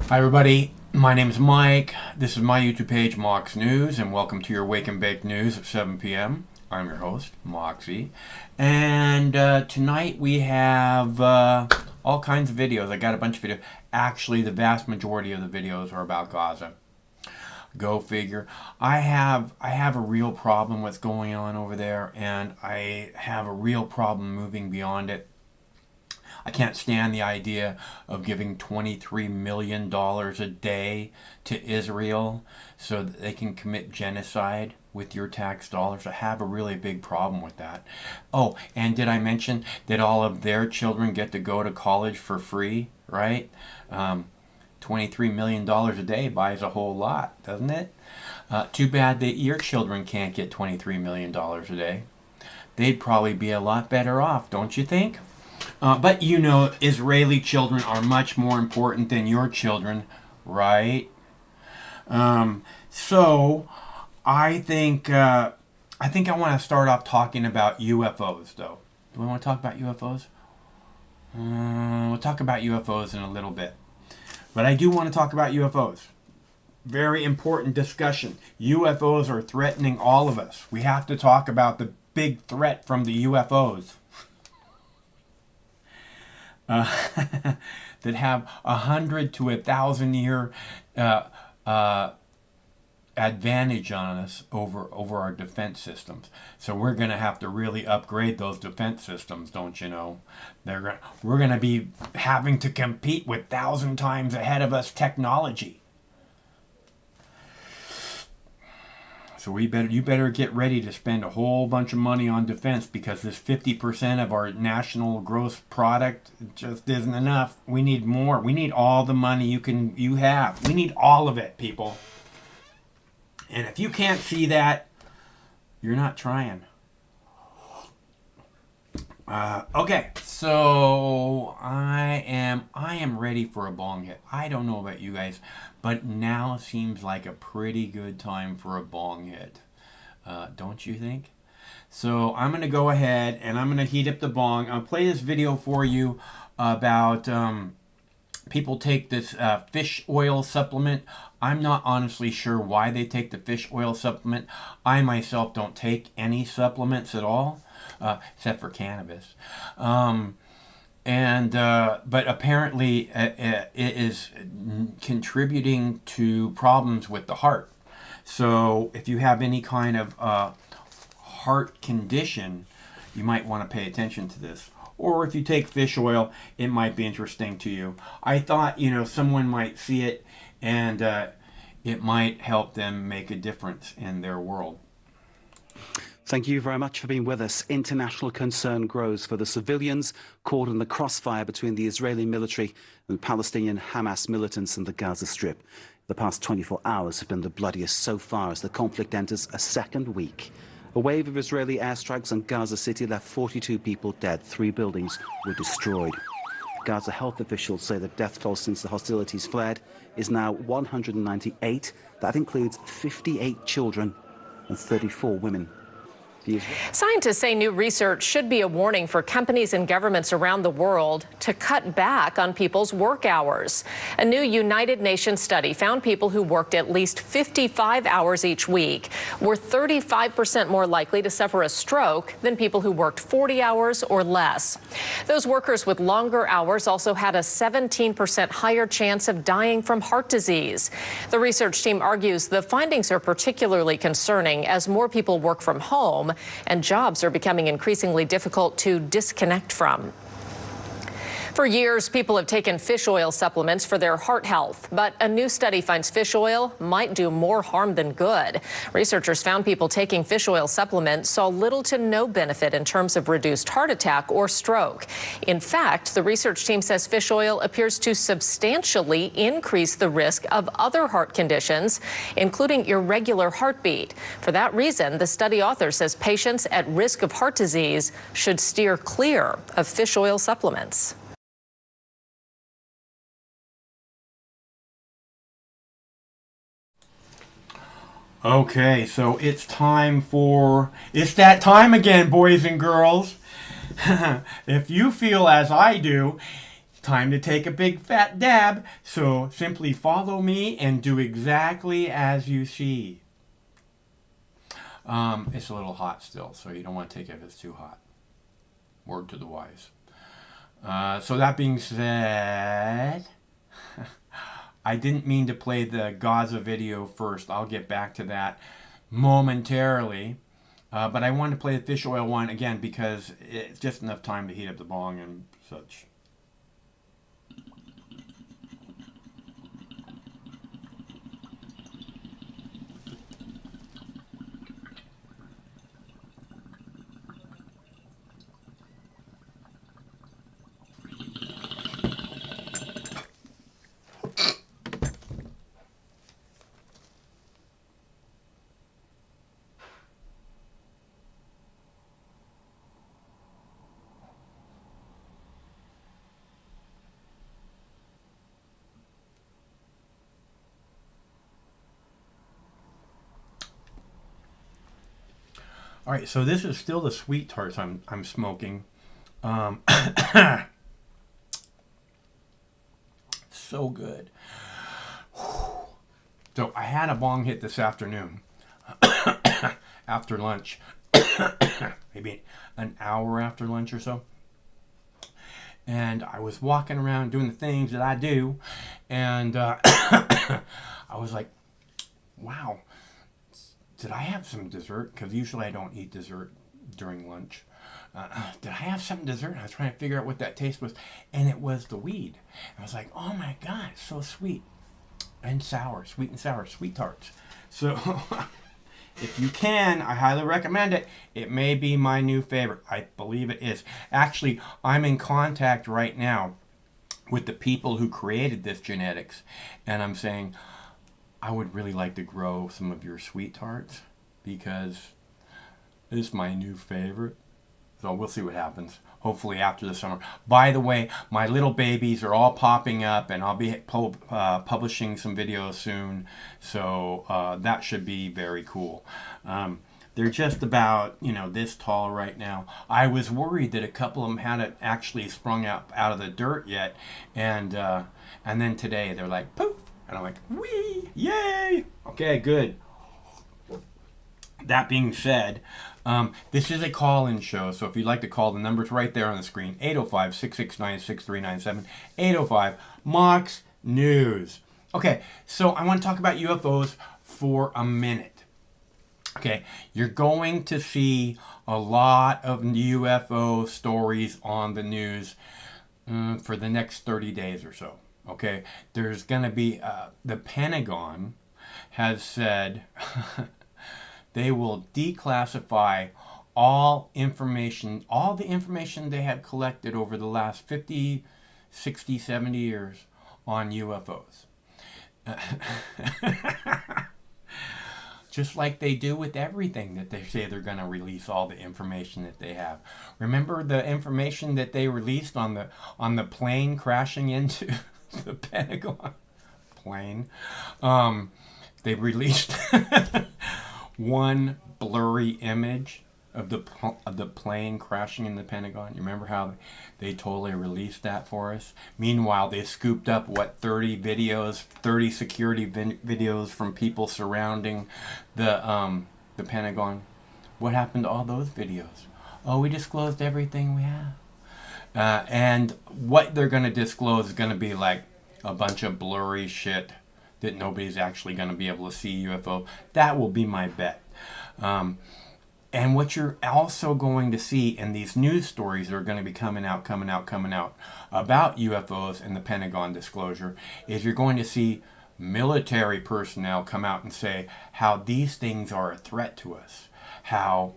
Hi everybody, my name is Mike. This is my YouTube page, Mox News, and welcome to your Wake and Bake News at 7 p.m. I'm your host, Moxie, and tonight we have all kinds of videos. I got a bunch of videos. Actually, the vast majority of the videos are about Gaza. Go figure. I have a real problem with what's going on over there, and I have a real problem moving beyond it. I can't stand the idea of giving $23 million a day to Israel so that they can commit genocide with your tax dollars. I have a really big problem with that. Oh, and did I mention that all of their children get to go to college for free, right? $23 million a day buys a whole lot, doesn't it? Too bad that your children can't get $23 million a day. They'd probably be a lot better off, don't you think? But you know, Israeli children are much more important than your children, right? So I think I want to start off talking about UFOs, though. Do we want to talk about UFOs? We'll talk about UFOs in a little bit, but I do want to talk about UFOs. Very important discussion. UFOs are threatening all of us. We have to talk about the big threat from the UFOs. That have 100 to 1,000 year advantage on us over our defense systems. So we're going to have to really upgrade those defense systems, don't you know? We're going to be having to compete with 1,000 times ahead of us technology. So you better get ready to spend a whole bunch of money on defense, because this 50% of our national gross product just isn't enough. We need more. We need all the money you have. We need all of it, people. And if you can't see that, you're not trying. Okay, so I am ready for a bong hit. I don't know about you guys, but now seems like a pretty good time for a bong hit. Don't you think? So I'm going to go ahead and I'm going to heat up the bong. I'll play this video for you about people take this fish oil supplement. I'm not honestly sure why they take the fish oil supplement. I myself don't take any supplements at all, except for cannabis. But apparently it is contributing to problems with the heart. So if you have any kind of heart condition, you might want to pay attention to this. Or if you take fish oil, it might be interesting to you. I thought, someone might see it and it might help them make a difference in their world. Thank you very much for being with us. International concern grows for the civilians caught in the crossfire between the Israeli military and Palestinian Hamas militants in the Gaza Strip. The past 24 hours have been the bloodiest so far as the conflict enters a second week. A wave of Israeli airstrikes on Gaza City left 42 people dead. 3 buildings were destroyed. Gaza health officials say the death toll since the hostilities flared is now 198. That includes 58 children and 34 women. Scientists say new research should be a warning for companies and governments around the world to cut back on people's work hours. A new United Nations study found people who worked at least 55 hours each week were 35% more likely to suffer a stroke than people who worked 40 hours or less. Those workers with longer hours also had a 17% higher chance of dying from heart disease. The research team argues the findings are particularly concerning as more people work from home and jobs are becoming increasingly difficult to disconnect from. For years, people have taken fish oil supplements for their heart health, but a new study finds fish oil might do more harm than good. Researchers found people taking fish oil supplements saw little to no benefit in terms of reduced heart attack or stroke. In fact, the research team says fish oil appears to substantially increase the risk of other heart conditions, including irregular heartbeat. For that reason, the study author says patients at risk of heart disease should steer clear of fish oil supplements. Okay, so it's that time again, boys and girls. If you feel as I do, time to take a big fat dab. So simply follow me and do exactly as you see. It's a little hot still, so you don't want to take it if it's too hot. Word to the wise. So that being said, I didn't mean to play the Gaza video first. I'll get back to that momentarily. But I wanted to play the fish oil one again because it's just enough time to heat up the bong and such. All right, so this is still the sweet tarts I'm smoking. So good. So I had a bong hit this afternoon after lunch, maybe an hour after lunch or so. And I was walking around doing the things that I do, and I was like, wow. Did I have some dessert? Because usually I don't eat dessert during lunch. Did I have some dessert? I was trying to figure out what that taste was. And it was the weed. I was like, oh my God, it's so sweet. And sour, sweet and sour, sweet tarts. So if you can, I highly recommend it. It may be my new favorite. I believe it is. Actually, I'm in contact right now with the people who created this genetics. And I'm saying, I would really like to grow some of your sweet tarts because it's my new favorite. So we'll see what happens. Hopefully after the summer. By the way, my little babies are all popping up, and I'll be publishing some videos soon. So that should be very cool. They're just about, this tall right now. I was worried that a couple of them hadn't actually sprung out of the dirt yet, and then today they're like poof. And I'm like, wee, yay! Okay, good. That being said, this is a call-in show, so if you'd like to call, the number's right there on the screen, 805-669-6397, 805 Mox News. Okay, so I want to talk about UFOs for a minute. Okay, you're going to see a lot of UFO stories on the news for the next 30 days or so. Okay, there's going to be, the Pentagon has said they will declassify all information, all the information they have collected over the last 50, 60, 70 years on UFOs. Just like they do with everything that they say they're going to release all the information that they have. Remember the information that they released on the plane crashing into the Pentagon plane? They released one blurry image of the plane crashing in the Pentagon. You remember how they totally released that for us? Meanwhile, they scooped up 30 videos, 30 security videos from people surrounding the Pentagon. What happened to all those videos? Oh, we disclosed everything we have. And what they're going to disclose is going to be like a bunch of blurry shit that nobody's actually going to be able to see UFO. That will be my bet. And what you're also going to see in these news stories that are going to be coming out about UFOs and the Pentagon disclosure is you're going to see military personnel come out and say how these things are a threat to us, how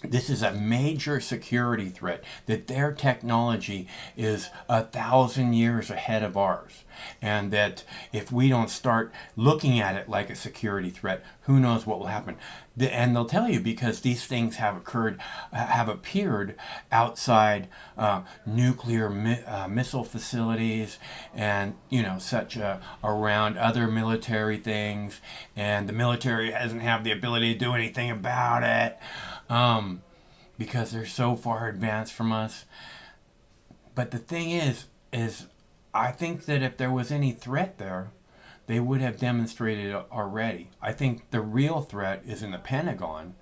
this is a major security threat, that their technology is 1,000 years ahead of ours, and that if we don't start looking at it like a security threat, who knows what will happen. And they'll tell you because these things have appeared outside nuclear missile facilities and such around other military things, and the military doesn't have the ability to do anything about it. Because they're so far advanced from us. But the thing is, is I think that if there was any threat there, they would have demonstrated it already. I think the real threat is in the Pentagon,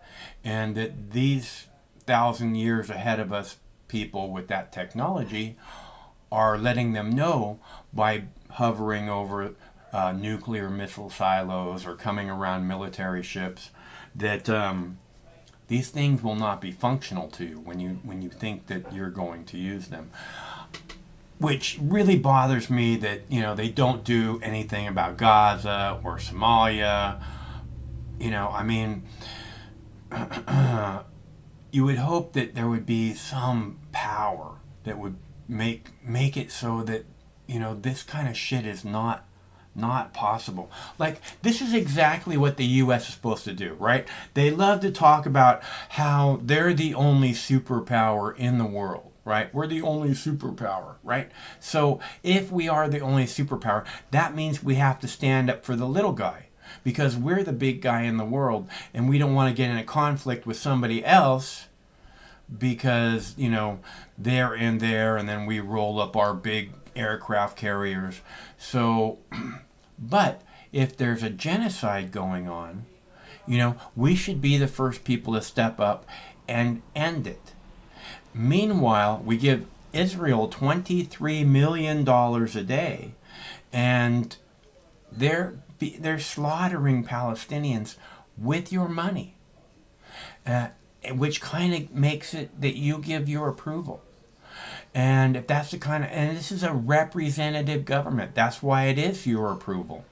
and that these 1,000 years ahead of us people with that technology are letting them know by hovering over nuclear missile silos or coming around military ships that these things will not be functional to you when you think that you're going to use them. Which really bothers me that they don't do anything about Gaza or Somalia. I mean, you would hope that there would be some power that would make it so that this kind of shit is not possible. Like, this is exactly what the US is supposed to do, right? They love to talk about how they're the only superpower in the world, right? We're the only superpower, right? So if we are the only superpower, that means we have to stand up for the little guy, because we're the big guy in the world, and we don't want to get in a conflict with somebody else because they're in there, and then we roll up our big aircraft carriers. So but if there's a genocide going on, we should be the first people to step up and end it. Meanwhile, we give Israel $23 million a day, and they're slaughtering Palestinians with your money, which kind of makes it that you give your approval. And if that's and this is a representative government, that's why it is your approval.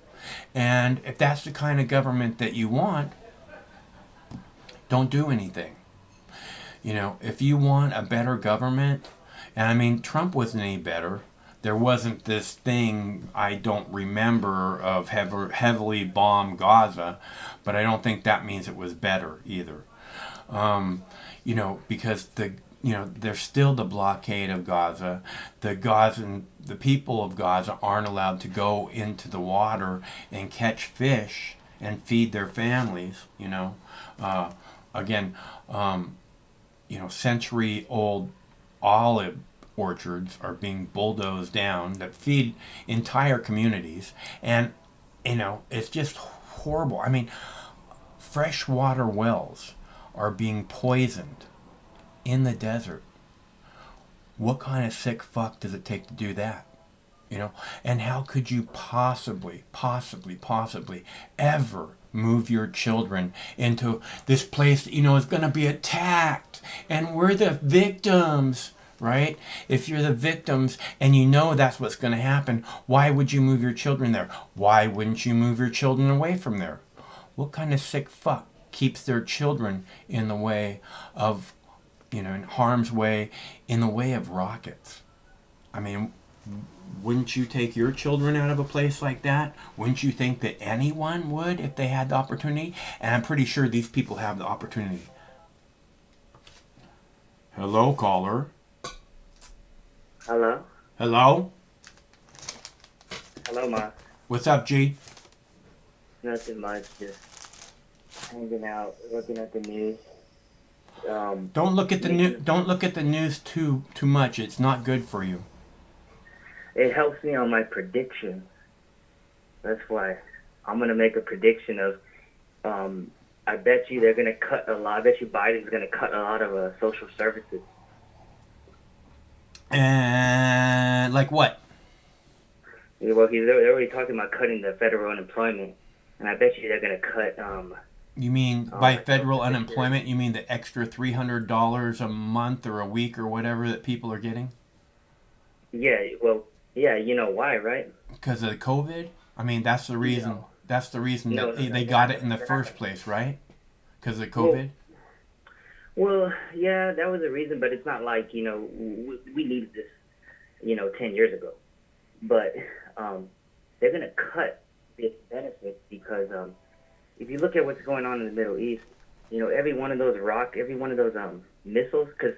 And if that's the kind of government that you want, don't do anything. If you want a better government, and I mean, Trump wasn't any better. There wasn't this thing, I don't remember, of heavily bombed Gaza, but I don't think that means it was better either. Because there's still the blockade of Gaza. The people of Gaza aren't allowed to go into the water and catch fish and feed their families. Century-old olive orchards are being bulldozed down that feed entire communities, and it's just horrible. I mean, freshwater wells are being poisoned in the desert. What kind of sick fuck does it take to do that? And how could you possibly ever move your children into this place that is going to be attacked, and we're the victims, right? If you're the victims and that's what's going to happen, why would you move your children there? Why wouldn't you move your children away from there? What kind of sick fuck keeps their children in the way of in harm's way, in the way of rockets? I mean, wouldn't you take your children out of a place like that? Wouldn't you think that anyone would if they had the opportunity? And I'm pretty sure these people have the opportunity. Hello, caller. Hello? Hello? Hello, Mark. What's up, G? Nothing much, just hanging out, looking at the news. Don't look at the news too much. It's not good for you. It helps me on my predictions. That's why I'm gonna make a prediction of. I bet you they're gonna cut a lot. I bet you Biden's gonna cut a lot of social services. And like what? Yeah, well, they're already talking about cutting the federal unemployment, and I bet you they're gonna cut. You mean by federal unemployment, you mean the extra $300 a month or a week or whatever that people are getting? Yeah, well, yeah, you know why, right? Because of the COVID? I mean, that's the reason. No. That's the reason that they got it in the first place, right? Because of COVID? Well, yeah, that was the reason, but it's not like, we needed this, 10 years ago. But they're going to cut this benefit because if you look at what's going on in the Middle East, every one of those missiles, because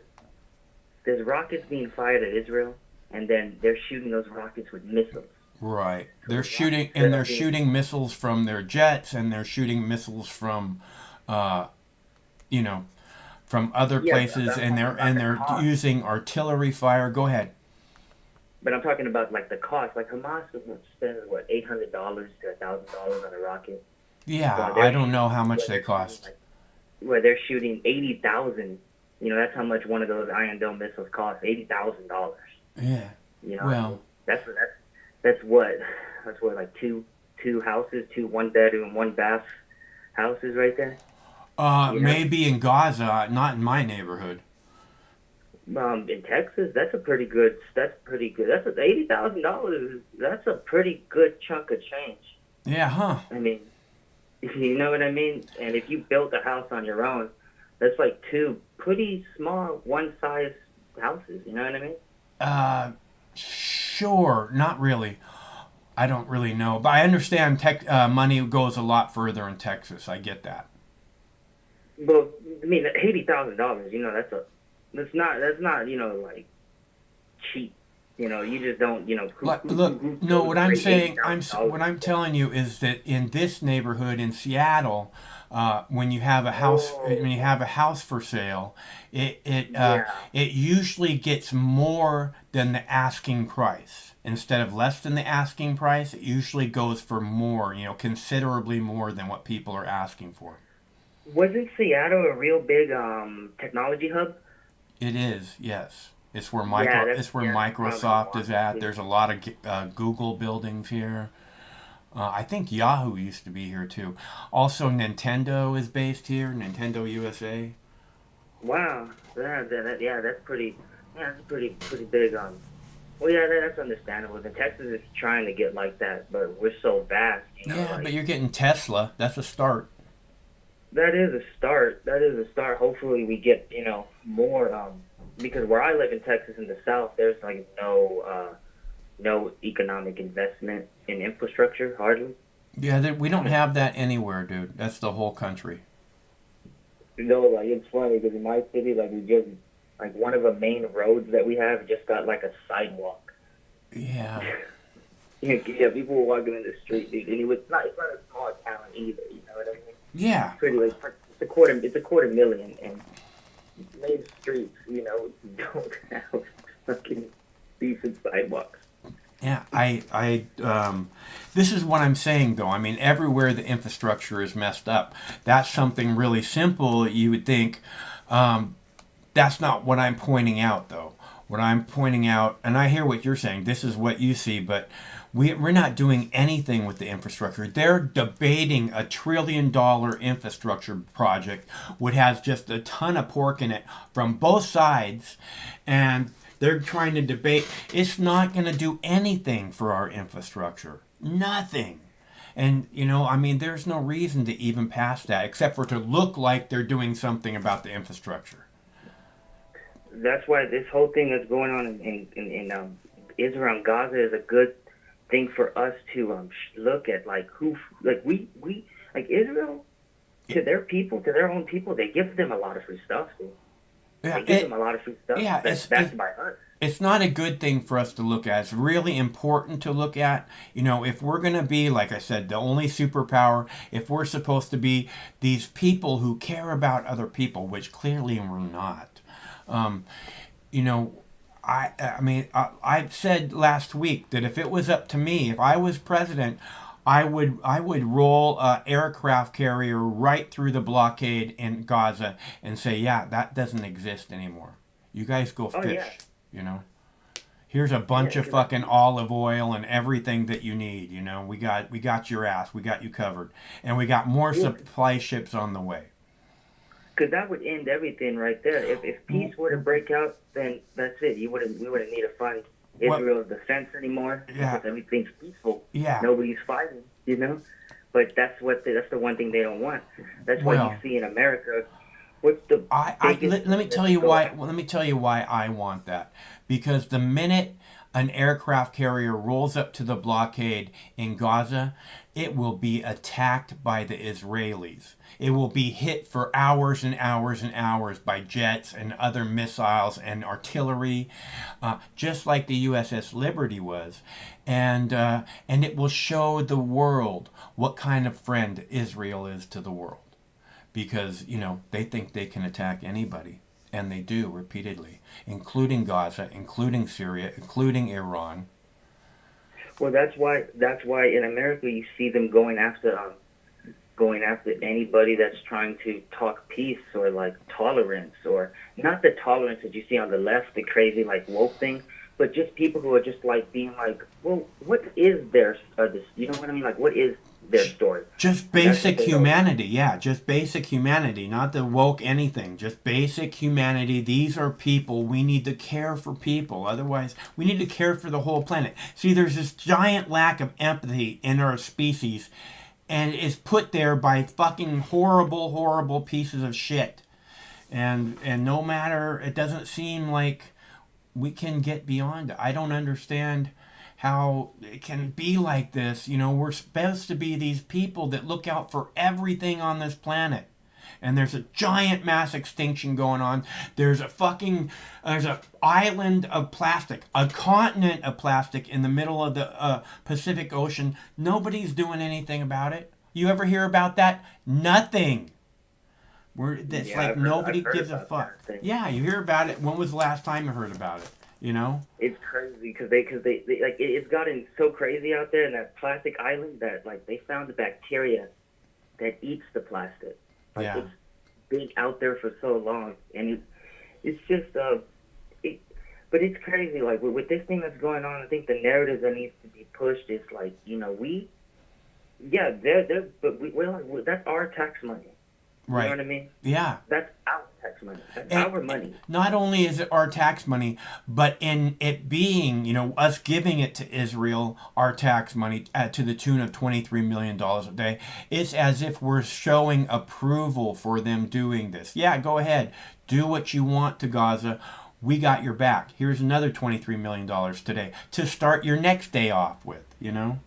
there's rockets being fired at Israel, and then they're shooting those rockets with missiles. Right. They're shooting missiles from their jets, and they're shooting missiles from, from other places, and they're using artillery fire. Go ahead. But I'm talking about like the cost. Like Hamas spends what $800 to $1,000 on a rocket. Yeah, While I they're don't know how much where they they're shooting, cost. like, where they're shooting 80,000. You know, that's how much one of those Iron Dome missiles costs. $80,000. Yeah. You know, Well, that's what like two houses, two one bedroom, one bath houses right there. You know, maybe in Gaza, not in my neighborhood. in Texas, that's pretty good. That's $80,000. That's a pretty good chunk of change. Yeah, huh? I mean, you know what I mean? And if you built a house on your own, that's like two pretty small, one-size houses. You know what I mean? Sure, not really. I don't really know, but I understand money goes a lot further in Texas. I get that. But I mean, $80,000. You know, that's not like cheap. You know, you just don't. You know, Look, no, what I'm saying, $80,000. what I'm telling you is that in this neighborhood in Seattle, when you have a house, when you have a house for sale, Yeah. it usually gets more than the asking price. Instead of less than the asking price, it usually goes for more, considerably more than what people are asking for. Wasn't Seattle a real big technology hub? It is, yes. It's where Yeah, Microsoft is at. yeah. There's a lot of Google buildings here. I think Yahoo used to be here too. Also, Nintendo is based here. Nintendo USA. Wow. Yeah, that's pretty. Yeah, that's pretty big. Well, yeah, that's understandable. The Texas is trying to get like that, but we're so vast. You know, Yeah, like, but you're getting Tesla. That's a start. that is a start. That is a start. Hopefully, we get more. Because where I live in Texas in the South, there's like no economic investment in infrastructure hardly. Yeah, we don't have that anywhere, dude. That's the whole country. No, like it's funny because in my city, like we just like one of the main roads that we have just got like a sidewalk. Yeah. Yeah, people were walking in the street, dude, and it's not a small town either. You know what I mean? Yeah. It's pretty like it's a quarter million, and main streets, don't have fucking decent sidewalks. Yeah, this is what I'm saying though. I mean, everywhere the infrastructure is messed up. That's something really simple. You would think, that's not what I'm pointing out though. What I'm pointing out, and I hear what you're saying, this is what you see, but we're not doing anything with the infrastructure. They're debating $1 trillion infrastructure project, which has just a ton of pork in it from both sides, and they're trying to debate. It's not going to do anything for our infrastructure. Nothing. And, I mean, there's no reason to even pass that except for to look like they're doing something about the infrastructure. That's why this whole thing that's going on in Israel and Gaza is a good thing for us to look at. Like we like Israel to their people, to their own people, they give them a lot of free stuff. Dude. Yeah, They give them a lot of free stuff. yeah, That's backed by us. it's not a good thing for us to look at. It's really important to look at. If we're going to be, like I said, the only superpower, if we're supposed to be these people who care about other people, which clearly we're not. I said last week that if it was up to me, if I was president, I would roll an aircraft carrier right through the blockade in Gaza and say, yeah, that doesn't exist anymore. You guys go fish. Yeah. Here's a bunch Yeah, of fucking olive oil and everything that you need. We got your ass. We got you covered, and we got more supply ships on the way. Because that would end everything right there. If peace were to break out, then that's it. We wouldn't need to fund Israel's defense anymore. Yeah. Because everything's peaceful. Yeah. Nobody's fighting, But that's the one thing they don't want. That's why you see in America. What's the let me tell you why. Well, let me tell you why I want that. Because the minute an aircraft carrier rolls up to the blockade in Gaza, it will be attacked by the Israelis. It will be hit for hours and hours and hours by jets and other missiles and artillery, just like the USS Liberty was. And it will show the world what kind of friend Israel is to the world. Because, they think they can attack anybody. And they do repeatedly, including Gaza, including Syria, including Iran. Well, that's why in America you see them going after anybody that's trying to talk peace or like tolerance, or not the tolerance that you see on the left, the crazy like woke thing, but just people who are just like being like, well, what is their you know what I mean? Like, what is their story? Just basic humanity, yeah, just basic humanity, not the woke anything, just basic humanity. These are people. We need to care for people. Otherwise, we need to care for the whole planet. See, there's this giant lack of empathy in our species, and it's put there by fucking horrible, horrible pieces of shit. And no matter, it doesn't seem like we can get beyond it. I don't understand how it can be like this. You know, we're supposed to be these people that look out for everything on this planet. And there's a giant mass extinction going on. There's an island of plastic, a continent of plastic in the middle of the Pacific Ocean. Nobody's doing anything about it. You ever hear about that? Nothing. It's like nobody gives a fuck. Yeah, you hear about it. When was the last time you heard about it? You know? It's crazy because they like it's gotten so crazy out there in that plastic island that like they found the bacteria that eats the plastic. Like, yeah. It's been out there for so long, and it's just but it's crazy. Like with this thing that's going on, I think the narrative that needs to be pushed is like, you know, but that's our tax money. Right. You know what I mean? Yeah. That's our tax money. That's our money. Not only is it our tax money, but in it being, you know, us giving it to Israel, our tax money to the tune of $23 million a day, it's as if we're showing approval for them doing this. Yeah, go ahead. Do what you want to Gaza. We got your back. Here's another $23 million today to start your next day off with, you know?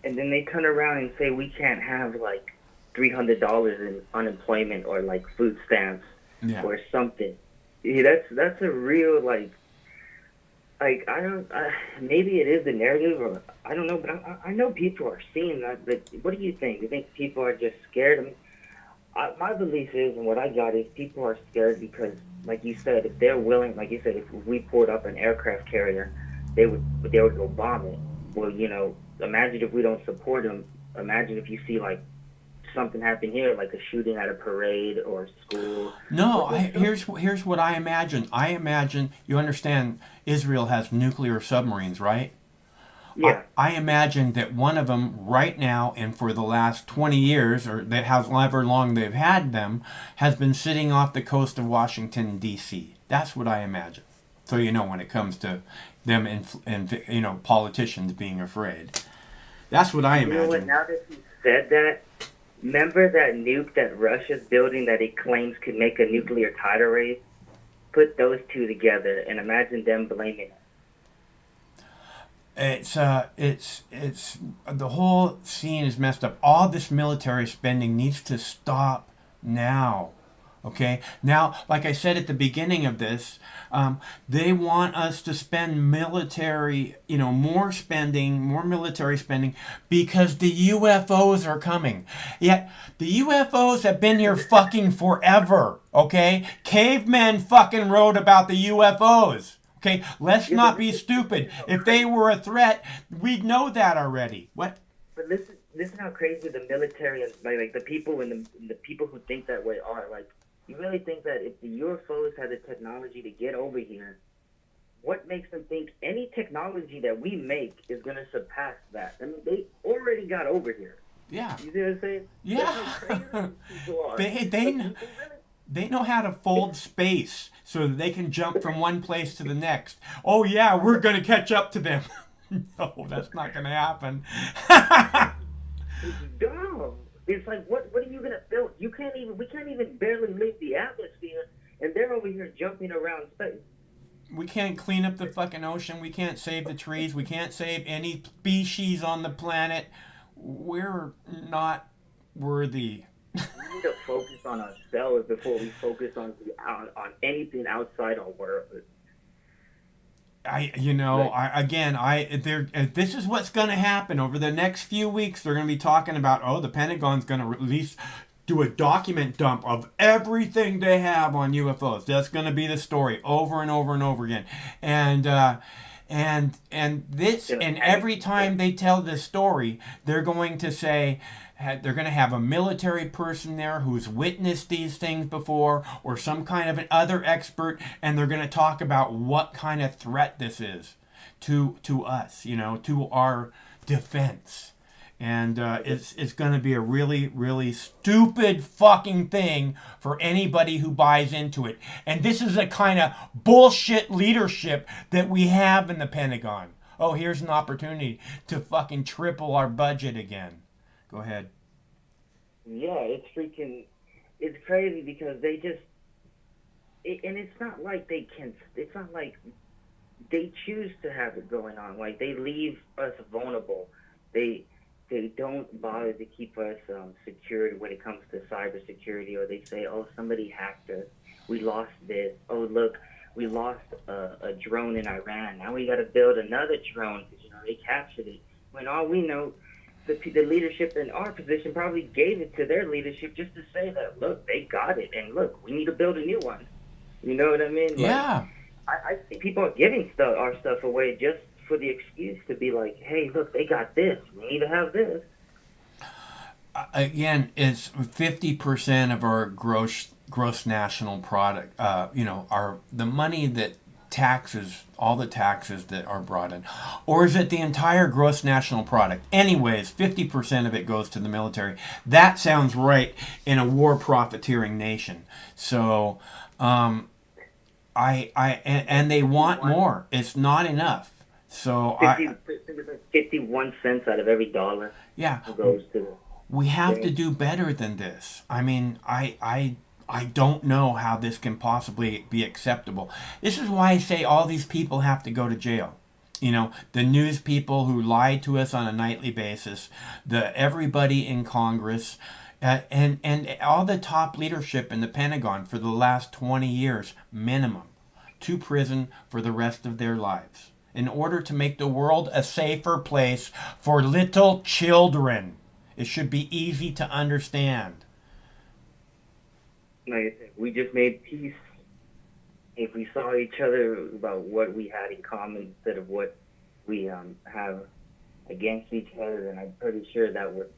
And then they turn around and say we can't have like $300 in unemployment or like food stamps or something. Yeah, that's a real like maybe it is the narrative, or I don't know, but I know people are seeing that. But what do you think? You think people are just scared? I mean, my belief is, and what I got is, people are scared because, like you said, if they're willing, like you said, if we pulled up an aircraft carrier, they would go bomb it. Well, you know, imagine if we don't support them. Imagine if you see like something happen here, like a shooting at a parade or school. No, here's what I imagine. I imagine, you understand, Israel has nuclear submarines, right? Yeah. I imagine that one of them right now, and for the last 20 years, or that however long they've had them, has been sitting off the coast of Washington, D.C. That's what I imagine. So, you know, when it comes to them and you know, politicians being afraid. That's what I imagine. You know what, now that you said that, remember that nuke that Russia's building that it claims could make a nuclear tidal wave? Put those two together and imagine them blaming it. It's the whole scene is messed up. All this military spending needs to stop now. Okay? Now, like I said at the beginning of this, they want us to spend military, you know, more military spending, because the UFOs are coming. Yet, the UFOs have been here fucking forever, okay? Cavemen fucking wrote about the UFOs. Okay, let's not be stupid. If they were a threat, we'd know that already. What? But listen how crazy the military and like the people and the people who think that way are. Like, you really think that if the UFOs had the technology to get over here, what makes them think any technology that we make is going to surpass that? I mean, they already got over here. Yeah. You see what I'm saying? Yeah. They know how to fold space so that they can jump from one place to the next. Oh yeah, we're going to catch up to them. No, that's not going to happen. It's dumb. It's like, what are you going to build? We can't even barely leave the atmosphere, and they're over here jumping around space. We can't clean up the fucking ocean. We can't save the trees. We can't save any species on the planet. We're not worthy. We need to focus on ourselves before we focus on anything outside our world. This is what's going to happen over the next few weeks. They're going to be talking about, the Pentagon's going to release do a document dump of everything they have on UFOs. That's going to be the story over and over and over again. And every time they tell this story, they're going to say, they're going to have a military person there who's witnessed these things before, or some kind of an other expert, and they're going to talk about what kind of threat this is to us, to our defense. And it's going to be a really, really stupid fucking thing for anybody who buys into it. And this is the kind of bullshit leadership that we have in the Pentagon. Oh, here's an opportunity to fucking triple our budget again. Go ahead. Yeah, it's crazy because they just, and it's not like it's not like they choose to have it going on. Like, they leave us vulnerable. They don't bother to keep us secured when it comes to cybersecurity, or they say, oh, somebody hacked us. We lost this. Oh, look, we lost a drone in Iran. Now we got to build another drone because, they captured it. When all we know, the leadership in our position probably gave it to their leadership just to say that, look, they got it. And look, we need to build a new one. You know what I mean? Yeah. I think people are giving our stuff away just for the excuse to be like, hey, look, they got this. We need to have this. Again, it's 50% of our gross national product. The money that taxes, all the taxes that are brought in, or is it the entire gross national product? Anyways, 50% of it goes to the military. That sounds right in a war profiteering nation. So, and they want more. It's not enough. So 51 cents out of every dollar. Yeah, goes to. We have to do better than this. I mean, I don't know how this can possibly be acceptable. This is why I say all these people have to go to jail. The news people who lie to us on a nightly basis, everybody in Congress, and all the top leadership in the Pentagon for the last 20 years, minimum, to prison for the rest of their lives, in order to make the world a safer place for little children. It should be easy to understand. Like I said, we just made peace. If we saw each other about what we had in common instead of what we have against each other, then I'm pretty sure that would,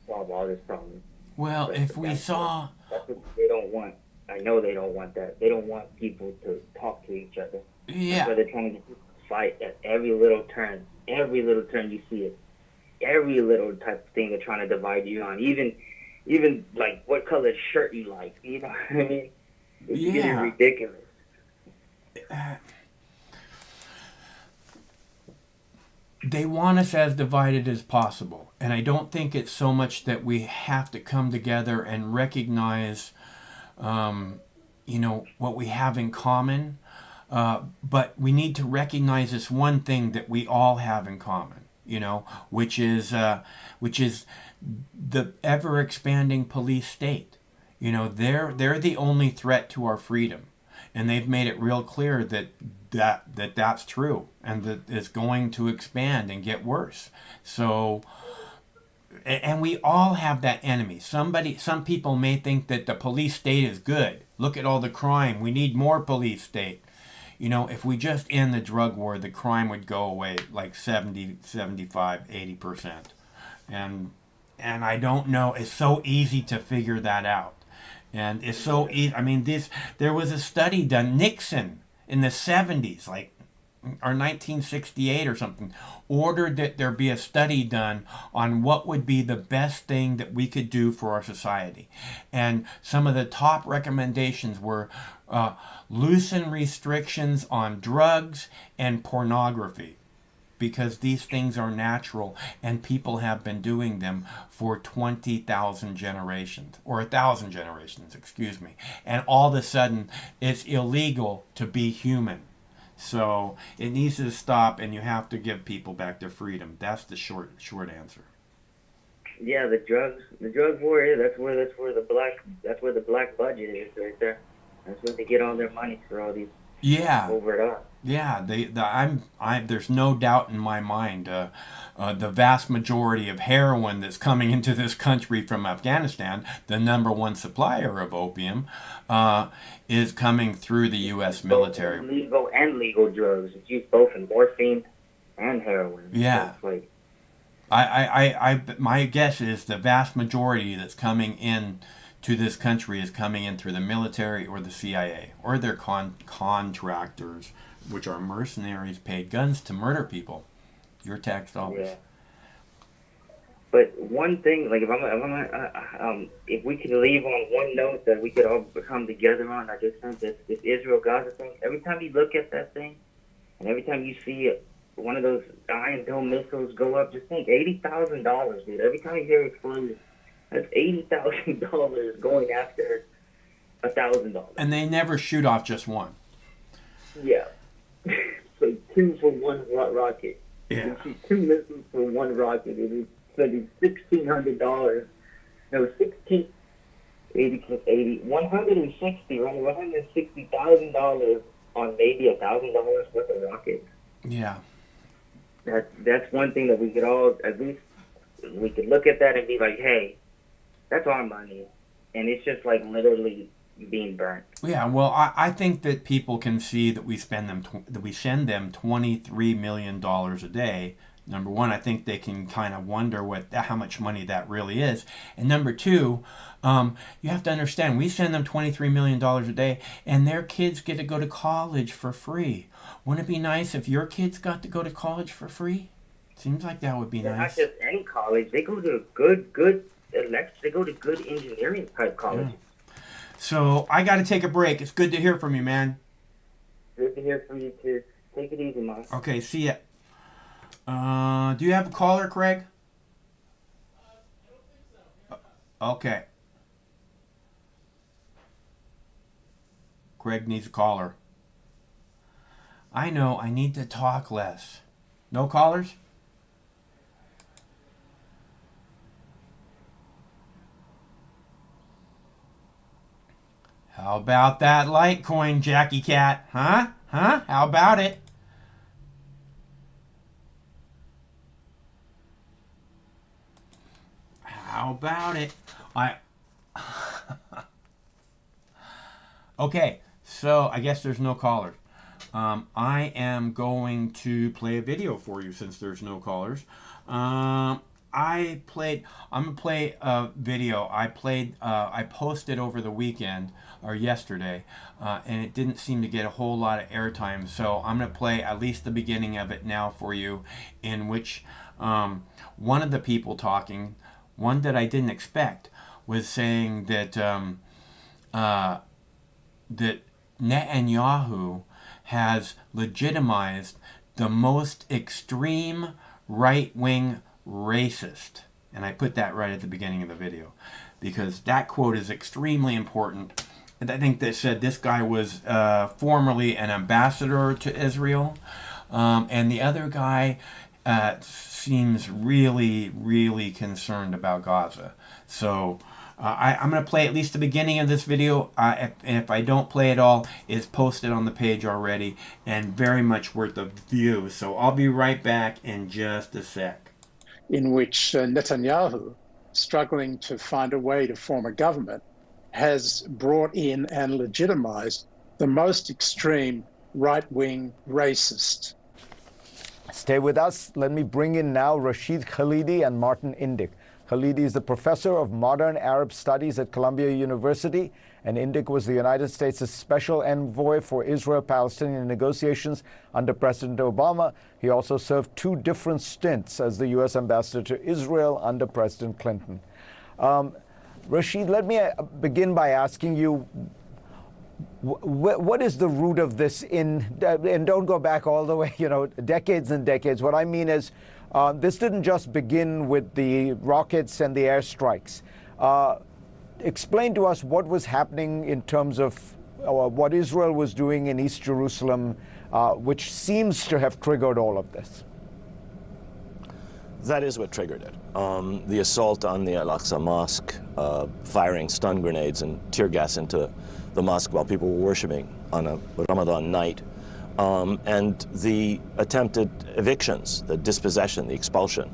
solve all this problem. Well, but if we saw... That's what they don't want. I know they don't want that. They don't want people to talk to each other. Yeah. That's why they're trying to fight at every little turn. Every little turn you see it. Every little type of thing they're trying to divide you on. Even like what color shirt you like. You know what I mean? It's getting ridiculous. They want us as divided as possible. And I don't think it's so much that we have to come together and recognize, what we have in common. But we need to recognize this one thing that we all have in common, which is the ever-expanding police state. They're the only threat to our freedom. And they've made it real clear that's true, and that it's going to expand and get worse. So, and we all have that enemy. Some people may think that the police state is good. Look at all the crime. We need more police state. If we just end the drug war, the crime would go away like 70, 75, 80%. And I don't know. It's so easy to figure that out. And it's so easy. I mean, there was a study done, Nixon, in the 70s, or 1968 or something, ordered that there be a study done on what would be the best thing that we could do for our society. And some of the top recommendations were loosen restrictions on drugs and pornography, because these things are natural and people have been doing them for 20,000 generations, or 1,000 generations, excuse me. And all of a sudden, it's illegal to be human. So it needs to stop, and you have to give people back their freedom. That's the short answer. Yeah, the drug war. Yeah, that's where the black budget is right there. That's where they get all their money for all these. Yeah. Over it up. Yeah, there's no doubt in my mind. The vast majority of heroin that's coming into this country from Afghanistan, the number one supplier of opium, is coming through the U.S. military. Legal and legal drugs. It's used both in morphine and heroin. Yeah. So it's like, my guess is the vast majority that's coming in to this country is coming in through the military or the CIA or their contractors, which are mercenaries paid guns to murder people. Your tax dollars. yeah. But one thing, like if we could leave on one note that we could all come together on, I just think this Israel-Gaza thing. Every time you look at that thing, and every time you see one of those Iron Dome missiles go up, just think $80,000, dude. Every time you hear explosion, that's $80,000 going after $1,000. And they never shoot off just one. Yeah. So 2 for 1 rocket. Yeah. You see 2 missiles for 1 rocket. It is spending $1,600. No, 80 plus 80, 160, right? $160,000 on maybe $1,000 worth of rockets. Yeah. That's one thing that we could all, at least we could look at that and be like, hey, that's our money, and it's just like literally being burnt. Yeah, well, I think that people can see that we send them $23 million a day. Number one, I think they can kind of wonder how much money that really is. And number two, you have to understand, we send them $23 million a day, and their kids get to go to college for free. Wouldn't it be nice if your kids got to go to college for free? Seems like that would be nice. Not just any college. They go to they go to good engineering type colleges. Yeah. So I got to take a break. It's good to hear from you, man. Good to hear from you too. Take it easy, Mike. Okay, see ya. Do you have a caller, Craig? I don't think so. Okay. Craig needs a caller. I know, I need to talk less. No callers? How about that Litecoin, Jackie Cat? Huh? How about it? How about it? Okay, so I guess there's no callers. I am going to play a video for you since there's no callers. I'm gonna play a video. I posted over the weekend or yesterday, and it didn't seem to get a whole lot of airtime. So I'm gonna play at least the beginning of it now for you, in which one of the people talking, one that I didn't expect, was saying that that Netanyahu has legitimized the most extreme right-wing racist. And I put that right at the beginning of the video because that quote is extremely important. And I think they said this guy was formerly an ambassador to Israel. And the other guy seems really, really concerned about Gaza. So I'm going to play at least the beginning of this video, and if I don't play it all, it's posted on the page already, and very much worth a view. So I'll be right back in just a sec. In which Netanyahu, struggling to find a way to form a government, has brought in and legitimized the most extreme right-wing racist. Stay with us. Let me bring in now Rashid Khalidi and Martin Indyk. Khalidi is the professor of modern Arab studies at Columbia University, and Indyk was the United States' special envoy for Israel-Palestinian negotiations under President Obama. He also served 2 different stints as the U.S. ambassador to Israel under President Clinton. Rashid, let me begin by asking you, what is the root of this and don't go back all the way, decades and decades. What I mean is, this didn't just begin with the rockets and the airstrikes. Explain to us what was happening in terms of what Israel was doing in East Jerusalem, which seems to have triggered all of this. That is what triggered it. The assault on the Al-Aqsa Mosque, firing stun grenades and tear gas into the mosque while people were worshiping on a Ramadan night, and the attempted evictions, the dispossession, the expulsion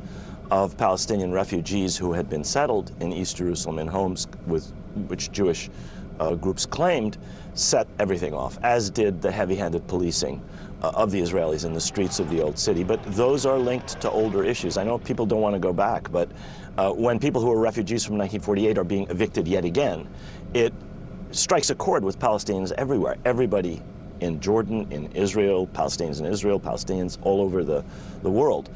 of Palestinian refugees who had been settled in East Jerusalem in homes with which Jewish groups claimed, set everything off, as did the heavy-handed policing of the Israelis in the streets of the old city. But those are linked to older issues. I know people don't want to go back, but when people who are refugees from 1948 are being evicted yet again, it strikes a chord with Palestinians everywhere. Everybody in Jordan, in Israel, Palestinians all over the world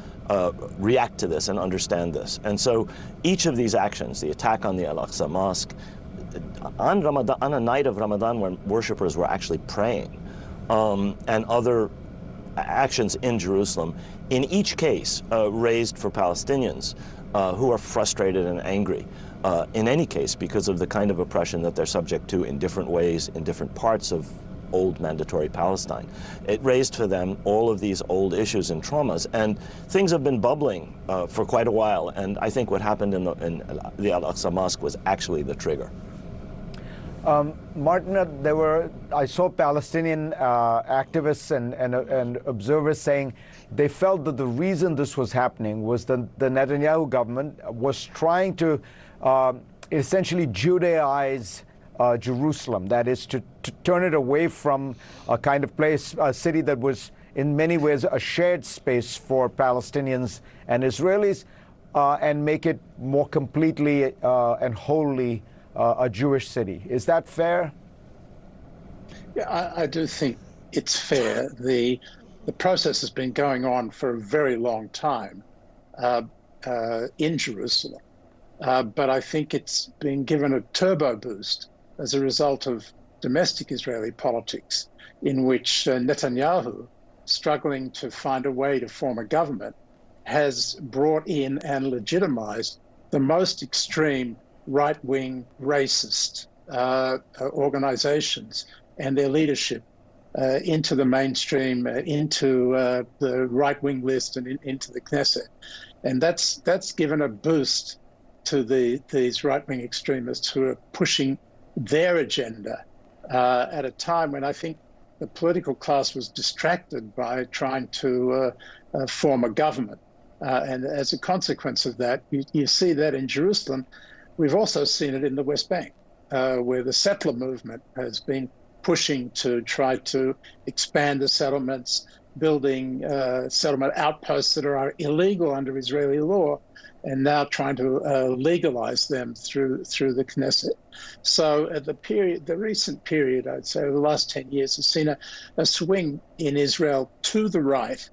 react to this and understand this. And so each of these actions, the attack on the Al-Aqsa Mosque, on Ramadan, on a night of Ramadan when worshippers were actually praying, and other actions in Jerusalem, in each case raised for Palestinians who are frustrated and angry, in any case, because of the kind of oppression that they're subject to in different ways in different parts of old mandatory Palestine. It raised for them all of these old issues and traumas, and things have been bubbling for quite a while, and I think what happened in the Al-Aqsa Mosque was actually the trigger. Martin, I saw Palestinian activists and observers saying they felt that the reason this was happening was the Netanyahu government was trying to essentially Judaize Jerusalem, that is to turn it away from a kind of place, a city that was in many ways a shared space for Palestinians and Israelis, and make it more completely and wholly a Jewish city. Is that fair? Yeah, I do think it's fair. The process has been going on for a very long time in Jerusalem, but I think it's been given a turbo boost as a result of domestic Israeli politics, in which Netanyahu, struggling to find a way to form a government, has brought in and legitimized the most extreme right-wing racist organizations and their leadership into the mainstream, into the right-wing list and into the Knesset. And that's given a boost to these right-wing extremists who are pushing their agenda at a time when I think the political class was distracted by trying to form a government. And as a consequence of that, you see that in Jerusalem. We've also seen it in the West Bank, where the settler movement has been pushing to try to expand the settlements, building settlement outposts that are illegal under Israeli law, and now trying to legalize them through the Knesset. So the recent period, I'd say, over the last 10 years, has seen a swing in Israel to the right,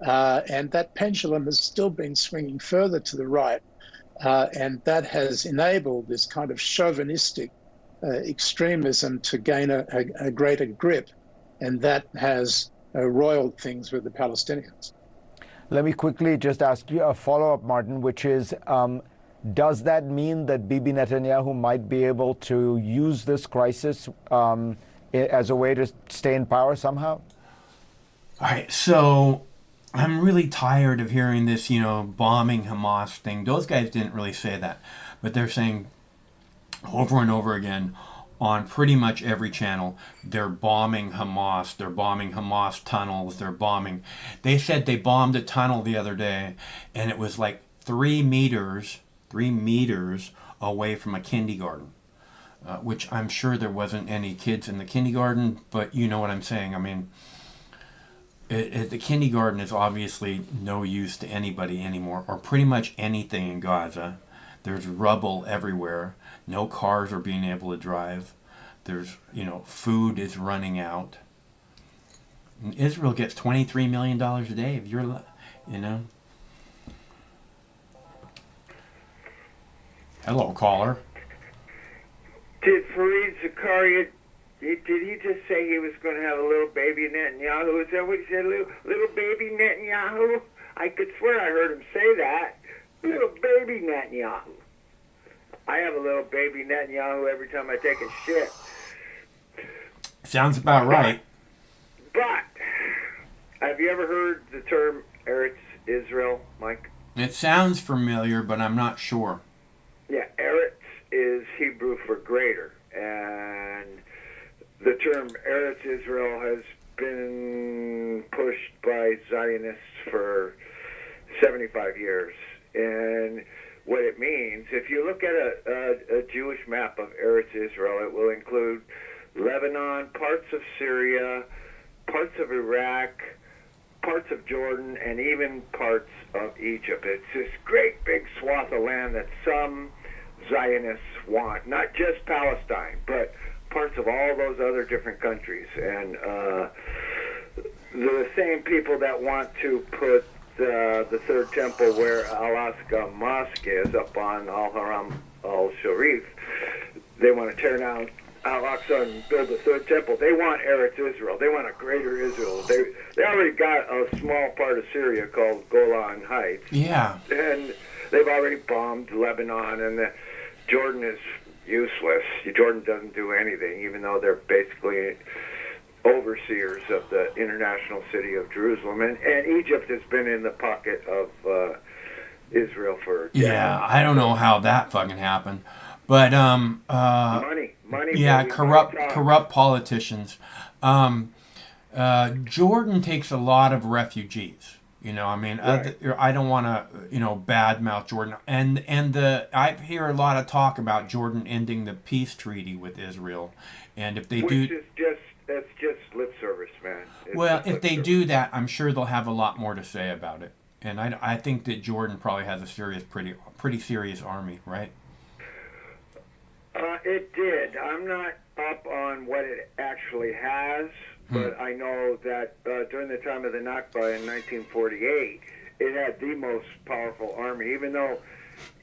and that pendulum has still been swinging further to the right. And that has enabled this kind of chauvinistic extremism to gain a greater grip, and that has roiled things with the Palestinians. Let me quickly just ask you a follow-up, Martin, which is, does that mean that Bibi Netanyahu might be able to use this crisis as a way to stay in power somehow? All right, so I'm really tired of hearing this, bombing Hamas thing. Those guys didn't really say that, but they're saying over and over again on pretty much every channel, they're bombing Hamas, they're bombing Hamas tunnels, they said they bombed a tunnel the other day, and it was like 3 meters away from a kindergarten, which I'm sure there wasn't any kids in the kindergarten, but you know what I'm saying. I mean, the kindergarten is obviously no use to anybody anymore, or pretty much anything in Gaza. There's rubble everywhere. No cars are being able to drive. There's, food is running out. And Israel gets $23 million a day. If you're, Hello, caller. Did Fareed Zakaria, did he just say he was going to have a little baby Netanyahu? Is that what he said, little baby Netanyahu? I could swear I heard him say that. Little baby Netanyahu. I have a little baby Netanyahu every time I take a shit. Sounds about right. But have you ever heard the term Eretz Israel, Mike? It sounds familiar, but I'm not sure. Yeah, Eretz is Hebrew for greater, and the term Eretz Israel has been pushed by Zionists for 75 years. And what it means, if you look at a Jewish map of Eretz Israel, it will include Lebanon, parts of Syria, parts of Iraq, parts of Jordan, and even parts of Egypt. It's this great big swath of land that some Zionists want, not just Palestine, but parts of all those other different countries. And the same people that want to put the third temple where Al-Aqsa Mosque is, up on Al-Haram al-Sharif, they want to tear down Al-Aqsa and build a third temple. They want Eretz Israel. They want a greater Israel. They already got a small part of Syria called Golan Heights. Yeah. And they've already bombed Lebanon, and Jordan is useless. Jordan doesn't do anything, even though they're basically overseers of the international city of Jerusalem. And Egypt has been in the pocket of Israel for decades. Yeah, I don't know how that fucking happened. But money. Yeah, baby, corrupt politicians. Jordan takes a lot of refugees. You know, I mean, Right. I don't want to, badmouth Jordan. And I hear a lot of talk about Jordan ending the peace treaty with Israel, and if they do, that's just lip service, man. It's well, just if lip they service. do that, I'm sure they'll have a lot more to say about it. And I think that Jordan probably has a pretty serious army, right? It did. I'm not up on what it actually has, but I know that during the time of the Nakba in 1948, it had the most powerful army, even though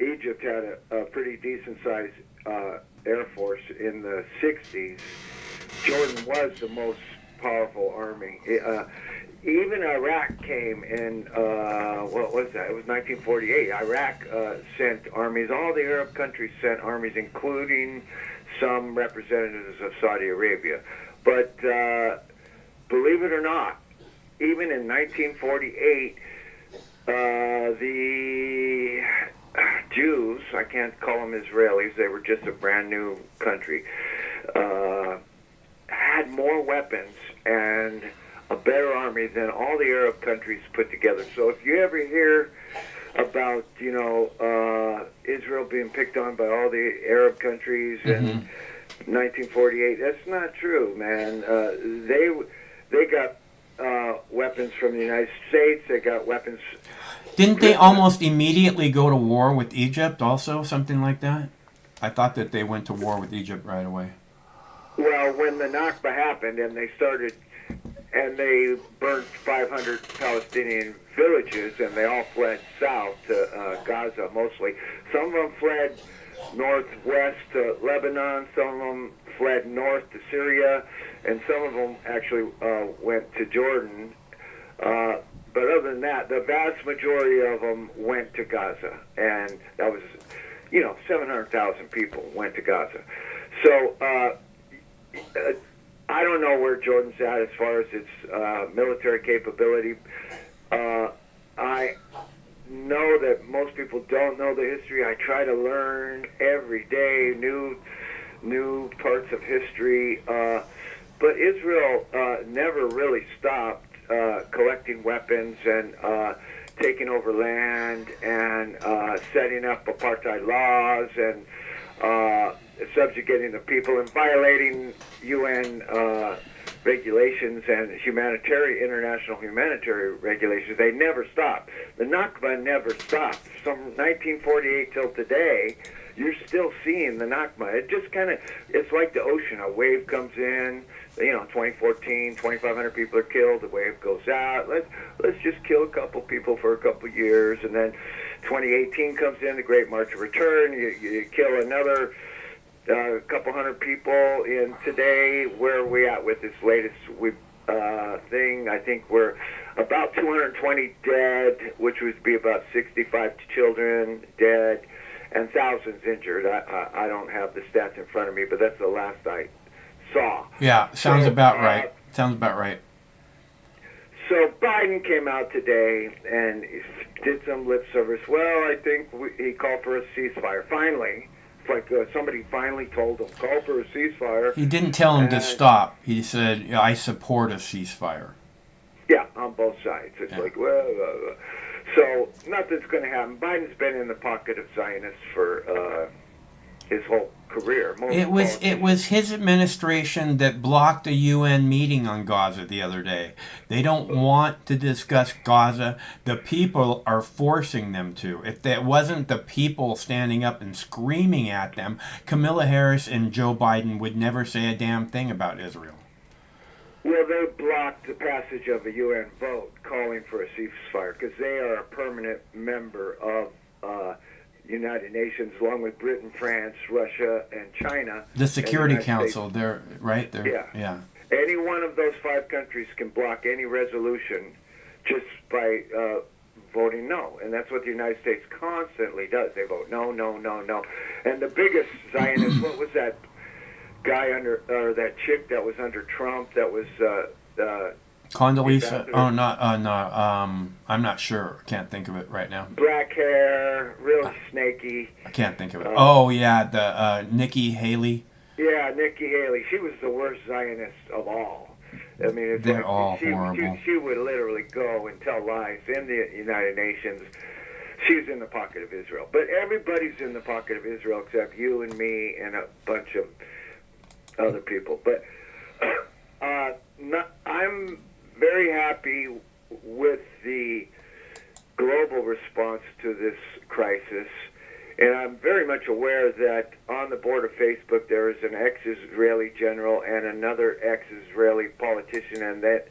Egypt had a pretty decent-sized air force in the 60s. Jordan was the most powerful army. Even Iraq came in, what was that? It was 1948. Iraq sent armies. All the Arab countries sent armies, including some representatives of Saudi Arabia. But believe it or not, even in 1948, the Jews, I can't call them Israelis, they were just a brand new country, had more weapons and a better army than all the Arab countries put together. So if you ever hear about, Israel being picked on by all the Arab countries in 1948, that's not true, man. They got weapons from the United States. They got weapons. Didn't they almost immediately go to war with Egypt also, something like that? I thought that they went to war with Egypt right away. Well, when the Nakba happened and they burnt 500 Palestinian villages, and they all fled south to Gaza mostly. Some of them fled northwest to Lebanon, some of them fled north to Syria, and some of them actually went to Jordan. But other than that, the vast majority of them went to Gaza, and that was, 700,000 people went to Gaza. So I don't know where Jordan's at as far as its military capability. I know that most people don't know the history. I try to learn every day new parts of history. But Israel never really stopped collecting weapons and taking over land and setting up apartheid laws and subjugating the people and violating UN regulations and international humanitarian regulations. They never stopped. The Nakba never stopped. From 1948 till today, you're still seeing the Nakba. It just it's like the ocean. A wave comes in, 2014, 2,500 people are killed, the wave goes out. Let's just kill a couple people for a couple years, and then 2018 comes in, the Great March of Return, you kill another couple hundred people. And today, where are we at with this latest thing? I think we're about 220 dead, which would be about 65 children dead, and thousands injured. I don't have the stats in front of me, but that's the last I saw. Yeah, sounds about right. Sounds about right. So Biden came out today and did some lip service. Well, I think he called for a ceasefire. It's like somebody finally told him, call for a ceasefire. He didn't tell him to And- stop. He said, I support a ceasefire. Yeah, on both sides. It's Yeah. like, well, so nothing's going to happen. Biden's been in the pocket of Zionists for his whole career. It was his administration that blocked a UN meeting on Gaza the other day. They don't want to discuss Gaza. The people are forcing them to. If that wasn't the people standing up and screaming at them, Kamala Harris and Joe Biden would never say a damn thing about Israel. Well, they blocked the passage of a UN vote calling for a ceasefire because they are a permanent member of United Nations, along with Britain, France, Russia, and China. The Security and the United Council, they're right there. Yeah. Any one of those 5 countries can block any resolution just by voting no, and that's what the United States constantly does. They vote no, no, no, no. And the biggest Zionist, what was that guy or that chick that was under Trump that was Condoleezza. Oh, I'm not sure. Can't think of it right now. black hair, really snaky. I can't think of it. Oh yeah, the Nikki Haley. Yeah, Nikki Haley. She was the worst Zionist of all. I mean, it's They're like all horrible. She would literally go and tell lies in the United Nations. She's in the pocket of Israel. But everybody's in the pocket of Israel except you and me and a bunch of other people. But I'm very happy with the global response to this crisis. And I'm very much aware that on the board of Facebook there is an ex-Israeli general and another ex-Israeli politician, and that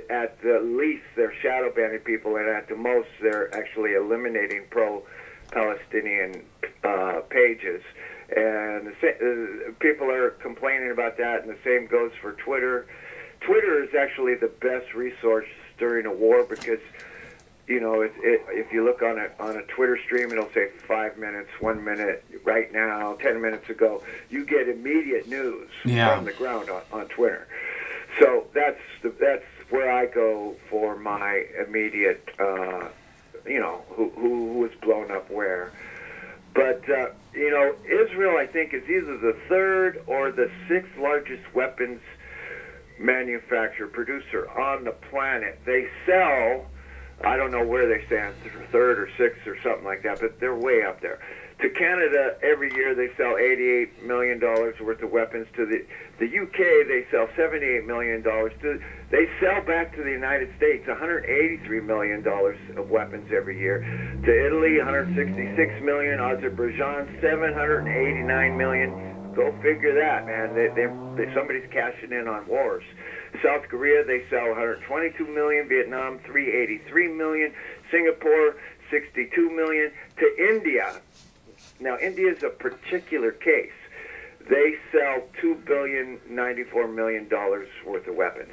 at the least they're shadow banning people, and at the most they're actually eliminating pro-Palestinian pages. And people are complaining about that, and the same goes for Twitter. Twitter is actually the best resource during a war because, you know, if you look on a Twitter stream, it'll say 5 minutes, 1 minute, right now, 10 minutes ago. You get immediate news from the ground on Twitter. So that's where I go for my immediate, who was blown up where. But, Israel, I think, is either the 3rd or the 6th largest weapons manufacturer, producer on the planet. They sell, I don't know where they stand, 3rd or 6th or something like that, but they're way up there. To Canada, every year they sell $88 million worth of weapons. To the UK, they sell $78 million. They sell back to the United States $183 million of weapons every year. To Italy, $166 million. Azerbaijan, $789 million. Go figure that, man. Somebody's cashing in on wars. South Korea, they sell $122 million. Vietnam, $383 million. Singapore, $62 million. To India. Now, India is a particular case. They sell $2.094 billion worth of weapons.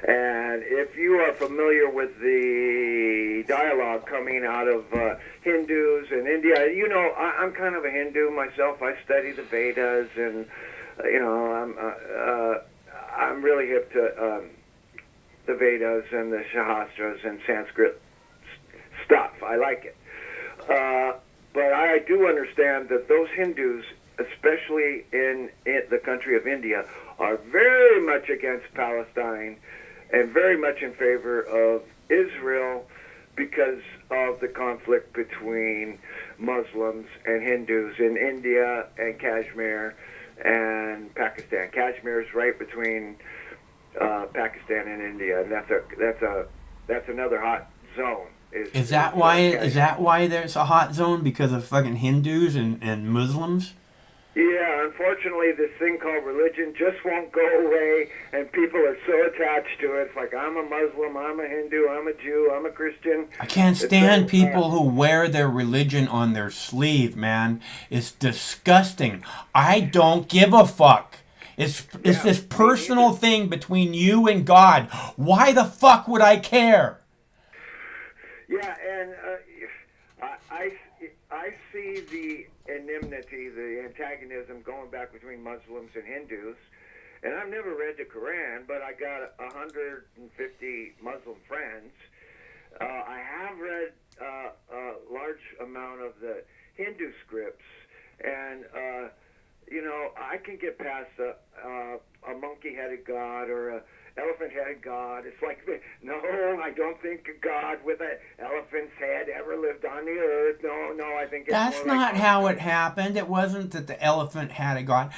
And if you are familiar with the dialogue coming out of Hindus in India, I'm kind of a Hindu myself. I study the Vedas, and I'm really hip to the Vedas and the Shastras and Sanskrit stuff. I like it. But I do understand that those Hindus, especially in the country of India, are very much against Palestine and very much in favor of Israel because of the conflict between Muslims and Hindus in India and Kashmir and Pakistan. Kashmir is right between Pakistan and India, and that's another hot zone. Is that why there's a hot zone, because of fucking Hindus and Muslims? Yeah, unfortunately, this thing called religion just won't go away, and people are so attached to it. It's like, I'm a Muslim, I'm a Hindu, I'm a Jew, I'm a Christian. I can't stand people who wear their religion on their sleeve, man. It's disgusting. I don't give a fuck. It's this personal thing between you and God. Why the fuck would I care? Yeah, and I see the enmity, the antagonism going back between Muslims and Hindus. And I've never read the Quran, but I got 150 Muslim friends. I have read a large amount of the Hindu scripts, and can get past a monkey-headed god or a elephant-headed god. It's like, no, I don't think a god with an elephant's head ever lived on the earth. No, I think it's That's more not like, how it happened. It wasn't that the elephant had a god.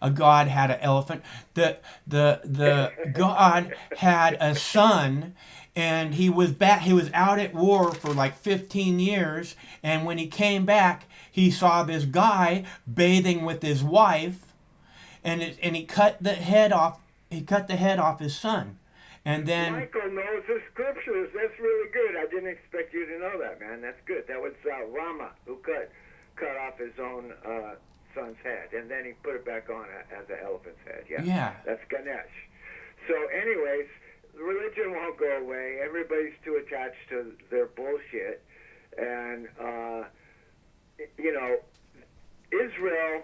A god had an elephant. The god had a son, and he was out at war for like 15 years. And when he came back, he saw this guy bathing with his wife, and he cut the head off. He cut the head off his son, and then Michael knows the scriptures. That's really good. I didn't expect you to know that, man. That's good. That was Rama who cut off his own son's head, and then he put it back on as an elephant's head. Yeah. That's Ganesh. So, anyways, religion won't go away. Everybody's too attached to their bullshit, and Israel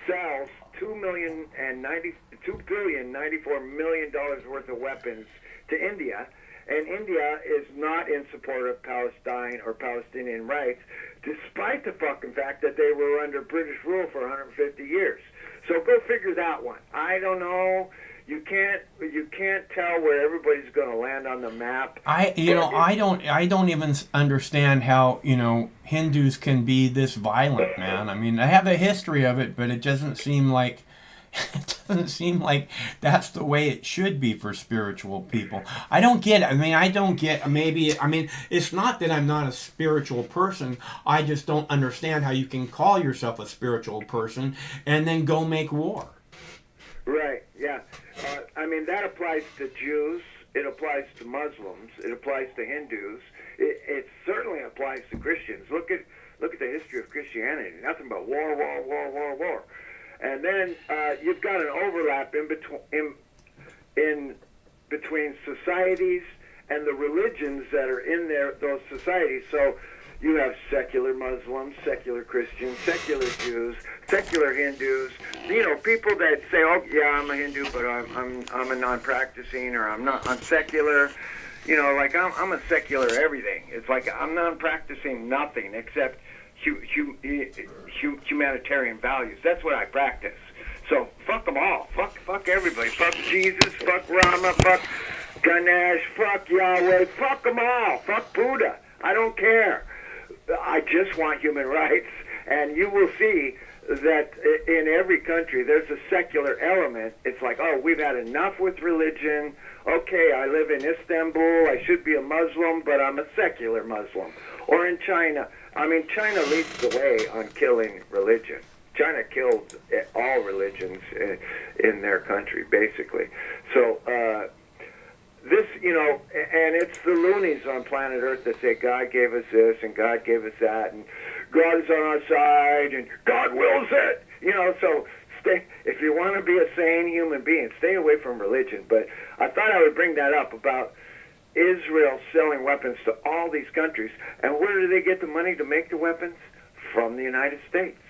sells $2,094,000,000 worth of weapons to India, and India is not in support of Palestine or Palestinian rights, despite the fucking fact that they were under British rule for 150 years. So go figure that one. I don't know. You can't tell where everybody's going to land on the map. I don't even understand how, Hindus can be this violent, man. I mean, I have a history of it, but it doesn't seem like that's the way it should be for spiritual people. I don't get it. It's not that I'm not a spiritual person. I just don't understand how you can call yourself a spiritual person and then go make war. Right, yeah. That applies to Jews. It applies to Muslims. It applies to Hindus. It certainly applies to Christians. Look at the history of Christianity. Nothing but war. And then you've got an overlap in between societies and the religions that are in those societies. So you have secular Muslims, secular Christians, secular Jews, secular Hindus. People that say, "Oh, yeah, I'm a Hindu, but I'm a non-practicing, or I'm secular." I'm a secular everything. It's like I'm non-practicing nothing except humanitarian values. That's what I practice. So fuck them all. Fuck everybody. Fuck Jesus. Fuck Rama. Fuck Ganesh. Fuck Yahweh. Fuck them all. Fuck Buddha. I don't care. I just want human rights. And you will see that in every country there's a secular element. It's like, oh, we've had enough with religion. Okay, I live in Istanbul. I should be a Muslim, but I'm a secular Muslim. Or in China. China leads the way on killing religion. China killed all religions in their country, basically. So and it's the loonies on planet Earth that say God gave us this and God gave us that and God is on our side and God wills it. So if you want to be a sane human being, stay away from religion. But I thought I would bring that up about Israel selling weapons to all these countries. And where do they get the money to make the weapons? From the United States.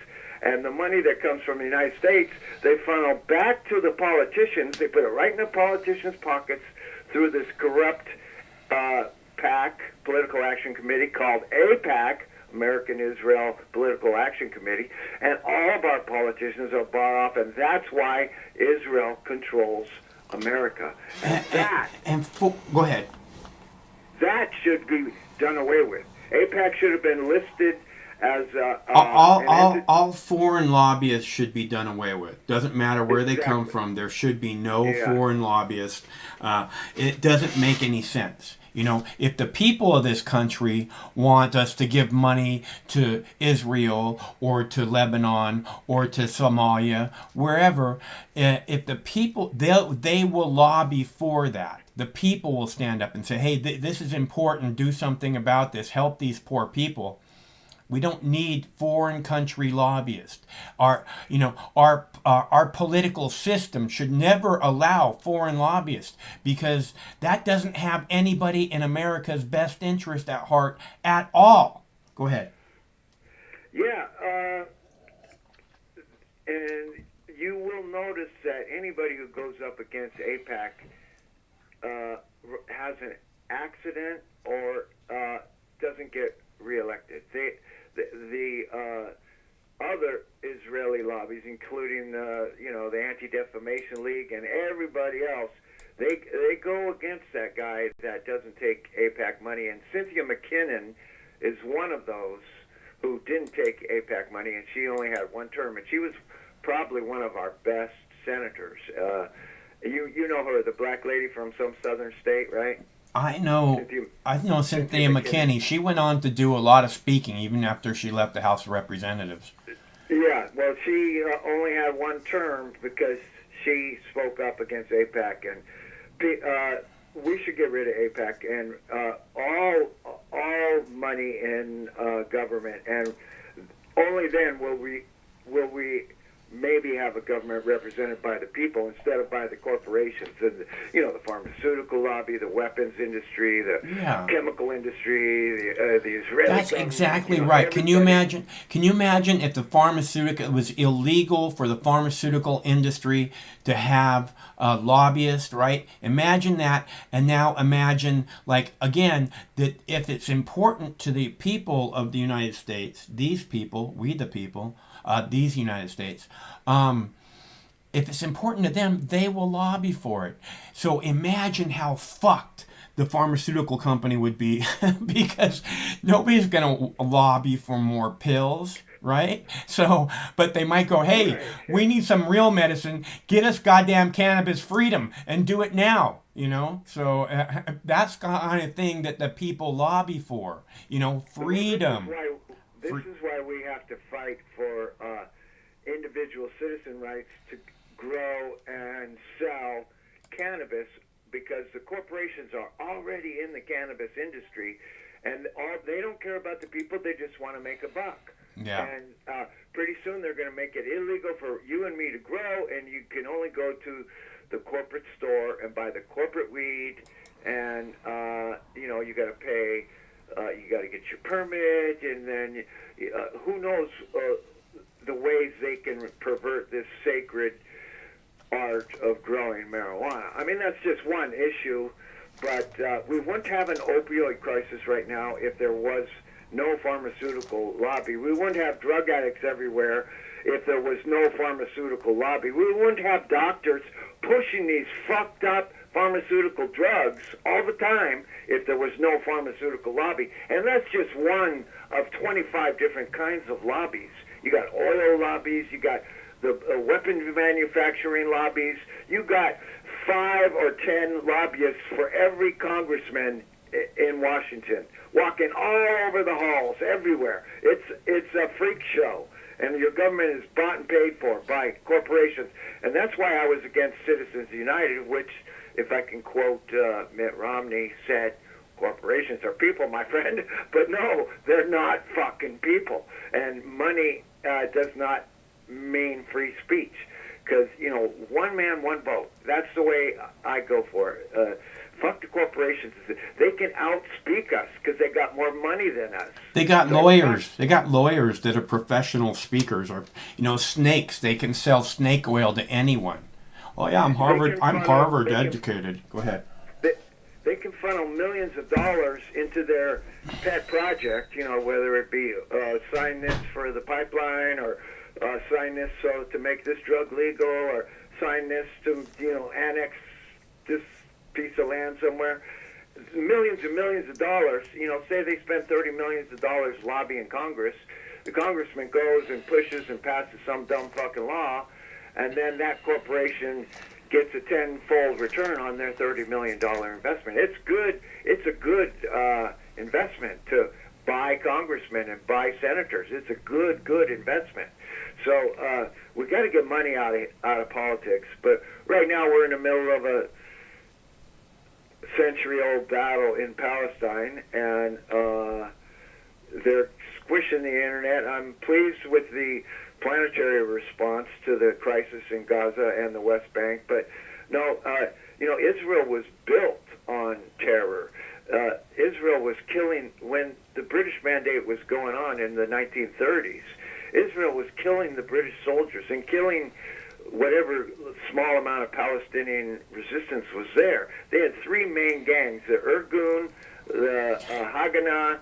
And the money that comes from the United States, they funnel back to the politicians. They put it right in the politicians' pockets through this corrupt PAC, Political Action Committee, called AIPAC, American Israel Political Action Committee. And all of our politicians are bought off, and that's why Israel controls America. Go ahead. That should be done away with. AIPAC should have been listed as all foreign lobbyists should be done away with. Doesn't matter where they come from. There should be no foreign lobbyists. It doesn't make any sense. If the people of this country want us to give money to Israel or to Lebanon or to Somalia, wherever, if the people, they will lobby for that. The people will stand up and say, hey, this is important. Do something about this. Help these poor people. We don't need foreign country lobbyists. Our political system should never allow foreign lobbyists because that doesn't have anybody in America's best interest at heart at all. Go ahead. Yeah, and you will notice that anybody who goes up against AIPAC has an accident or doesn't get reelected. The other Israeli lobbies, including the Anti-Defamation League and everybody else. They go against that guy that doesn't take AIPAC money, and Cynthia McKinnon is one of those who didn't take AIPAC money, and she only had one term, and she was probably one of our best senators. You know her, the black lady from some southern state, right? I know Cynthia McKinney. She went on to do a lot of speaking even after she left the House of Representatives. Yeah, well, she only had one term because she spoke up against AIPAC, and we should get rid of AIPAC and all money in government, and only then will we maybe have a government represented by the people instead of by the corporations and the pharmaceutical lobby, the weapons industry, the chemical industry, the Israeli. That's exactly right. Can you imagine if it was illegal for the pharmaceutical industry to have lobbyists, right? Imagine that, and now imagine, again, that if it's important to the people of the United States, these people, we the people, these United States, if it's important to them, they will lobby for it. So imagine how fucked the pharmaceutical company would be because nobody's going to lobby for more pills, right? So, but they might go, hey, we need some real medicine. Get us goddamn cannabis freedom and do it now, So that's the kind of thing that the people lobby for, freedom. This is why we have to fight for individual citizen rights to grow and sell cannabis, because the corporations are already in the cannabis industry, and they don't care about the people. They just want to make a buck. Yeah. And pretty soon they're going to make it illegal for you and me to grow, and you can only go to the corporate store and buy the corporate weed, and you got to pay. You got to get your permit, and then who knows the ways they can pervert this sacred art of growing marijuana. I mean, that's just one issue, but we wouldn't have an opioid crisis right now if there was no pharmaceutical lobby. We wouldn't have drug addicts everywhere if there was no pharmaceutical lobby. We wouldn't have doctors pushing these fucked up pharmaceutical drugs all the time if there was no pharmaceutical lobby. And that's just one of 25 different kinds of lobbies. You got oil lobbies, you got the weapons manufacturing lobbies, you got 5 or 10 lobbyists for every congressman in Washington, walking all over the halls, everywhere. It's a freak show. And your government is bought and paid for by corporations. And that's why I was against Citizens United, which, if I can quote Mitt Romney, said, corporations are people, my friend. But no, they're not fucking people. And money does not mean free speech. Because, one man, one vote. That's the way I go for it. Fuck the corporations. They can outspeak us because they got more money than us. They got lawyers. They got lawyers that are professional speakers, or snakes. They can sell snake oil to anyone. Oh yeah, I'm Harvard educated. Go ahead. They can funnel millions of dollars into their pet project. Whether it be sign this for the pipeline, or sign this to make this drug legal, or sign this to annex this piece of land somewhere. Millions and millions of dollars. Say they spend $30 million lobbying Congress. The congressman goes and pushes and passes some dumb fucking law, and then that corporation gets a tenfold return on their $30 million investment. It's good. It's a good investment to buy congressmen and buy senators. It's a good investment. So we got to get money out of politics. But right now we're in the middle of a century-old battle in Palestine, and they're squishing the internet. I'm pleased with the planetary response to the crisis in Gaza and the West Bank, but no, Israel was built on terror. Israel was killing, when the British Mandate was going on in the 1930s, Israel was killing the British soldiers and killing whatever small amount of Palestinian resistance was there. They had 3 main gangs, the Irgun, the Haganah,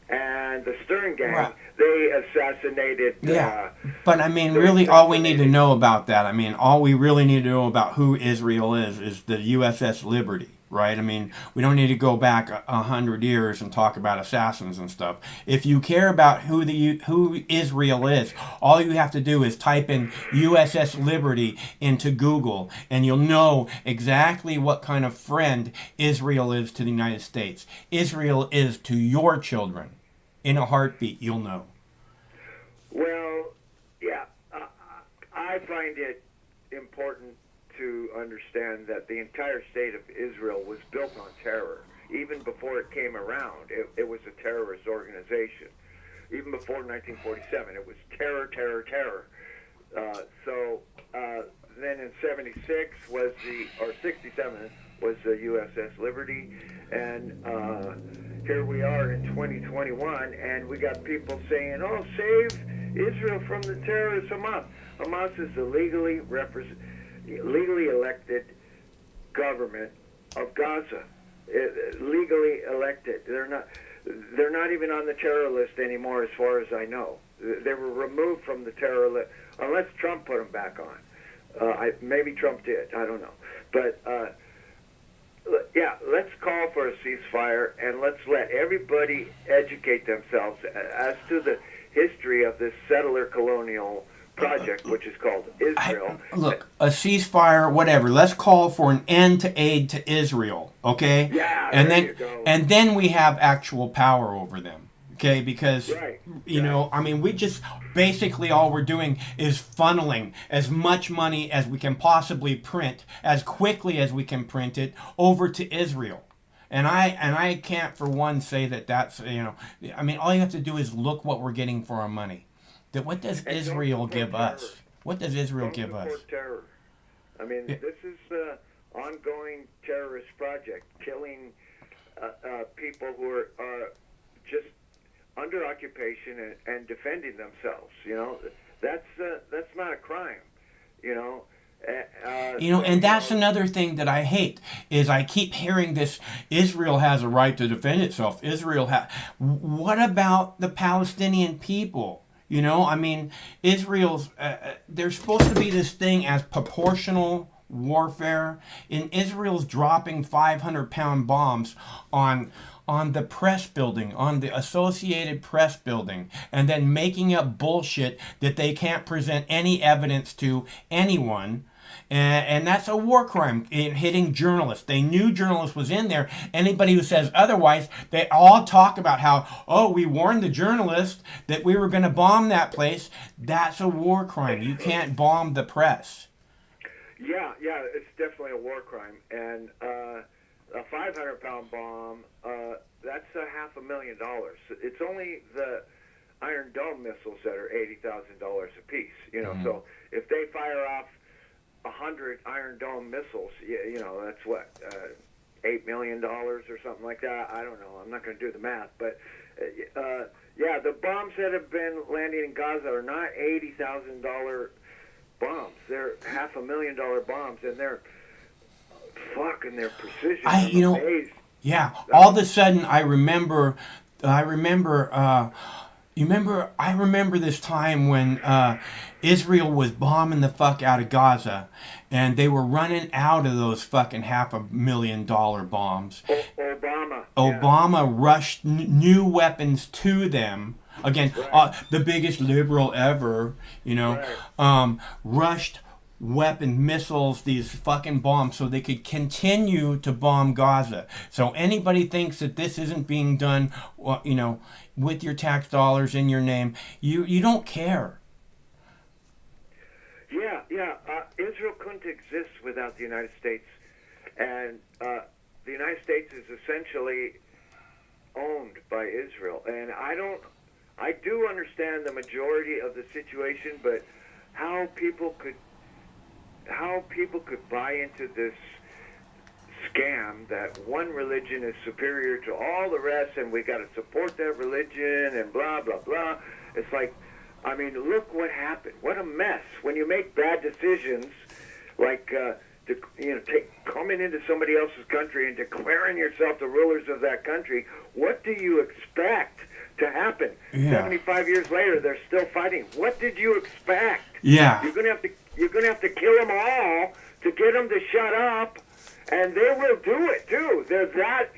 and the Stern Gang, Right. they assassinated. Yeah, but I mean, really, all we need to know about that, I mean, all we really need to know about who Israel is the USS Liberty, right? I mean, we don't need to go back 100 years and talk about assassins and stuff. If you care about who Israel is, all you have to do is type in USS Liberty into Google, and you'll know exactly what kind of friend Israel is to the United States. Israel is to your children. In a heartbeat, you'll know. Well, yeah, I find it important to understand that the entire state of Israel was built on terror. Even before it came around, it was a terrorist organization. Even before 1947, it was terror, terror, terror. Then in 76 or 67 was the USS Liberty, and here we are in 2021, and we got people saying, "Oh, save Israel from the terrorist Hamas." Hamas is the legally elected government of Gaza, legally elected. They're not even on the terror list anymore, as far as I know. They were removed from the terror list, unless Trump put them back on. Maybe Trump did. I don't know. But yeah, let's call for a ceasefire, and let's let everybody educate themselves as to the history of this settler colonial project, which is called Israel. Look, a ceasefire, whatever. Let's call for an end to aid to Israel, okay? Yeah, and there then you go. and then we have actual power over them, okay? Because Right, you know, I mean, we just basically all we're doing is funneling as much money as we can possibly print, as quickly as we can print it, over to Israel. And I can't for one say that that's, you know, I mean, all you have to do is look what we're getting for our money. That what does And Israel don't give support us? terror. What does Israel Don't give us? support terror. I mean, Yeah. this is an ongoing terrorist project, killing people who are just under occupation and defending themselves. You know, that's not a crime. You know. You know, and that's another thing that I hate is I keep hearing this. Israel has a right to defend itself. What about the Palestinian people? You know, I mean, Israel's. There's supposed to be this thing as proportional warfare, and Israel's dropping 500-pound bombs on the press building, on the Associated Press building, and then making up bullshit that they can't present any evidence to anyone. And that's a war crime in hitting journalists. They knew journalists was in there. Anybody who says otherwise, they all talk about how, oh, we warned the journalist that we were going to bomb that place. That's a war crime. You can't bomb the press. Yeah, it's definitely a war crime. And a 500-pound bomb, that's $500,000. It's only the Iron Dome missiles that are $80,000 a piece. You know, so if they fire off 100 Iron Dome missiles, you know, that's what, $8 million or something like that. I don't know. I'm not going to do the math, but yeah, the bombs that have been landing in Gaza are not $80,000 bombs. They're $500,000 bombs, and they're fucking their precision. You know, yeah. All of a sudden, I remember this time when Israel was bombing the fuck out of Gaza, and they were running out of those fucking $500,000 bombs. Obama rushed new weapons to them. Again, the biggest liberal ever, you know, rushed missiles, these fucking bombs, so they could continue to bomb Gaza. So anybody thinks that this isn't being done, you know, with your tax dollars in your name, you don't care. Yeah. Israel couldn't exist without the United States, and the United States is essentially owned by Israel. And I do understand the majority of the situation, but how people could buy into this scam that one religion is superior to all the rest, and we got to support that religion, and blah blah blah. It's like, I mean, look what happened. What a mess. When you make bad decisions, like coming into somebody else's country and declaring yourself the rulers of that country, what do you expect Yeah. 75 years later, they're still fighting. What did you expect? Yeah. You're gonna have to kill them all to get them to shut up, and they will do it too. They're that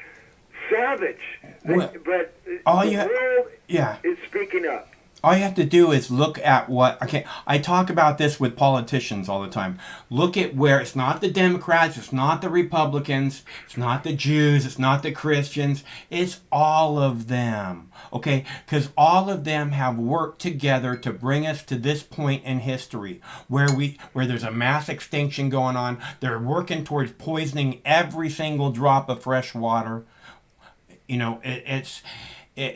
savage. Well, but all the you ha- world Yeah. is speaking up. All you have to do is look at what, okay, I talk about this with politicians all the time. Look at where it's not the Democrats, it's not the Republicans, it's not the Jews, it's not the Christians, it's all of them, okay? Because all of them have worked together to bring us to this point in history where there's a mass extinction going on. They're working towards poisoning every single drop of fresh water. You know,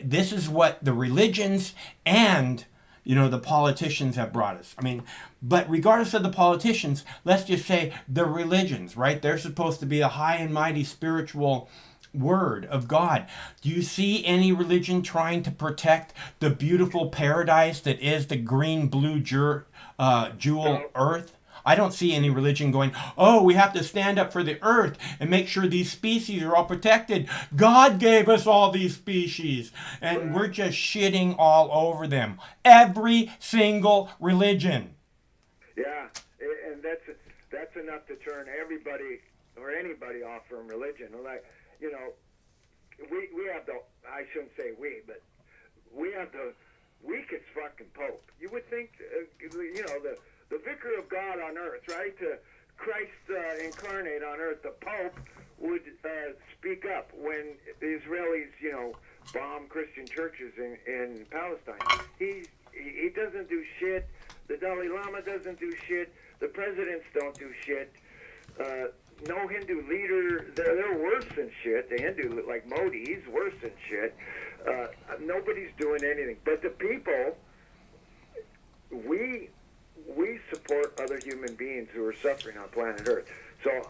this is what the religions and, you know, the politicians have brought us. I mean, but regardless of the politicians, let's just say the religions, right? They're supposed to be a high and mighty spiritual word of God. Do you see any religion trying to protect the beautiful paradise that is the green, blue jewel earth? I don't see any religion going, oh, we have to stand up for the earth and make sure these species are all protected. God gave us all these species, and we're just shitting all over them. Every single religion. Yeah, and that's enough to turn everybody or anybody off from religion. Like, you know, we have I shouldn't say we, but we have the weakest fucking pope. You would think, you know, the vicar of God on earth, right? Christ incarnate on earth, the Pope would speak up when the Israelis, you know, bomb Christian churches in Palestine. He doesn't do shit. The Dalai Lama doesn't do shit. The presidents don't do shit. No Hindu leader, they're worse than shit. The Hindu, like Modi, he's worse than shit. Nobody's doing anything. But the people, we support other human beings who are suffering on planet Earth. So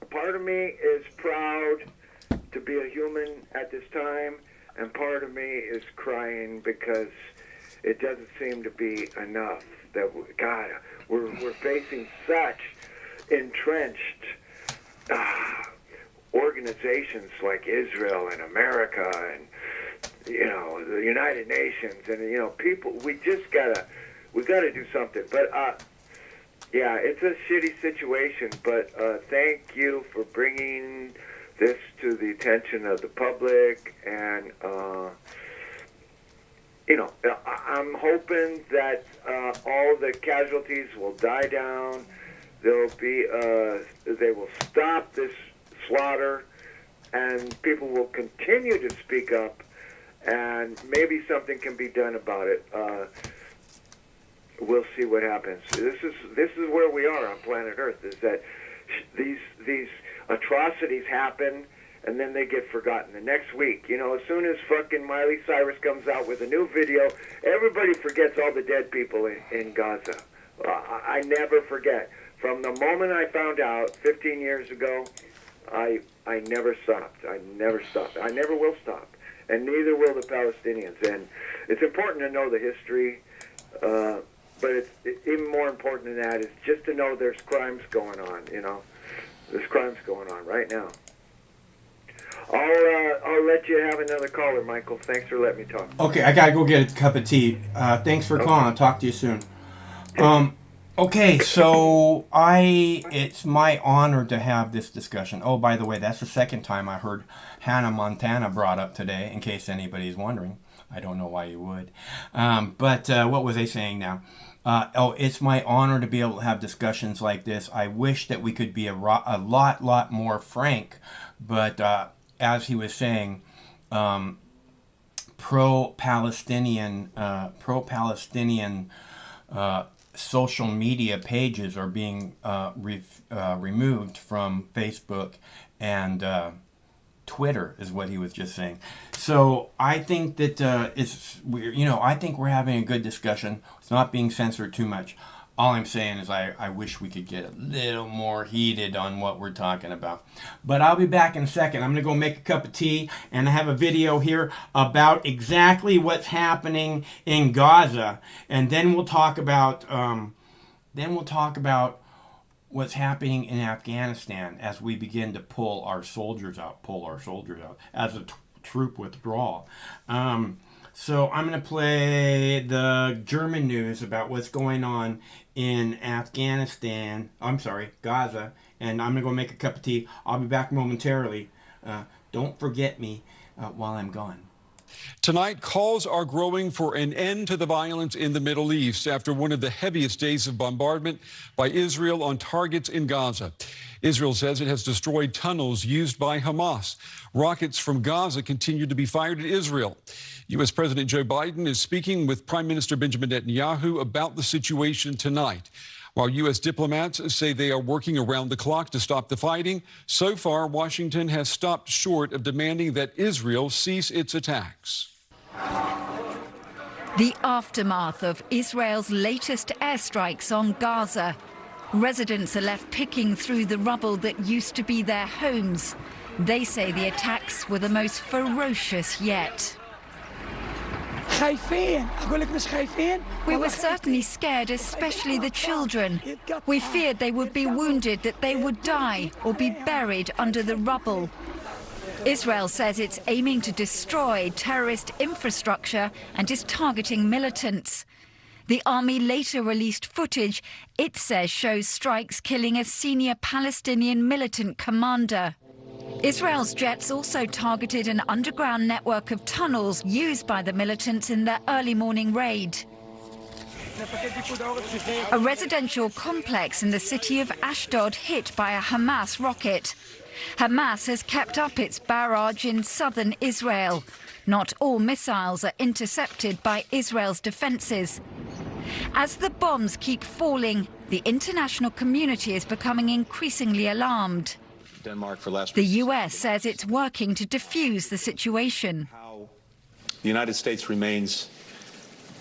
part of me is proud to be a human at this time, and part of me is crying because it doesn't seem to be enough. That God, we're facing such entrenched organizations like Israel and America and, you know, the United Nations and, you know, people. We gotta do something. But yeah, it's a shitty situation. But thank you for bringing this to the attention of the public, and you know, I'm hoping that all the casualties will die down. They will stop this slaughter, and people will continue to speak up, and maybe something can be done about it. We'll see what happens. This is where we are on planet Earth. Is that these atrocities happen, and then they get forgotten. The next week, you know, as soon as fucking Miley Cyrus comes out with a new video, everybody forgets all the dead people in Gaza. I never forget. From the moment I found out 15 years ago, I never stopped. I never stopped. I never will stop, and neither will the Palestinians. And it's important to know the history. But it's even more important than that is just to know there's crimes going on, you know. There's crimes going on right now. I'll let you have another caller, Michael. Thanks for letting me talk. Okay, I gotta go get a cup of tea. Thanks for calling. I'll talk to you soon. Okay, so it's my honor to have this discussion. Oh, by the way, that's the second time I heard Hannah Montana brought up today, in case anybody's wondering. I don't know why you would. But what was I saying now? It's my honor to be able to have discussions like this. I wish that we could be a lot more frank. But as he was saying, pro-Palestinian social media pages are being removed from Facebook and Twitter, is what he was just saying. So I think that I think we're having a good discussion. It's not being censored too much. All I'm saying is I wish we could get a little more heated on what we're talking about. But I'll be back in a second. I'm going to go make a cup of tea, and I have a video here about exactly what's happening in Gaza, and then we'll talk about what's happening in Afghanistan as we begin to pull our soldiers out as a troop withdrawal. So I'm going to play the German news about what's going on in Gaza, and I'm going to go make a cup of tea. I'll be back momentarily. Don't forget me while I'm gone. Tonight, calls are growing for an end to the violence in the Middle East after one of the heaviest days of bombardment by Israel on targets in Gaza. Israel says it has destroyed tunnels used by Hamas. Rockets from Gaza continue to be fired at Israel. U.S. President Joe Biden is speaking with Prime Minister Benjamin Netanyahu about the situation tonight. While U.S. diplomats say they are working around the clock to stop the fighting, so far Washington has stopped short of demanding that Israel cease its attacks. The aftermath of Israel's latest airstrikes on Gaza. Residents are left picking through the rubble that used to be their homes. They say the attacks were the most ferocious yet. We were certainly scared, especially the children. We feared they would be wounded, that they would die or be buried under the rubble. Israel says it's aiming to destroy terrorist infrastructure and is targeting militants. The army later released footage it says shows strikes killing a senior Palestinian militant commander. Israel's jets also targeted an underground network of tunnels used by the militants in their early morning raid. A residential complex in the city of Ashdod hit by a Hamas rocket. Hamas has kept up its barrage in southern Israel. Not all missiles are intercepted by Israel's defenses. As the bombs keep falling, the international community is becoming increasingly alarmed. The U.S. says it's working to defuse the situation. The United States remains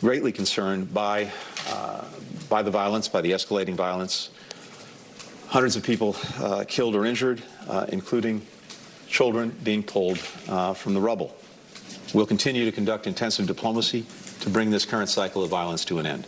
greatly concerned by the violence, by the escalating violence. Hundreds of people killed or injured, including children being pulled from the rubble. We'll continue to conduct intensive diplomacy to bring this current cycle of violence to an end.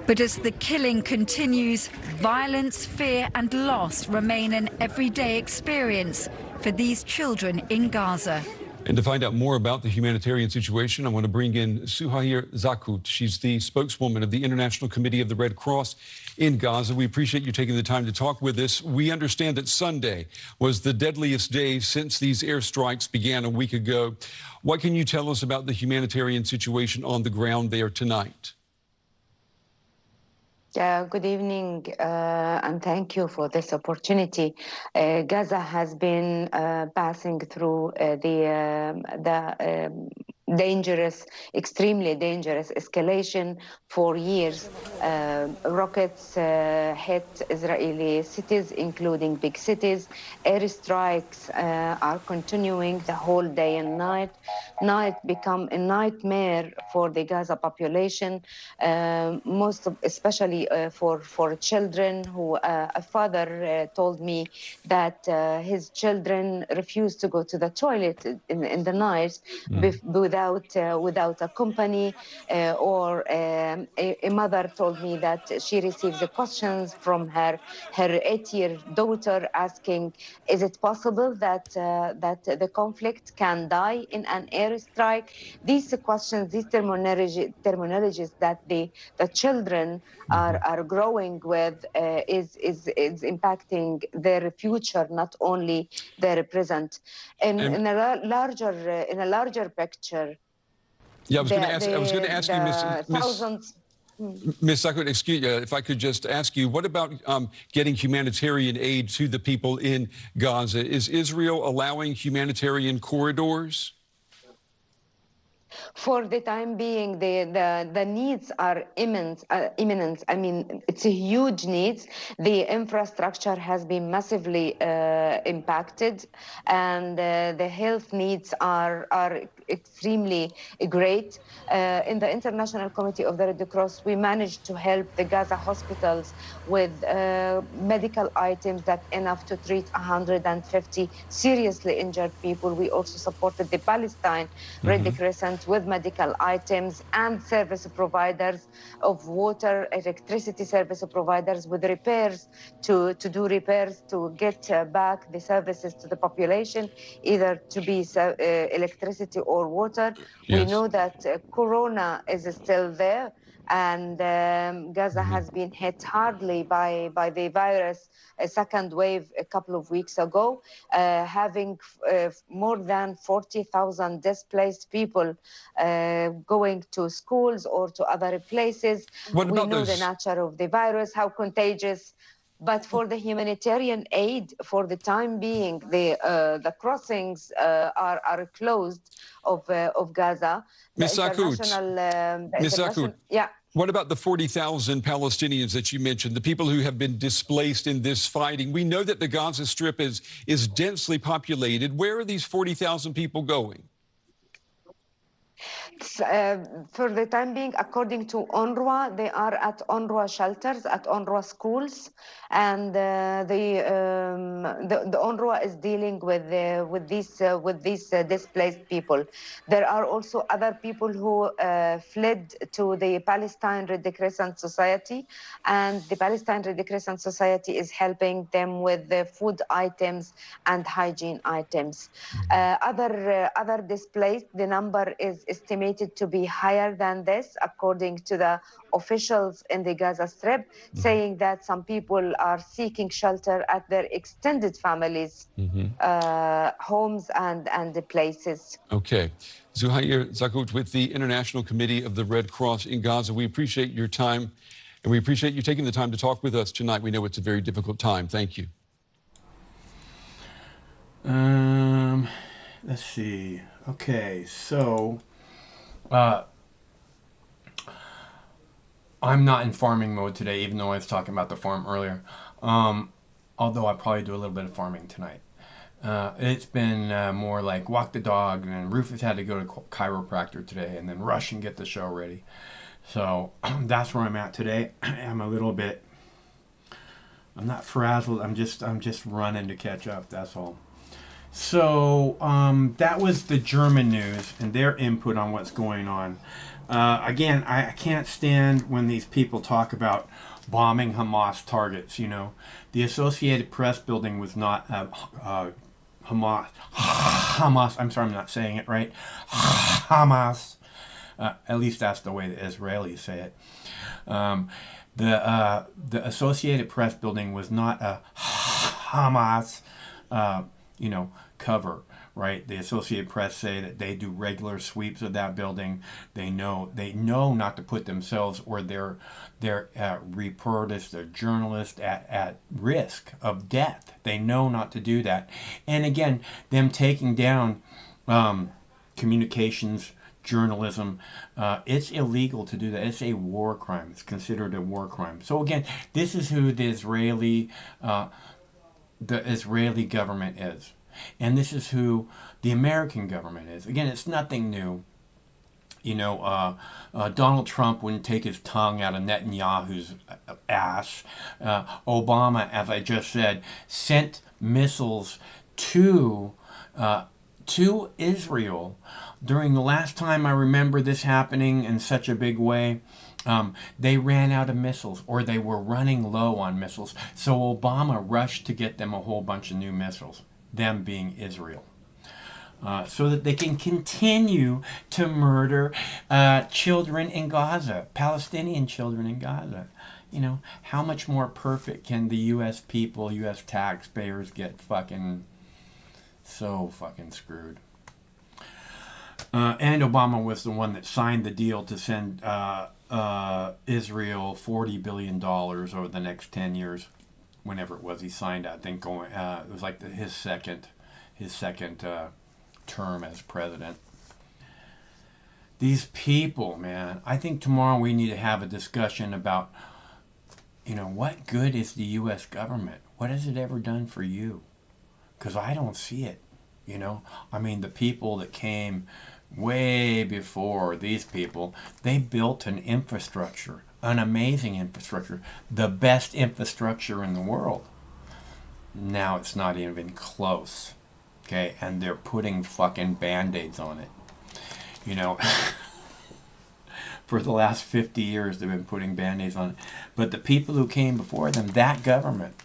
But as the killing continues, violence, fear and loss remain an everyday experience for these children in Gaza. And to find out more about the humanitarian situation, I want to bring in Suhair Zakut. She's the spokeswoman of the International Committee of the Red Cross in Gaza. We appreciate you taking the time to talk with us. We understand that Sunday was the deadliest day since these airstrikes began a week ago. What can you tell us about the humanitarian situation on the ground there tonight? Good evening, and thank you for this opportunity. Gaza has been passing through the dangerous, extremely dangerous escalation for years. Rockets hit Israeli cities, including big cities. Airstrikes are continuing the whole day and night. Night become a nightmare for the Gaza population, especially for children. Who a father told me that his children refused to go to the toilet in the night without a company, or a mother told me that she receives the questions from her 8-year daughter asking, is it possible that the conflict can die in an airstrike? These questions, these terminologies that the children are growing with is impacting their future, not only their present. In a larger picture. Yeah, I was going to ask you, Ms. Zakut, excuse me, if I could just ask you, what about getting humanitarian aid to the people in Gaza? Is Israel allowing humanitarian corridors? For the time being, the needs are imminent. I mean, it's a huge needs. The infrastructure has been massively impacted, and the health needs are extremely great. In the International Committee of the Red Cross, we managed to help the Gaza hospitals with medical items that enough to treat 150 seriously injured people. We also supported the Palestine Red Crescent with medical items and service providers of water, electricity service providers with repairs to do repairs to get back the services to the population, either to be electricity or or water. Yes. We know that corona is still there, and Gaza has been hit hardly by the virus, a second wave a couple of weeks ago, having more than 40,000 displaced people going to schools or to other places. What We about know the those? nature of the virus, how contagious. But for the humanitarian aid, for the time being, the crossings are closed of Gaza. Ms. Zakout, Ms. Zakout, yeah. what about the 40,000 Palestinians that you mentioned, the people who have been displaced in this fighting? We know that the Gaza Strip is densely populated. Where are these 40,000 people going? For the time being, according to UNRWA, they are at UNRWA shelters, at UNRWA schools, and the UNRWA is dealing with these displaced people. There are also other people who fled to the Palestine Red Crescent Society, and the Palestine Red Crescent Society is helping them with the food items and hygiene items. Other displaced, the number is estimated to be higher than this, according to the officials in the Gaza Strip, saying that some people are seeking shelter at their extended families' homes and the places. Okay. Zuhair Zakout with the International Committee of the Red Cross in Gaza. We appreciate your time, and we appreciate you taking the time to talk with us tonight. We know it's a very difficult time. Thank you. Let's see. Okay, so I'm not in farming mode today, even though I was talking about the farm earlier. Although I probably do a little bit of farming tonight. It's been more like walk the dog, and then Rufus had to go to chiropractor today, and then rush and get the show ready. So that's where I'm at today. I'm a little bit. I'm not frazzled. I'm just running to catch up. That's all. So that was the German news and their input on what's going on. Again, I can't stand when these people talk about bombing Hamas targets. You know, the Associated Press building was not Hamas. I'm sorry, I'm not saying it right. Hamas. At least that's the way the Israelis say it. The Associated Press building was not a Hamas. Cover, right? The Associated Press say that they do regular sweeps of that building. They know not to put themselves or their reporters, their journalists at risk of death. They know not to do that. And again, them taking down communications, journalism, it's illegal to do that. It's a war crime. It's considered a war crime. So again, this is who the Israeli government is. And this is who the American government is. Again, it's nothing new. Donald Trump wouldn't take his tongue out of Netanyahu's ass. Obama, as I just said, sent missiles to Israel. During the last time I remember this happening in such a big way, they ran out of missiles, or they were running low on missiles. So Obama rushed to get them a whole bunch of new missiles, them being Israel, so that they can continue to murder children in Gaza, Palestinian children in Gaza. You know, how much more perfect can the U.S. people, U.S. taxpayers get? Fucking so fucking screwed. And Obama was the one that signed the deal to send Israel $40 billion over the next 10 years. Whenever it was he signed, I think it was like his second term as president. These people, man, I think tomorrow we need to have a discussion about, what good is the U.S. government? What has it ever done for you? Because I don't see it. The people that came way before these people, they built an infrastructure. An amazing infrastructure, the best infrastructure in the world. Now it's not even close, okay? And they're putting fucking Band-Aids on it. For the last 50 years, they've been putting Band-Aids on it. But the people who came before them, that government,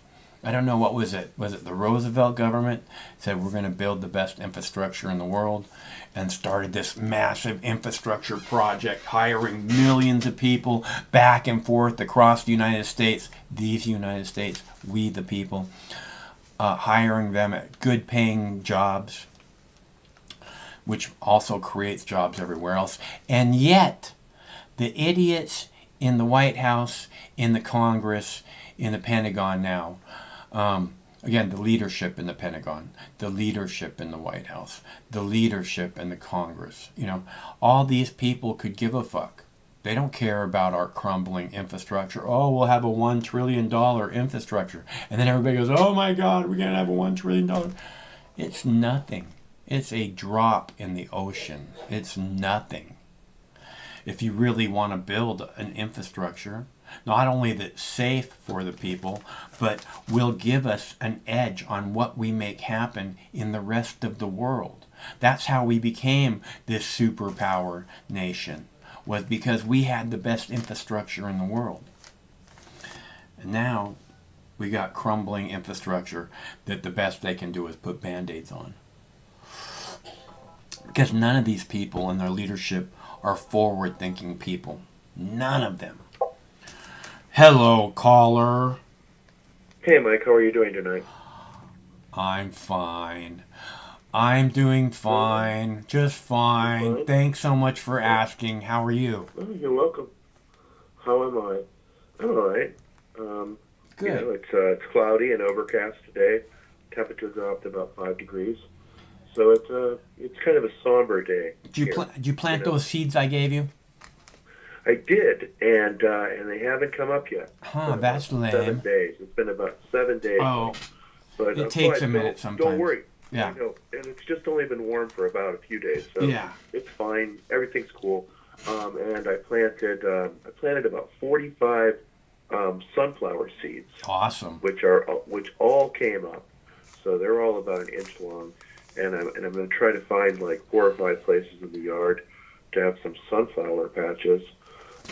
I don't know, what was it? Was it the Roosevelt government said we're going to build the best infrastructure in the world, and started this massive infrastructure project, hiring millions of people back and forth across the United States, these United States, we the people, hiring them at good paying jobs, which also creates jobs everywhere else. And yet, the idiots in the White House, in the Congress, in the Pentagon now, again, the leadership in the Pentagon, the leadership in the White House, the leadership in the Congress, all these people could give a fuck. They don't care about our crumbling infrastructure. Oh, we'll have a $1 trillion infrastructure. And then everybody goes, oh my God, we're going to have a $1 trillion. It's nothing. It's a drop in the ocean. It's nothing. If you really want to build an infrastructure, not only that's safe for the people, but will give us an edge on what we make happen in the rest of the world. That's how we became this superpower nation, was because we had the best infrastructure in the world. And now we got crumbling infrastructure that the best they can do is put Band-Aids on. Because none of these people in their leadership are forward-thinking people. None of them. Hello, caller. Hey, Mike. How are you doing tonight? I'm fine. I'm doing fine. Just fine. Thanks so much for asking. How are you? Oh, you're welcome. How am I? I'm all right. Good. It's cloudy and overcast today. Temperatures are up to about 5 degrees. So it's kind of a somber day. Did you plant those seeds I gave you? I did, and they haven't come up yet. Huh, that's lame. 7 days. It's been about 7 days. Oh, but it takes a minute sometimes. Don't worry. Yeah. And it's just only been warm for about a few days, so yeah, it's fine. Everything's cool. And I planted about 45 sunflower seeds. Awesome. Which all came up, so they're all about an inch long. And I'm going to try to find like 4 or 5 places in the yard to have some sunflower patches.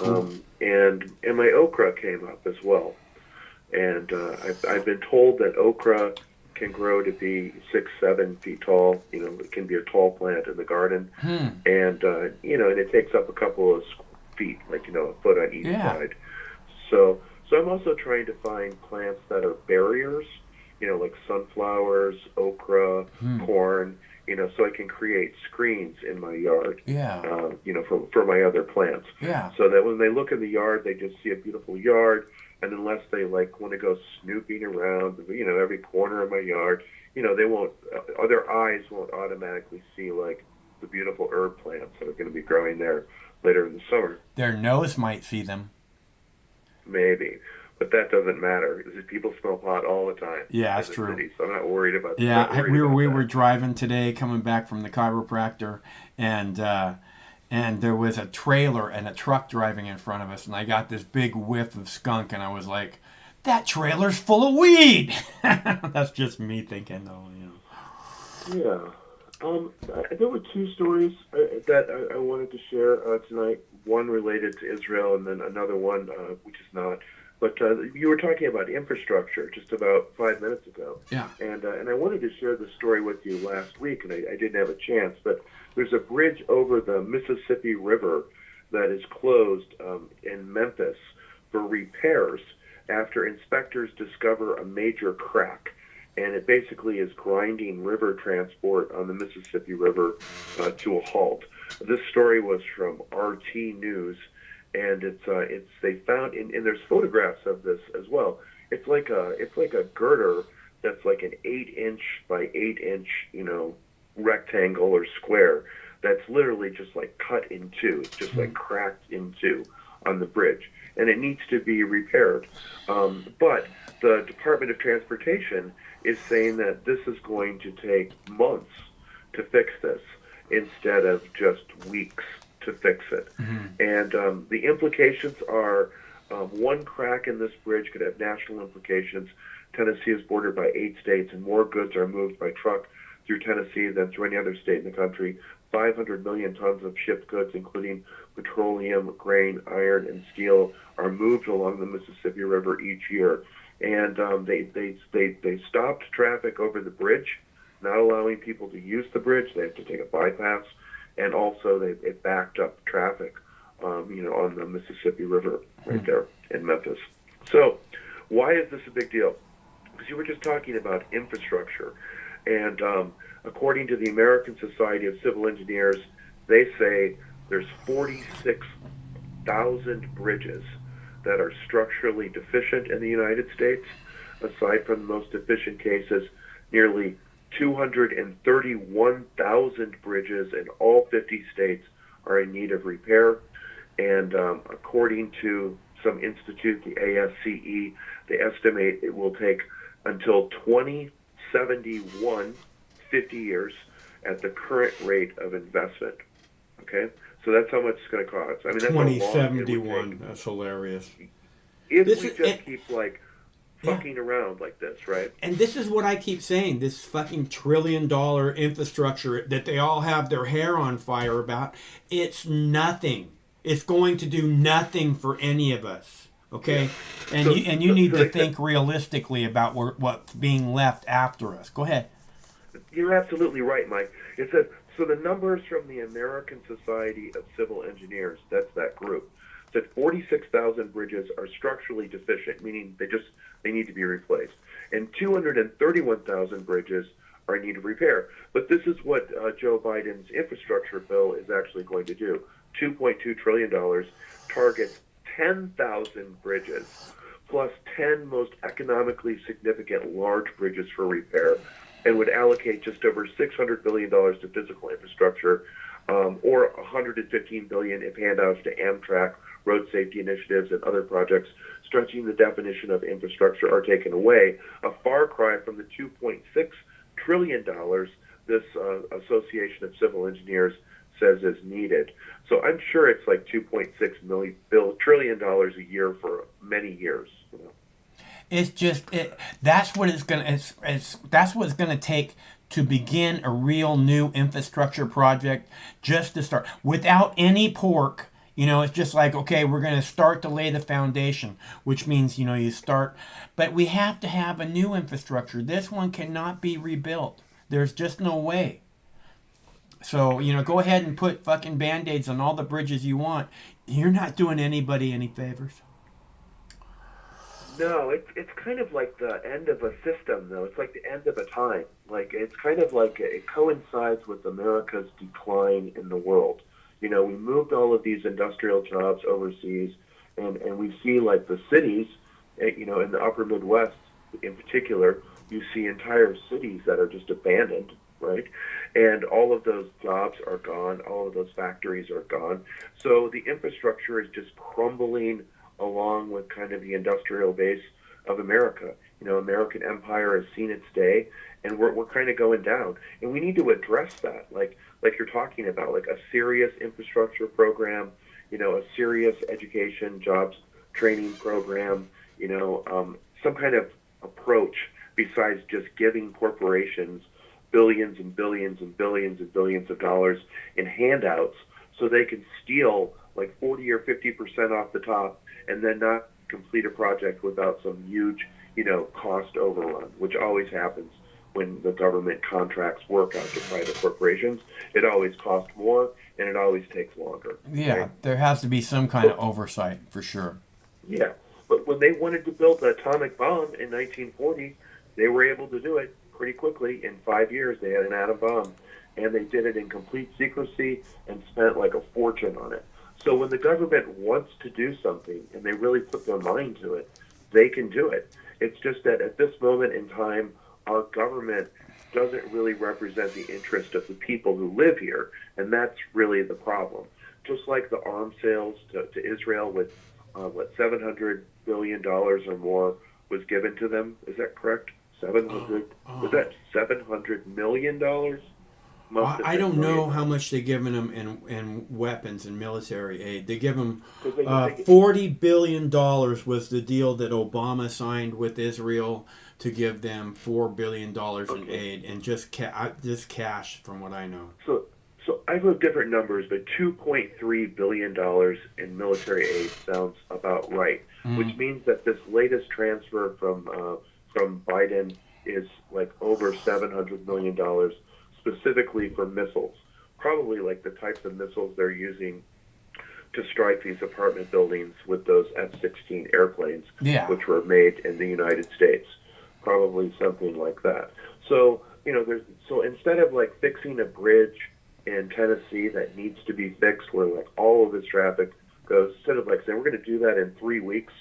And my okra came up as well. And I've been told that okra can grow to be 6-7 feet tall. It can be a tall plant in the garden. And and it takes up a couple of feet, like a foot on each side. So I'm also trying to find plants that are barriers, like sunflowers, okra, corn, so I can create screens in my yard, for my other plants. Yeah. So that when they look in the yard, they just see a beautiful yard, and unless they want to go snooping around, every corner of my yard, they won't, their eyes won't automatically see like the beautiful herb plants that are going to be growing there later in the summer. Their nose might see them. Maybe. But that doesn't matter because people smell pot all the time. Yeah, that's true. City, so I'm not worried about that. Yeah, we were driving today, coming back from the chiropractor, and there was a trailer and a truck driving in front of us, and I got this big whiff of skunk, and I was like, "That trailer's full of weed." That's just me thinking, though. Yeah. There were 2 stories that I wanted to share tonight. One related to Israel, and then another one which is not. But you were talking about infrastructure just about 5 minutes ago. Yeah. And I wanted to share the story with you last week, and I didn't have a chance. But there's a bridge over the Mississippi River that is closed in Memphis for repairs after inspectors discover a major crack. And it basically is grinding river transport on the Mississippi River to a halt. This story was from RT News. And they found and there's photographs of this as well. It's like a girder that's like an 8-inch by 8-inch rectangle or square that's literally just like cut in two. It's just like cracked in two on the bridge, and it needs to be repaired. But the Department of Transportation is saying that this is going to take months to fix this instead of just weeks to fix it. And the implications are one crack in this bridge could have national implications. Tennessee is bordered by 8 states, and more goods are moved by truck through Tennessee than through any other state in the country. 500 million tons of shipped goods, including petroleum, grain, iron, and steel, are moved along the Mississippi River each year. and they stopped traffic over the bridge, not allowing people to use the bridge. They have to take a bypass, and also it backed up traffic, on the Mississippi River right there in Memphis. So, why is this a big deal? Because you were just talking about infrastructure, and according to the American Society of Civil Engineers, they say there's 46,000 bridges that are structurally deficient in the United States. Aside from the most deficient cases, nearly 231,000 bridges in all 50 states are in need of repair. And according to some institute, the ASCE, they estimate it will take until 2071, 50 years, at the current rate of investment. Okay? So that's how much it's going to cost. I mean, that's 2071. That's hilarious. If we just keep, fucking around like this, right? And this is what I keep saying, this fucking $1 trillion infrastructure that they all have their hair on fire about, it's nothing. It's going to do nothing for any of us, okay? And you need to think realistically about what's being left after us. Go ahead. You're absolutely right, Mike. It says, so the numbers from the American Society of Civil Engineers, that's that group, said 46,000 bridges are structurally deficient, meaning they need to be replaced, and 231,000 bridges are in need of repair. But this is what Joe Biden's infrastructure bill is actually going to do. $2.2 trillion targets 10,000 bridges, plus 10 most economically significant large bridges for repair, and would allocate just over $600 billion to physical infrastructure, or $115 billion in handouts to Amtrak, road safety initiatives, and other projects stretching the definition of infrastructure are taken away, a far cry from the $2.6 trillion this Association of Civil Engineers says is needed. So I'm sure it's like $2.6 trillion a year for many years. It's just that's what it's gonna that's what it's gonna take to begin a real new infrastructure project, just to start without any pork. It's just like, okay, we're going to start to lay the foundation, which means, you start. But we have to have a new infrastructure. This one cannot be rebuilt. There's just no way. So, go ahead and put fucking Band-Aids on all the bridges you want. You're not doing anybody any favors. No, it's kind of like the end of a system, though. It's like the end of a time. It's kind of like it coincides with America's decline in the world. We moved all of these industrial jobs overseas, and we see the cities, in the upper Midwest in particular, you see entire cities that are just abandoned, right? And all of those jobs are gone, all of those factories are gone. So the infrastructure is just crumbling along with kind of the industrial base of America. American empire has seen its day, and we're kind of going down. And we need to address that, like you're talking about, a serious infrastructure program, a serious education, jobs training program, some kind of approach besides just giving corporations billions and billions and billions and billions of dollars in handouts so they can steal 40 or 50% off the top and then not complete a project without some huge, cost overrun, which always happens when the government contracts work out to private corporations. It always costs more, and it always takes longer. Yeah, right? There has to be some kind of oversight, for sure. Yeah, but when they wanted to build the atomic bomb in 1940, they were able to do it pretty quickly. In 5 years, they had an atom bomb, and they did it in complete secrecy and spent a fortune on it. So when the government wants to do something, and they really put their mind to it, they can do it. It's just that at this moment in time, our government doesn't really represent the interest of the people who live here, and that's really the problem. Just like the arms sales to Israel with, $700 billion or more was given to them. Is that correct? Was that $700 million? I don't know how much they've given them in weapons and military aid. They give them $40 billion was the deal that Obama signed with Israel to give them $4 billion in aid, and just cash, from what I know. So I've heard different numbers, but $2.3 billion in military aid sounds about right, which means that this latest transfer from Biden is like over $700 million specifically for missiles, probably like the types of missiles they're using to strike these apartment buildings with those F-16 airplanes, which were made in the United States, probably something like that. So, so instead of like fixing a bridge in Tennessee that needs to be fixed where like all of this traffic goes, instead of like saying we're going to do that in 3 weeks,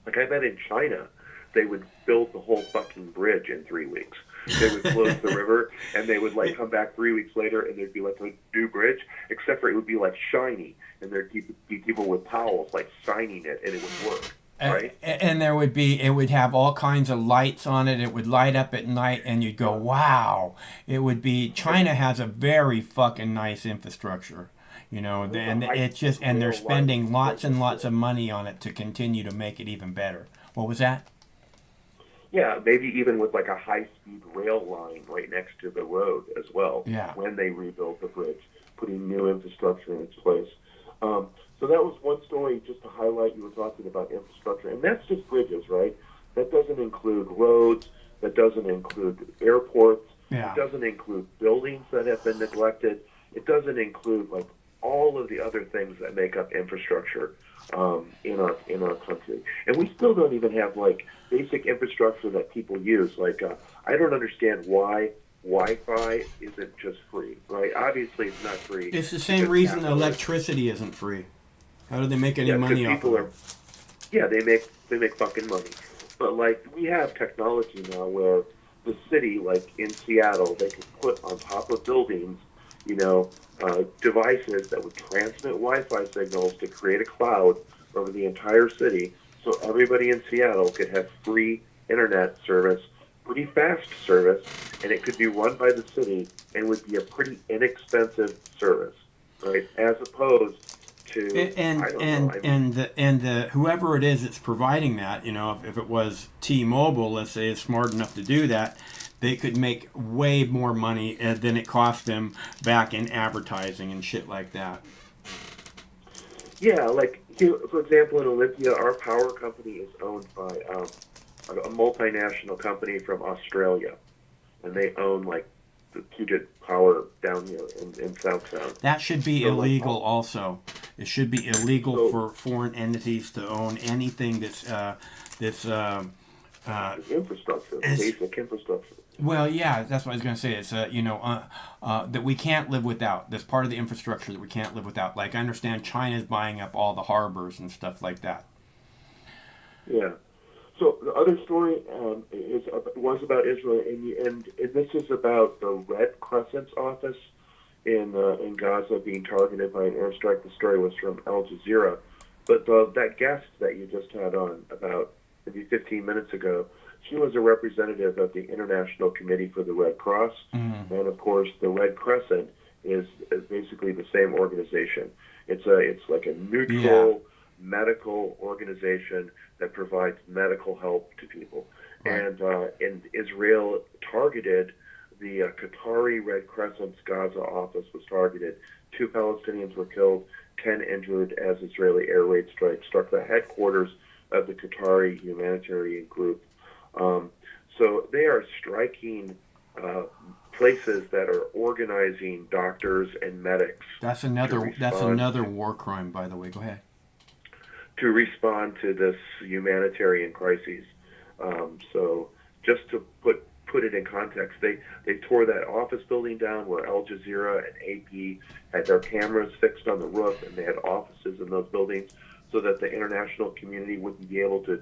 like I bet in China they would build the whole fucking bridge in 3 weeks. They would close the river and they would like come back 3 weeks later and there'd be like a new bridge, except for it would be like shiny and there'd be people with towels like shining it and it would work. Right. And it would have all kinds of lights on it. It would light up at night and you'd go, wow. It would be, China has a very fucking nice infrastructure, and it's just, and they're spending lots and lots of money on it to continue to make it even better. What was that? Yeah, maybe even with like a high-speed rail line right next to the road as well. Yeah. When they rebuild the bridge, putting new infrastructure in its place. So that was one story just to highlight. You were talking about infrastructure, and that's just bridges, right? That doesn't include roads. That doesn't include airports. Yeah. It doesn't include buildings that have been neglected. It doesn't include like all of the other things that make up infrastructure in our country. And we still don't even have like basic infrastructure that people use. Like I don't understand why Wi-Fi isn't just free, right? Obviously, it's not free. It's the same reason electricity isn't free. How do they make any money off of it? Yeah, they make fucking money. But like we have technology now where the city, like in Seattle, they can put on top of buildings, devices that would transmit Wi-Fi signals to create a cloud over the entire city, so everybody in Seattle could have free internet service, pretty fast service, and it could be run by the city and would be a pretty inexpensive service, right? As opposed to the whoever it is that's providing that, if it was T-Mobile, let's say, is smart enough to do that, they could make way more money than it cost them back in advertising and shit like that. Yeah, like here, for example, in Olympia, our power company is owned by a multinational company from Australia, and they own like the Puget Power down here in South Sound. That should be illegal also. It should be illegal for foreign entities to own anything that's infrastructure, basic infrastructure. Well, yeah, that's what I was going to say. It's that we can't live without. That's part of the infrastructure that we can't live without. Like I understand China's buying up all the harbors and stuff like that. Yeah. So the other story was about Israel, and this is about the Red Crescent's office in Gaza being targeted by an airstrike. The story was from Al Jazeera, but that guest that you just had on about maybe 15 minutes ago, she was a representative of the International Committee for the Red Cross, and of course the Red Crescent is basically the same organization. It's like a neutral medical organization that provides medical help to people. Right. And Israel targeted the Qatari Red Crescent's Gaza office was targeted. 2 Palestinians were killed, 10 injured as Israeli air raid strikes struck the headquarters of the Qatari humanitarian group. So they are striking places that are organizing doctors and medics. That's another war crime, by the way. Go ahead. To respond to this humanitarian crisis. So just to put it in context, they tore that office building down where Al Jazeera and AP had their cameras fixed on the roof, and they had offices in those buildings so that the international community wouldn't be able to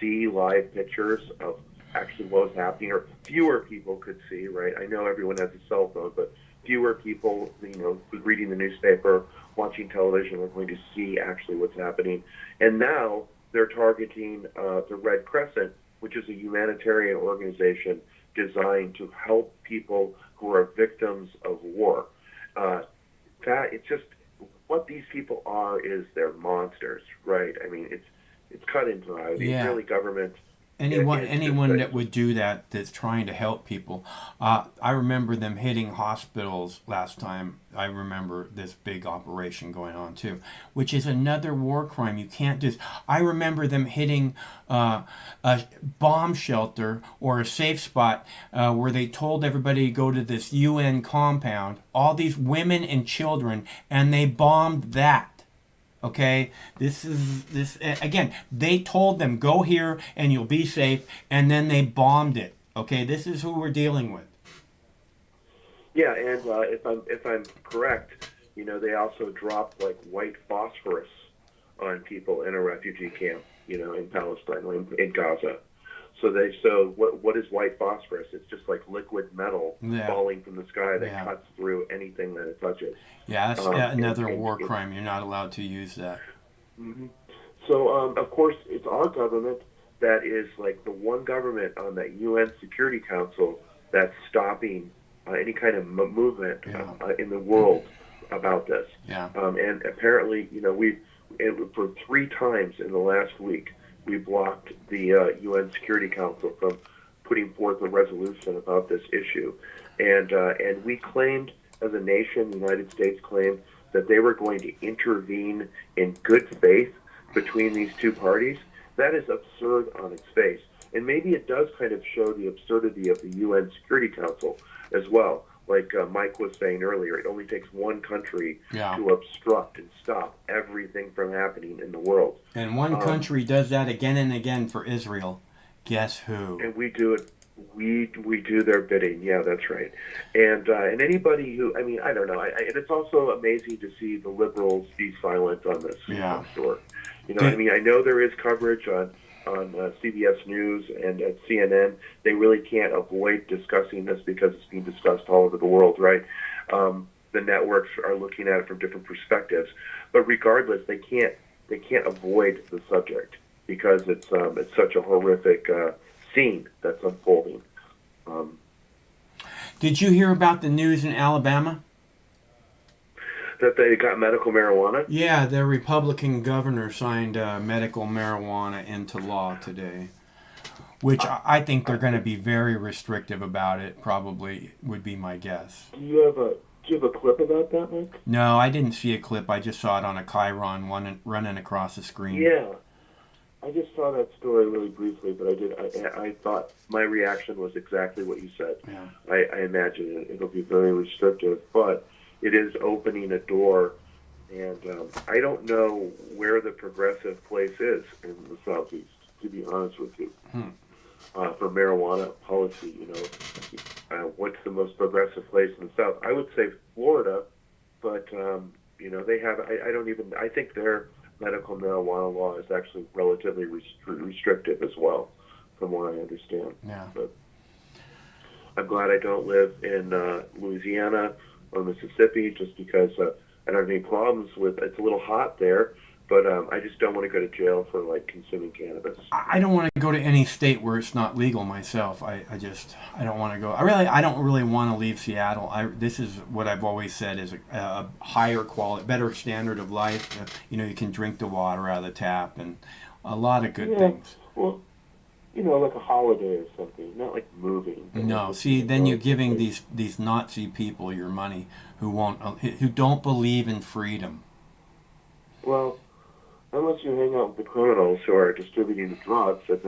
see live pictures of actually what was happening, or fewer people could see, right? I know everyone has a cell phone, but fewer people, reading the newspaper, watching television, are going to see actually what's happening. And now they're targeting the Red Crescent, which is a humanitarian organization designed to help people who are victims of war. It's just what these people are is they're monsters, right? I mean, it's cut into eye. The Israeli government anyone that would do that, that's trying to help people. I remember them hitting hospitals last time. I remember this big operation going on too, which is another war crime. You can't just. I remember them hitting a bomb shelter or a safe spot where they told everybody to go to this UN compound, all these women and children, and they bombed that. Okay, this again. They told them, go here and you'll be safe, and then they bombed it. Okay, this is who we're dealing with. Yeah, and if I'm correct, they also dropped like white phosphorus on people in a refugee camp, in Palestine, in Gaza. So what is white phosphorus? It's just like liquid metal falling from the sky that cuts through anything that it touches. Yeah, that's another war crime. You're not allowed to use that. Mm-hmm. So, of course, it's our government that is like the one government on that UN Security Council that's stopping any kind of movement in the world about this. Yeah. And apparently, for 3 times in the last week, we blocked the UN Security Council from putting forth a resolution about this issue. And we claimed, as a nation, the United States claimed that they were going to intervene in good faith between these two parties. That is absurd on its face. And maybe it does kind of show the absurdity of the UN Security Council as well. Like Mike was saying earlier, it only takes one country to obstruct and stop everything from happening in the world. And one country does that again and again for Israel. Guess who? And we do it. We do their bidding. Yeah, that's right. And anybody who, I don't know. And it's also amazing to see the liberals be silent on this. Yeah. I'm sure. I know there is coverage on CBS News and at CNN. They really can't avoid discussing this because it's being discussed all over the world, right? The networks are looking at it from different perspectives, but regardless, they can't avoid the subject because it's such a horrific scene that's unfolding. Did you hear about the news in Alabama? That they got medical marijuana? Yeah, the Republican governor signed medical marijuana into law today, which I think they're going to be very restrictive about it, probably would be my guess. Do you have a clip about that, Mike? No, I didn't see a clip. I just saw it on a Chiron running across the screen. Yeah. I just saw that story really briefly, but I thought my reaction was exactly what you said. Yeah. I imagine it'll be very restrictive, but it is opening a door, and I don't know where the progressive place is in the Southeast, to be honest with you. For marijuana policy, what's the most progressive place in the South? I would say Florida, but they have. I think their medical marijuana law is actually relatively restrictive as well, from what I understand. Yeah. But I'm glad I don't live in Louisiana or Mississippi, just because I don't have any problems with. It's a little hot there, but I just don't want to go to jail for like consuming cannabis. I don't want to go to any state where it's not legal myself. I don't want to go. I don't really want to leave Seattle. This is what I've always said is a higher quality, better standard of life. You can drink the water out of the tap and a lot of good things. Well, like a holiday or something, not like moving. No, see, then you're giving these Nazi people your money who don't believe in freedom. Well, unless you hang out with the criminals who are distributing the drugs, and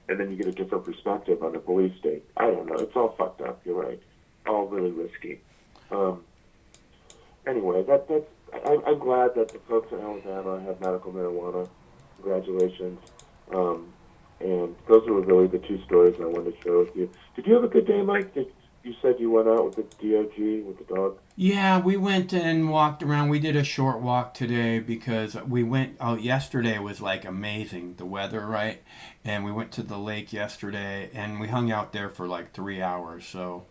then you get a different perspective on the police state. I don't know. It's all fucked up. You're right. All really risky. Anyway, I'm glad that the folks in Alabama have medical marijuana. Congratulations. And those were really the 2 stories I wanted to share with you. Did you have a good day, Mike? You said you went out with the DOG, with the dog? Yeah, we went and walked around. We did a short walk today because we went out yesterday. Was like amazing, the weather, right? And we went to the lake yesterday and we hung out there for like 3 hours. So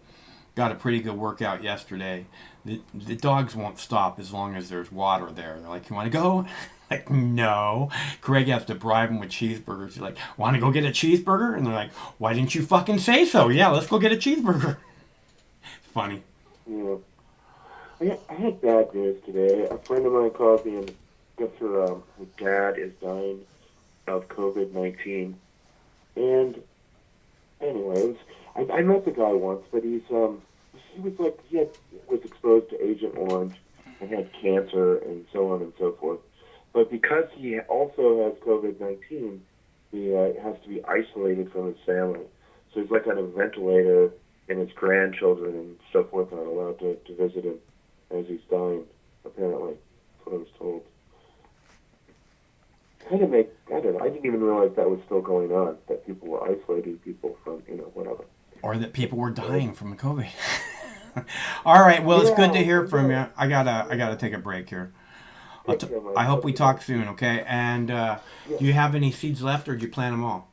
got a pretty good workout yesterday. The dogs won't stop as long as there's water there. They're like, you want to go? Like, no. Craig has to bribe them with cheeseburgers. He's like, want to go get a cheeseburger? And they're like, why didn't you fucking say so? Yeah, let's go get a cheeseburger. Funny. Yeah. I had bad news today. A friend of mine called me and guess her dad is dying of COVID-19. And anyway, I met the guy once, but he was like was exposed to Agent Orange and had cancer and so on and so forth. But because he also has COVID-19, he has to be isolated from his family. So he's like on a ventilator, and his grandchildren and so forth aren't allowed to visit him as he's dying, apparently. That's what I was told. I don't know, I didn't even realize that was still going on, that people were isolating people from, whatever. Or that people were dying from COVID. All right, well, it's good to hear from you. I gotta take a break here. I hope we talk soon, okay? And do you have any seeds left, or do you plant them all?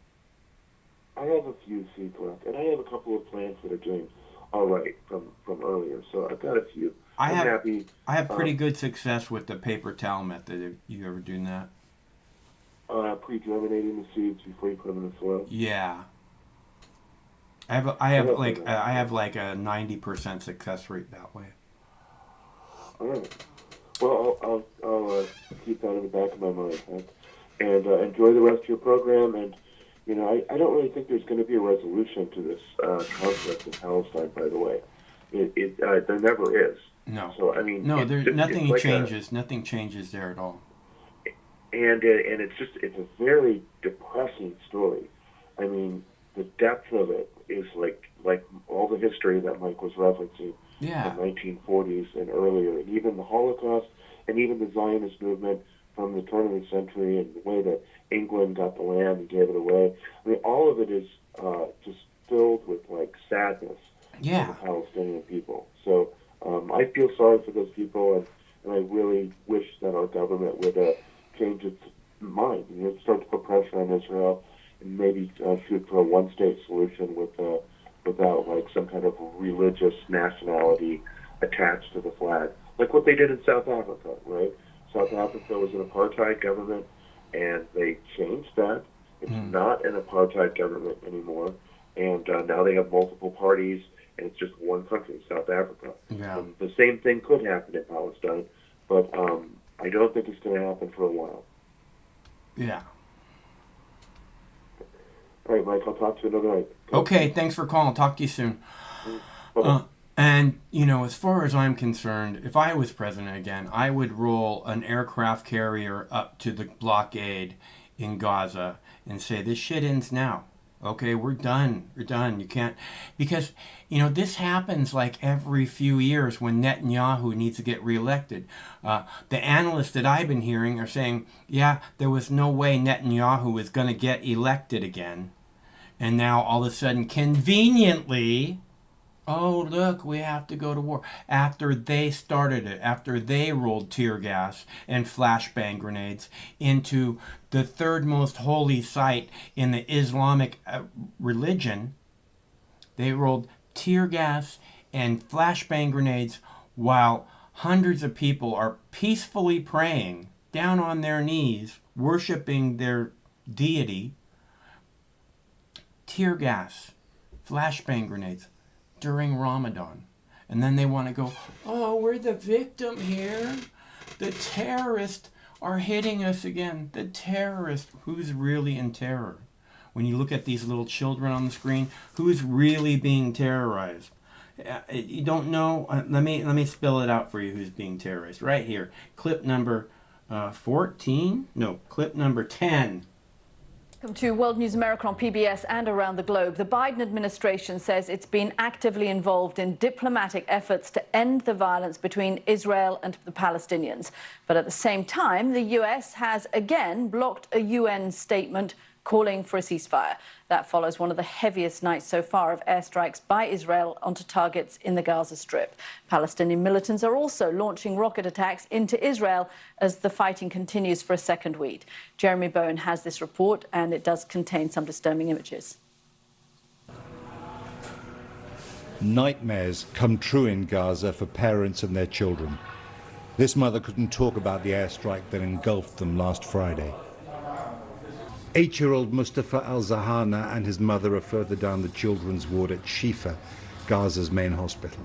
I have a few seeds left, and I have a couple of plants that are doing all right from earlier. So I've got a few. I'm happy. I have pretty good success with the paper towel method. You ever doing that? Pre-germinating the seeds before you put them in the soil. Yeah. I have like a 90% success rate that way. All right. Well, I'll keep that in the back of my mind, Hank. And enjoy the rest of your program. And I don't really think there's going to be a resolution to this conflict in Palestine. By the way, there never is. No. So I mean, nothing changes. Nothing changes there at all. And it's a very depressing story. I mean, the depth of it is like all the history that Mike was referencing. Yeah. The 1940s and earlier, and even the Holocaust, and even the Zionist movement from the turn of the century, and the way that England got the land and gave it away. I mean, all of it is just filled with sadness for the Palestinian people. So I feel sorry for those people, and I really wish that our government would change its mind and start to put pressure on Israel, and maybe shoot for a one-state solution without some kind of religious nationality attached to the flag, like what they did in South Africa, right? South Africa was an apartheid government, and they changed that. It's not an apartheid government anymore, and now they have multiple parties, and it's just one country, South Africa. Yeah. And the same thing could happen in Palestine, but I don't think it's going to happen for a while. Yeah. All right, Mike, I'll talk to you another night. Okay, thanks for calling. Talk to you soon. And, as far as I'm concerned, if I was president again, I would roll an aircraft carrier up to the blockade in Gaza and say, this shit ends now. Okay, we're done. We're done. You can't... Because, this happens like every few years when Netanyahu needs to get reelected. The analysts that I've been hearing are saying, yeah, there was no way Netanyahu was going to get elected again. And now all of a sudden, conveniently... Oh, look, we have to go to war. After they started it, after they rolled tear gas and flashbang grenades into the third most holy site in the Islamic religion, they rolled tear gas and flashbang grenades while hundreds of people are peacefully praying down on their knees, worshiping their deity. Tear gas, flashbang grenades. During Ramadan. And then they want to go, oh, we're the victim here. The terrorists are hitting us again. The terrorists. Who's really in terror? When you look at these little children on the screen, who's really being terrorized? You don't know? Let me spell it out for you who's being terrorized. Right here. Clip number 14? No, clip number 10. Welcome to World News America on PBS and around the globe. The Biden administration says it's been actively involved in diplomatic efforts to end the violence between Israel and the Palestinians. But at the same time, the U.S. has again blocked a UN statement calling for a ceasefire. That follows one of the heaviest nights so far of airstrikes by Israel onto targets in the Gaza Strip. Palestinian militants are also launching rocket attacks into Israel as the fighting continues for a second week. Jeremy Bowen has this report, and it does contain some disturbing images. Nightmares come true in Gaza for parents and their children. This mother couldn't talk about the airstrike that engulfed them last Friday. 8-year-old Mustafa al-Zahana and his mother are further down the children's ward at Shifa, Gaza's main hospital.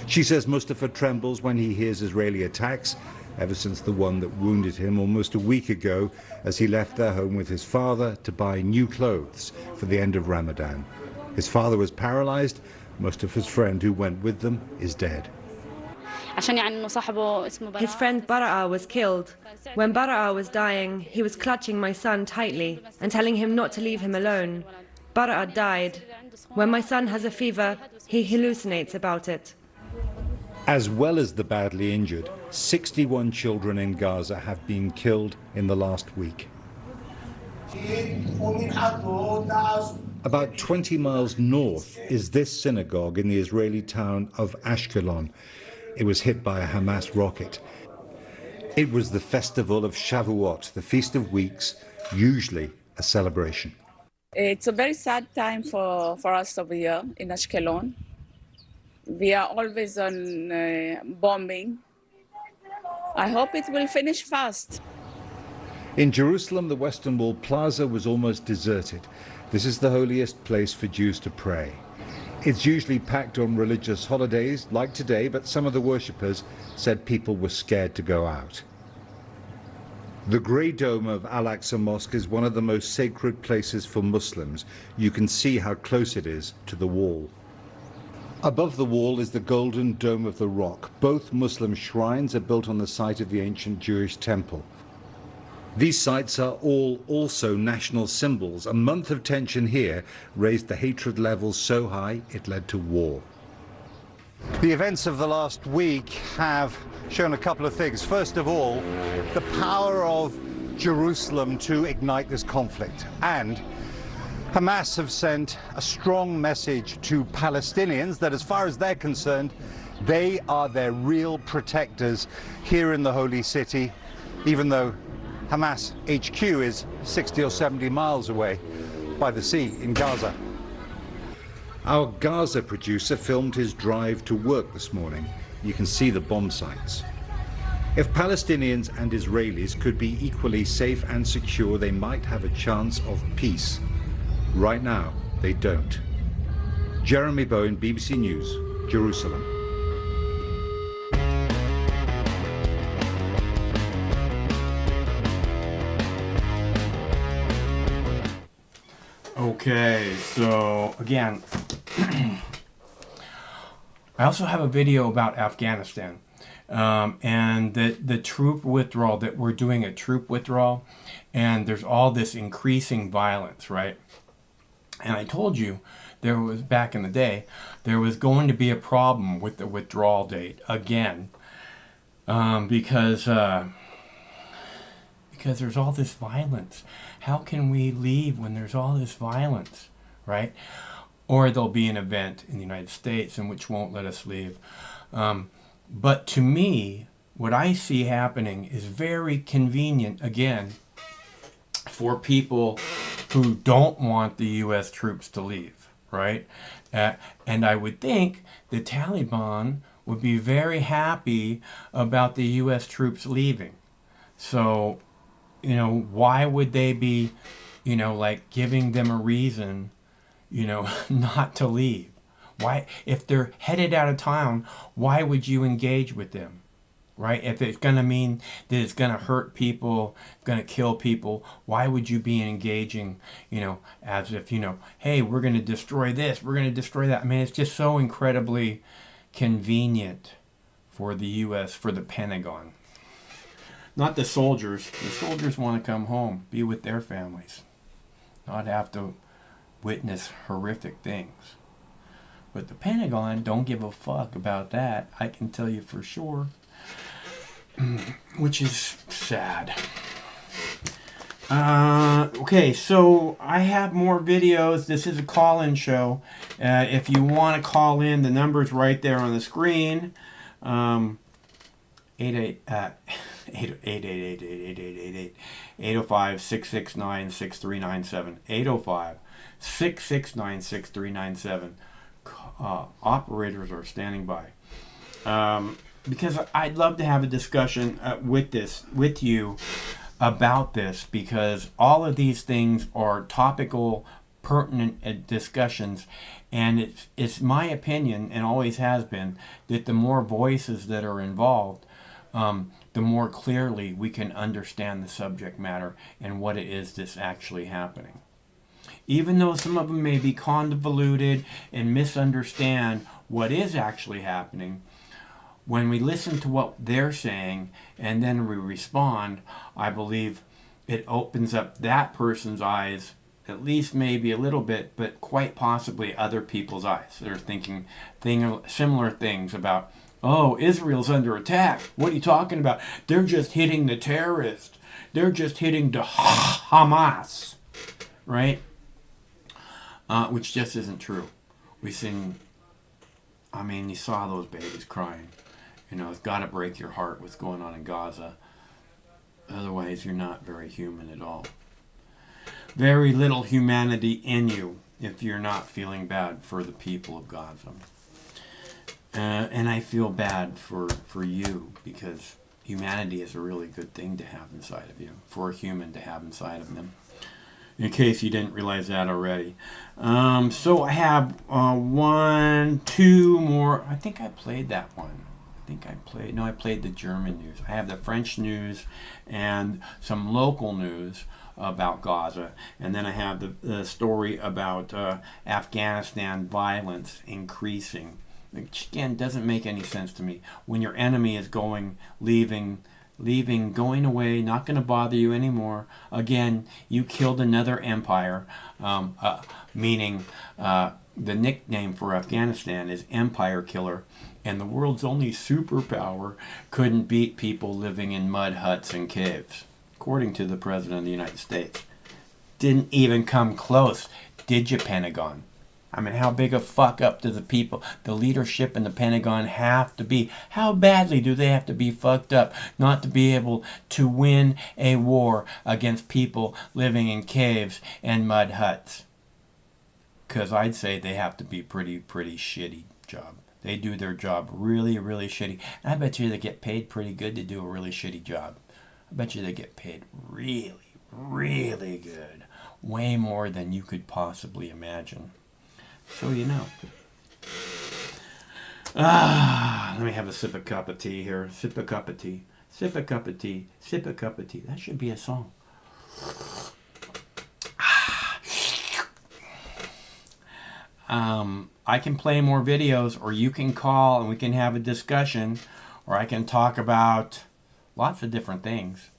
She says Mustafa trembles when he hears Israeli attacks ever since the one that wounded him almost a week ago as he left their home with his father to buy new clothes for the end of Ramadan. His father was paralyzed. Most of his friend who went with them is dead. His friend Bara'a was killed. When Bara'a was dying, he was clutching my son tightly and telling him not to leave him alone. Bara'a died. When my son has a fever, he hallucinates about it. As well as the badly injured, 61 children in Gaza have been killed in the last week. About 20 miles north is this synagogue in the Israeli town of Ashkelon. It was hit by a Hamas rocket. It was the festival of Shavuot, the Feast of Weeks, usually a celebration. It's a very sad time for us over here in Ashkelon. We are always on bombing. I hope it will finish fast. In Jerusalem, the Western Wall Plaza was almost deserted. This is the holiest place for Jews to pray. It's usually packed on religious holidays, like today, but some of the worshippers said people were scared to go out. The grey dome of Al-Aqsa Mosque is one of the most sacred places for Muslims. You can see how close it is to the wall. Above the wall is the Golden Dome of the Rock. Both Muslim shrines are built on the site of the ancient Jewish temple. These sites are all also national symbols. A month of tension here raised the hatred levels so high it led to war. The events of the last week have shown a couple of things. First of all, the power of Jerusalem to ignite this conflict. And Hamas have sent a strong message to Palestinians that as far as they're concerned, they are their real protectors here in the Holy City, even though Hamas HQ is 60 or 70 miles away by the sea in Gaza. Our Gaza producer filmed his drive to work this morning. You can see the bomb sites. If Palestinians and Israelis could be equally safe and secure, they might have a chance of peace. Right now, they don't. Jeremy Bowen, BBC News, Jerusalem. Okay, so again, I also have a video about Afghanistan and the troop withdrawal, that we're doing a troop withdrawal, and there's all this increasing violence, right? And I told you there was, back in the day, there was going to be a problem with the withdrawal date again, because there's all this violence. How can we leave when there's all this violence, right? Or there'll be an event in the United States in which won't let us leave. But to me, what I see happening is very convenient, again, for people who don't want the U.S. troops to leave, right? And I would think the Taliban would be very happy about the U.S. troops leaving. So, you know, why would they be, you know, like giving them a reason, you know, not to leave? Why, if they're headed out of town, why would you engage with them, right? If it's going to mean that it's going to hurt people, going to kill people, why would you be engaging, you know, as if, you know, hey, we're going to destroy this, we're going to destroy that. I mean, it's just so incredibly convenient for the U.S., for the Pentagon. Not the soldiers. The soldiers want to come home, be with their families, not have to witness horrific things. But the Pentagon don't give a fuck about that. I can tell you for sure. Which is sad. Okay, so I have more videos. This is a call-in show. If you want to call in, the number's right there on the screen. 805-669-6397. 805-669-6397. Operators are standing by. Because I'd love to have a discussion with you about this, because all of these things are topical, pertinent discussions, and it's my opinion, and always has been, that the more voices that are involved, the the more clearly we can understand the subject matter and what it is that's actually happening. Even though some of them may be convoluted and misunderstand what is actually happening, when we listen to what they're saying and then we respond, I believe it opens up that person's eyes, at least maybe a little bit, but quite possibly other people's eyes. They're thinking similar things about, oh, Israel's under attack. What are you talking about? They're just hitting the terrorists. They're just hitting the Hamas, right? Which just isn't true. You saw those babies crying. It's got to break your heart what's going on in Gaza. Otherwise, you're not very human at all. Very little humanity in you if you're not feeling bad for the people of Gaza. And I feel bad for you, because humanity is a really good thing to have inside of you, for a human to have inside of them. In case you didn't realize that already. So I have 2 more. I think I played that one. I played the German news. I have the French news and some local news about Gaza. And then I have the story about Afghanistan violence increasing. Which, again, doesn't make any sense to me. When your enemy is leaving, going away, not going to bother you anymore. Again, you killed another empire, meaning the nickname for Afghanistan is Empire Killer. And the world's only superpower couldn't beat people living in mud huts and caves, according to the President of the United States. Didn't even come close, did you, Pentagon? How big a fuck up do the leadership in the Pentagon have to be? How badly do they have to be fucked up not to be able to win a war against people living in caves and mud huts? Because I'd say they have to be pretty shitty job. They do their job really, really shitty. And I bet you they get paid pretty good to do a really shitty job. I bet you they get paid really, really good. Way more than you could possibly imagine. So you know. Let me have a sip of cup of tea here. Sip a cup of tea. Sip a cup of tea. Sip a cup of tea. That should be a song. I can play more videos, or you can call and we can have a discussion, or I can talk about lots of different things.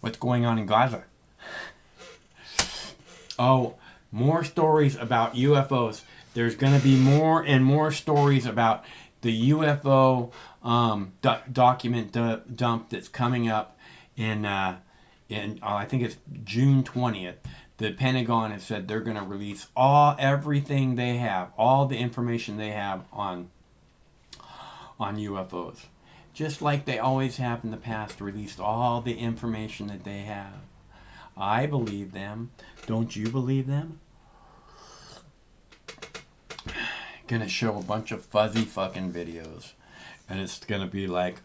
What's going on in Gaza? Oh, more stories about UFOs. There's going to be more and more stories about the UFO document dump that's coming up in I think it's June 20th. The Pentagon has said they're going to release everything they have, all the information they have on UFOs. Just like they always have in the past, released all the information that they have. I believe them. Don't you believe them? Gonna show a bunch of fuzzy fucking videos. And it's gonna be like,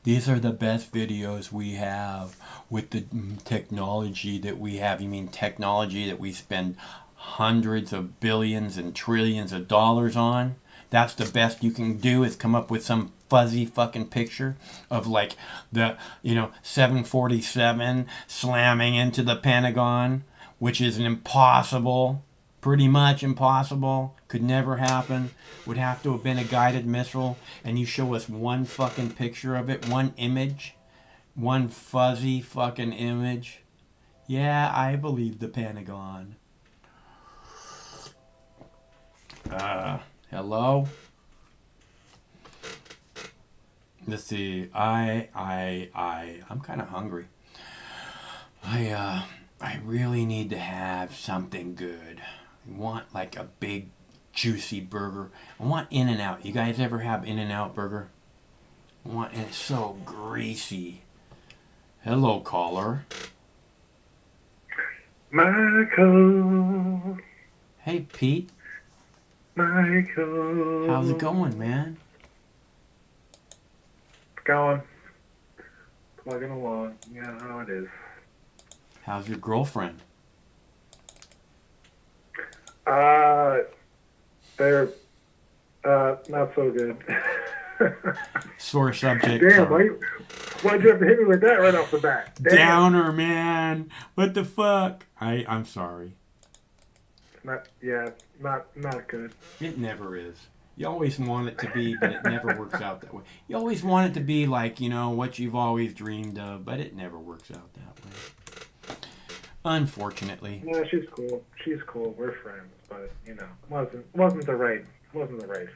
these are the best videos we have with the technology that we have. You mean technology that we spend hundreds of billions and trillions of dollars on? That's the best you can do, is come up with some fuzzy fucking picture of like the 747 slamming into the Pentagon, which is an impossible, pretty much impossible, could never happen, would have to have been a guided missile, and you show us one fucking picture of it, one image, one fuzzy fucking image. Yeah, I believe the Pentagon. Hello? Let's see. I'm kind of hungry. I really need to have something good. I want like a big juicy burger. I want In-N-Out. You guys ever have In-N-Out burger? And it's so greasy. Hello, caller. Michael. Hey, Pete. Michael. How's it going, man? Going. Plugging along. You know how it is. How's your girlfriend? They're not so good. Sore subject. Damn, why'd you have to hit me with that right off the bat? Damn. Downer, man. What the fuck? I'm sorry. Not good. It never is. You always want it to be, but it never works out that way. You always want it to be like, what you've always dreamed of, but it never works out that way. Unfortunately. Yeah, she's cool. We're friends, but wasn't the right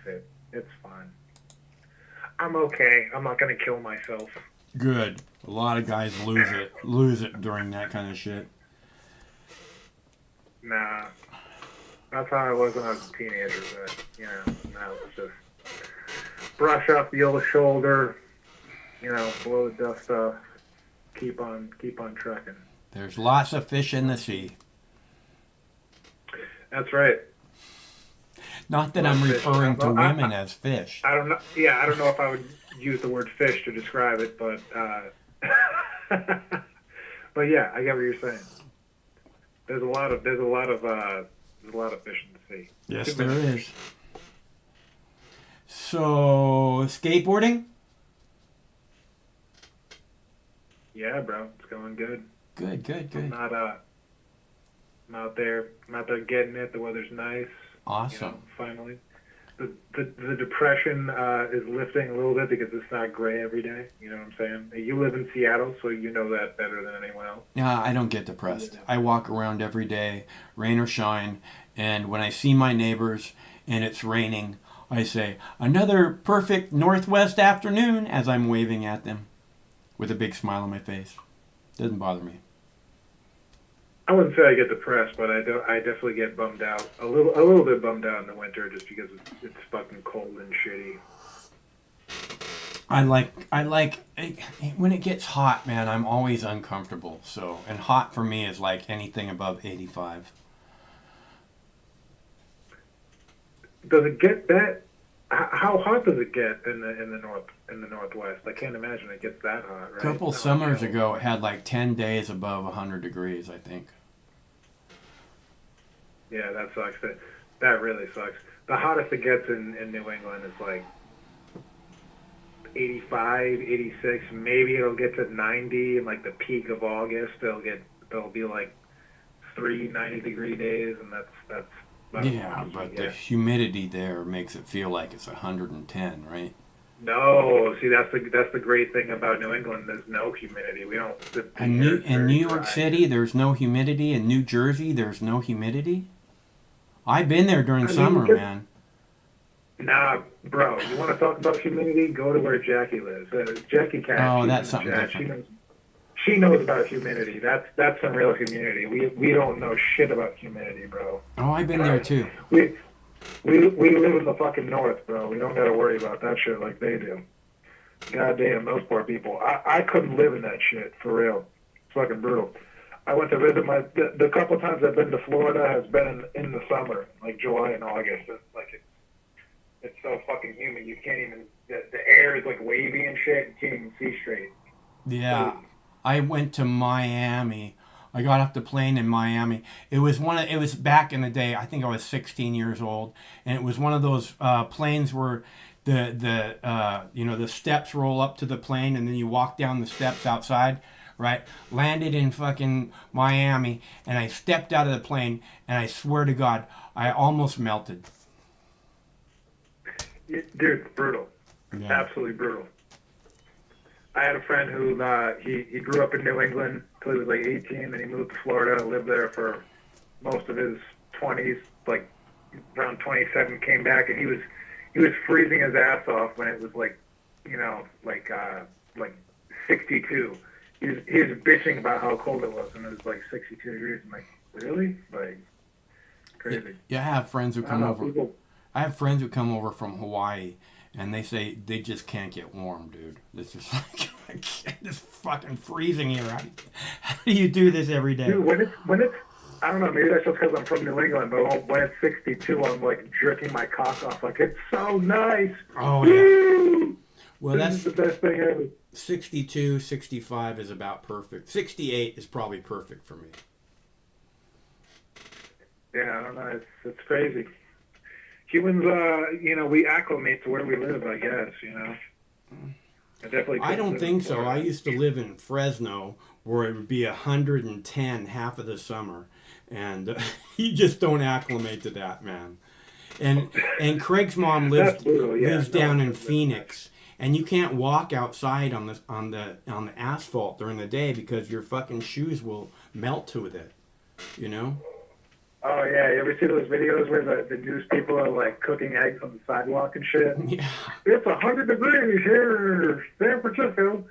fit. It's fine. I'm okay. I'm not gonna kill myself. Good. A lot of guys lose it during that kind of shit. Nah. That's how I was when I was a teenager, but, now it's just brush up the old shoulder, blow the dust off, keep on trucking. There's lots of fish in the sea. That's right. Not that I'm referring to women as fish. I don't know. Yeah, I don't know if I would use the word fish to describe it, but but yeah, I get what you're saying. There's a lot of fish in the sea. Yes, there is. So, skateboarding? Yeah, bro, it's going good. Good. I'm out there getting it. The weather's nice. Awesome. Finally, the depression is lifting a little bit because it's not gray every day. You know what I'm saying? You live in Seattle, so you know that better than anyone else. Yeah, I don't get depressed. I walk around every day, rain or shine, and when I see my neighbors and it's raining, I say, another perfect northwest afternoon, as I'm waving at them with a big smile on my face. Doesn't bother me. I wouldn't say I get depressed, but I definitely get bummed out. A little bit bummed out in the winter just because it's fucking cold and shitty. I like when it gets hot, man. I'm always uncomfortable. So, and hot for me is like anything above 85. Does it get that? How hot does it get in the northwest? I can't imagine it gets that hot. Right? A couple summers ago, it had like 10 days above 100 degrees, I think. Yeah, that sucks. That really sucks. The hottest it gets in New England is like 85, 86. Maybe it'll get to 90 in like the peak of August. There'll be like 3 90-degree days, and that's yeah, but the humidity there makes it feel like it's 110, right? No, see that's the great thing about New England. There's no humidity. We don't. In New York City, there's no humidity. In New Jersey, there's no humidity. I've been there during summer, man. Nah, bro. You want to talk about humidity? Go to where Jackie lives. Jackie Cash. Oh, that's something different. She knows about humidity. That's some real humidity. We don't know shit about humidity, bro. Oh, I've been there too. We live in the fucking north, bro. We don't gotta worry about that shit like they do. Goddamn, those poor people. I couldn't live in that shit, for real. It's fucking brutal. I went to visit the couple times I've been to Florida has been in the summer, like July and August. It's so fucking humid. You can't even, the air is like wavy and shit. You can't even see straight. Yeah. I went to Miami. I got off the plane in Miami. It was back in the day. I think I was 16 years old, and it was one of those planes where the steps roll up to the plane, and then you walk down the steps outside. Right? Landed in fucking Miami, and I stepped out of the plane, and I swear to God, I almost melted. Dude, it's brutal. Yeah. Absolutely brutal. I had a friend who he grew up in New England until he was like 18, and he moved to Florida, lived there for most of his 20s, like around 27, came back, and he was freezing his ass off when it was like 62. He was bitching about how cold it was, and it was like 62 degrees. I'm like, really? Like, crazy. Yeah, I have friends who come over. I have friends who come over from Hawaii, and they say they just can't get warm, dude. It's just like it's fucking freezing here. How do you do this every day? Dude, when it's I don't know, maybe that's just because I'm from New England, but when it's 62, I'm like jerking my cock off. Like, it's so nice. Oh yeah. Well, that's the best thing ever. 62, 65 is about perfect. 68 is probably perfect for me. Yeah, I don't know. It's crazy. Humans, we acclimate to where we live, I guess, I don't think so. I used to live in Fresno where it would be 110 half of the summer. And you just don't acclimate to that, man. And Craig's mom lives down in Phoenix, and you can't walk outside on the asphalt during the day because your fucking shoes will melt to it, Oh yeah, you ever see those videos where the news people are like cooking eggs on the sidewalk and shit? Yeah. It's 100 degrees here in San Francisco.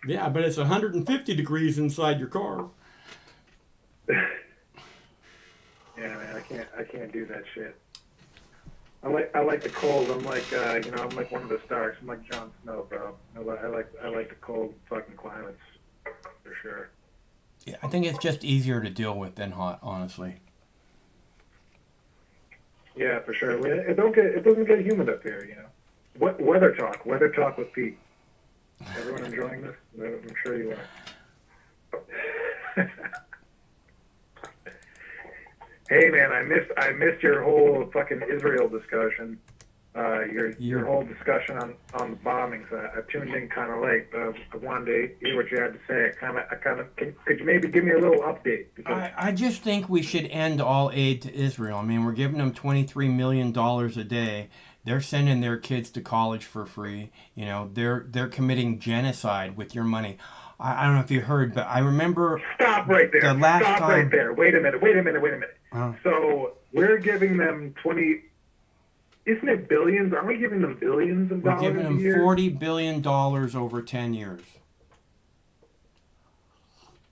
Yeah, but it's 150 degrees inside your car. Yeah, man, I can't do that shit. I like the cold. I'm like I'm like one of the Starks. I'm like Jon Snow, bro. I like the cold fucking climates for sure. Yeah, I think it's just easier to deal with than hot, honestly. Yeah, for sure. It doesn't get humid up here, What weather talk with Pete. Everyone enjoying this? I'm sure you are. Hey man, I missed your whole fucking Israel discussion. Your whole discussion on the bombings. I tuned in kind of late. I wanted to hear what you had to say. Could you maybe give me a little update? I just think we should end all aid to Israel. I mean, we're giving them $23 million a day. They're sending their kids to college for free. They're committing genocide with your money. I don't know if you heard, but I remember. Stop right there. Stop right there. Wait a minute. So we're giving them 20. Isn't it billions? Aren't we giving them billions of dollars? We're giving them $40 billion over 10 years.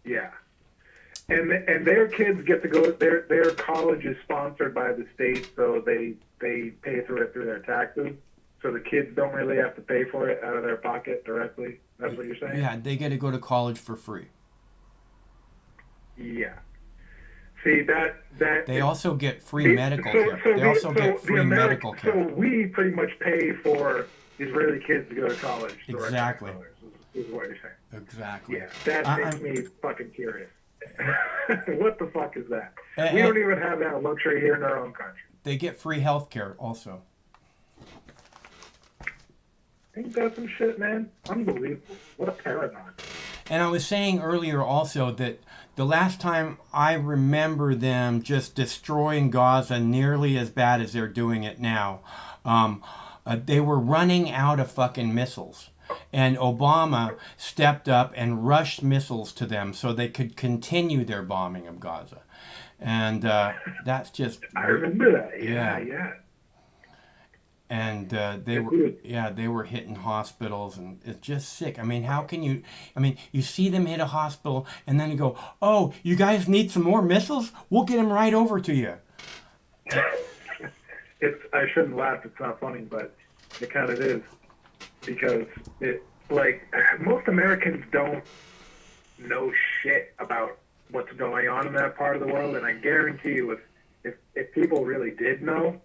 Yeah. And their kids get to go. Their college is sponsored by the state, so they pay through it through their taxes. So the kids don't really have to pay for it out of their pocket directly. That's what you're saying? Yeah, they get to go to college for free. Yeah. See that they also get free medical care. They also get free medical care. So we pretty much pay for Israeli kids to go to college. Exactly. Is what you're saying. Exactly. Yeah, that makes me fucking curious. What the fuck is that? We don't even have that luxury here in our own country. They get free health care also. Ain't that some shit, man? Unbelievable. What a paradox. And I was saying earlier also that the last time I remember them just destroying Gaza nearly as bad as they're doing it now, they were running out of fucking missiles. And Obama stepped up and rushed missiles to them so they could continue their bombing of Gaza. And that's just... I remember that. Yeah. And they were hitting hospitals, and it's just sick. I mean, how can you? I mean, you see them hit a hospital, and then you go, "Oh, you guys need some more missiles? We'll get them right over to you." I shouldn't laugh. It's not funny, but it kind of is, because most Americans don't know shit about what's going on in that part of the world, and I guarantee you, if people really did know.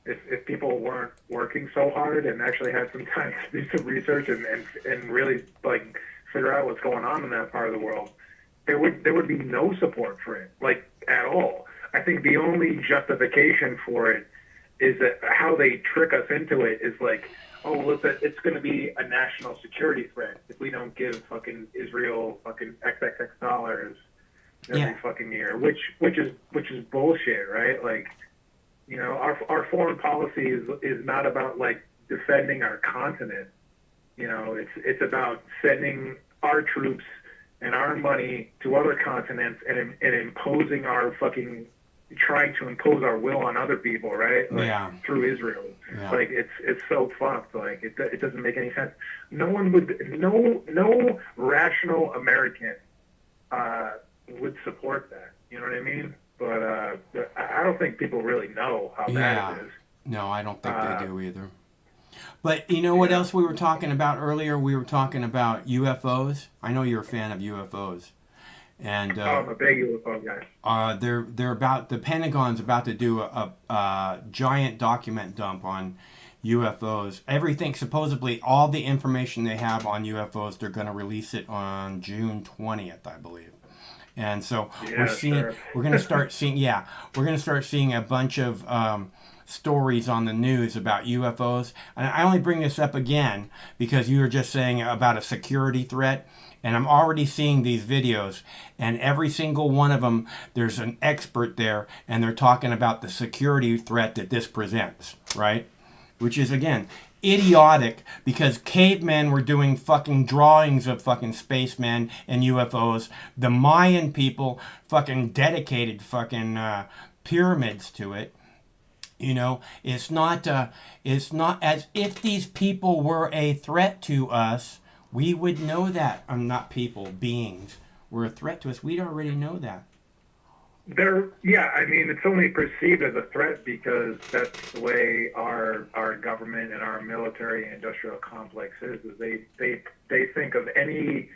If people weren't working so hard and actually had some time to do some research and really figure out what's going on in that part of the world, there would be no support for it, at all. I think the only justification for it is that how they trick us into it is it's going to be a national security threat if we don't give fucking Israel fucking XXX dollars every fucking year, which is bullshit, right? Our foreign policy is not about defending our continent. It's about sending our troops and our money to other continents and imposing our trying to impose our will on other people, right? Through Israel. Yeah. It's so fucked. It doesn't make any sense. No rational American would support that. You know what I mean? But I don't think people really know how bad it is. No, I don't think they do either. But you know what else we were talking about earlier? We were talking about UFOs. I know you're a fan of UFOs. And I'm a big UFO guy. The Pentagon's about to do a giant document dump on UFOs. Everything, supposedly all the information they have on UFOs, they're going to release it on June 20th, I believe. And so we're going to start seeing a bunch of stories on the news about UFOs. And I only bring this up again because you were just saying about a security threat. And I'm already seeing these videos, and every single one of them, there's an expert there, and they're talking about the security threat that this presents, right? Which is, again, idiotic, because cavemen were doing fucking drawings of fucking spacemen and UFOs. The Mayan people fucking dedicated fucking pyramids to it. You know, it's not as if these people were a threat to us. We would know that. Not people, beings were a threat to us. We'd already know that. Yeah, I mean, it's only perceived as a threat because that's the way our government and our military industrial complex is they think of any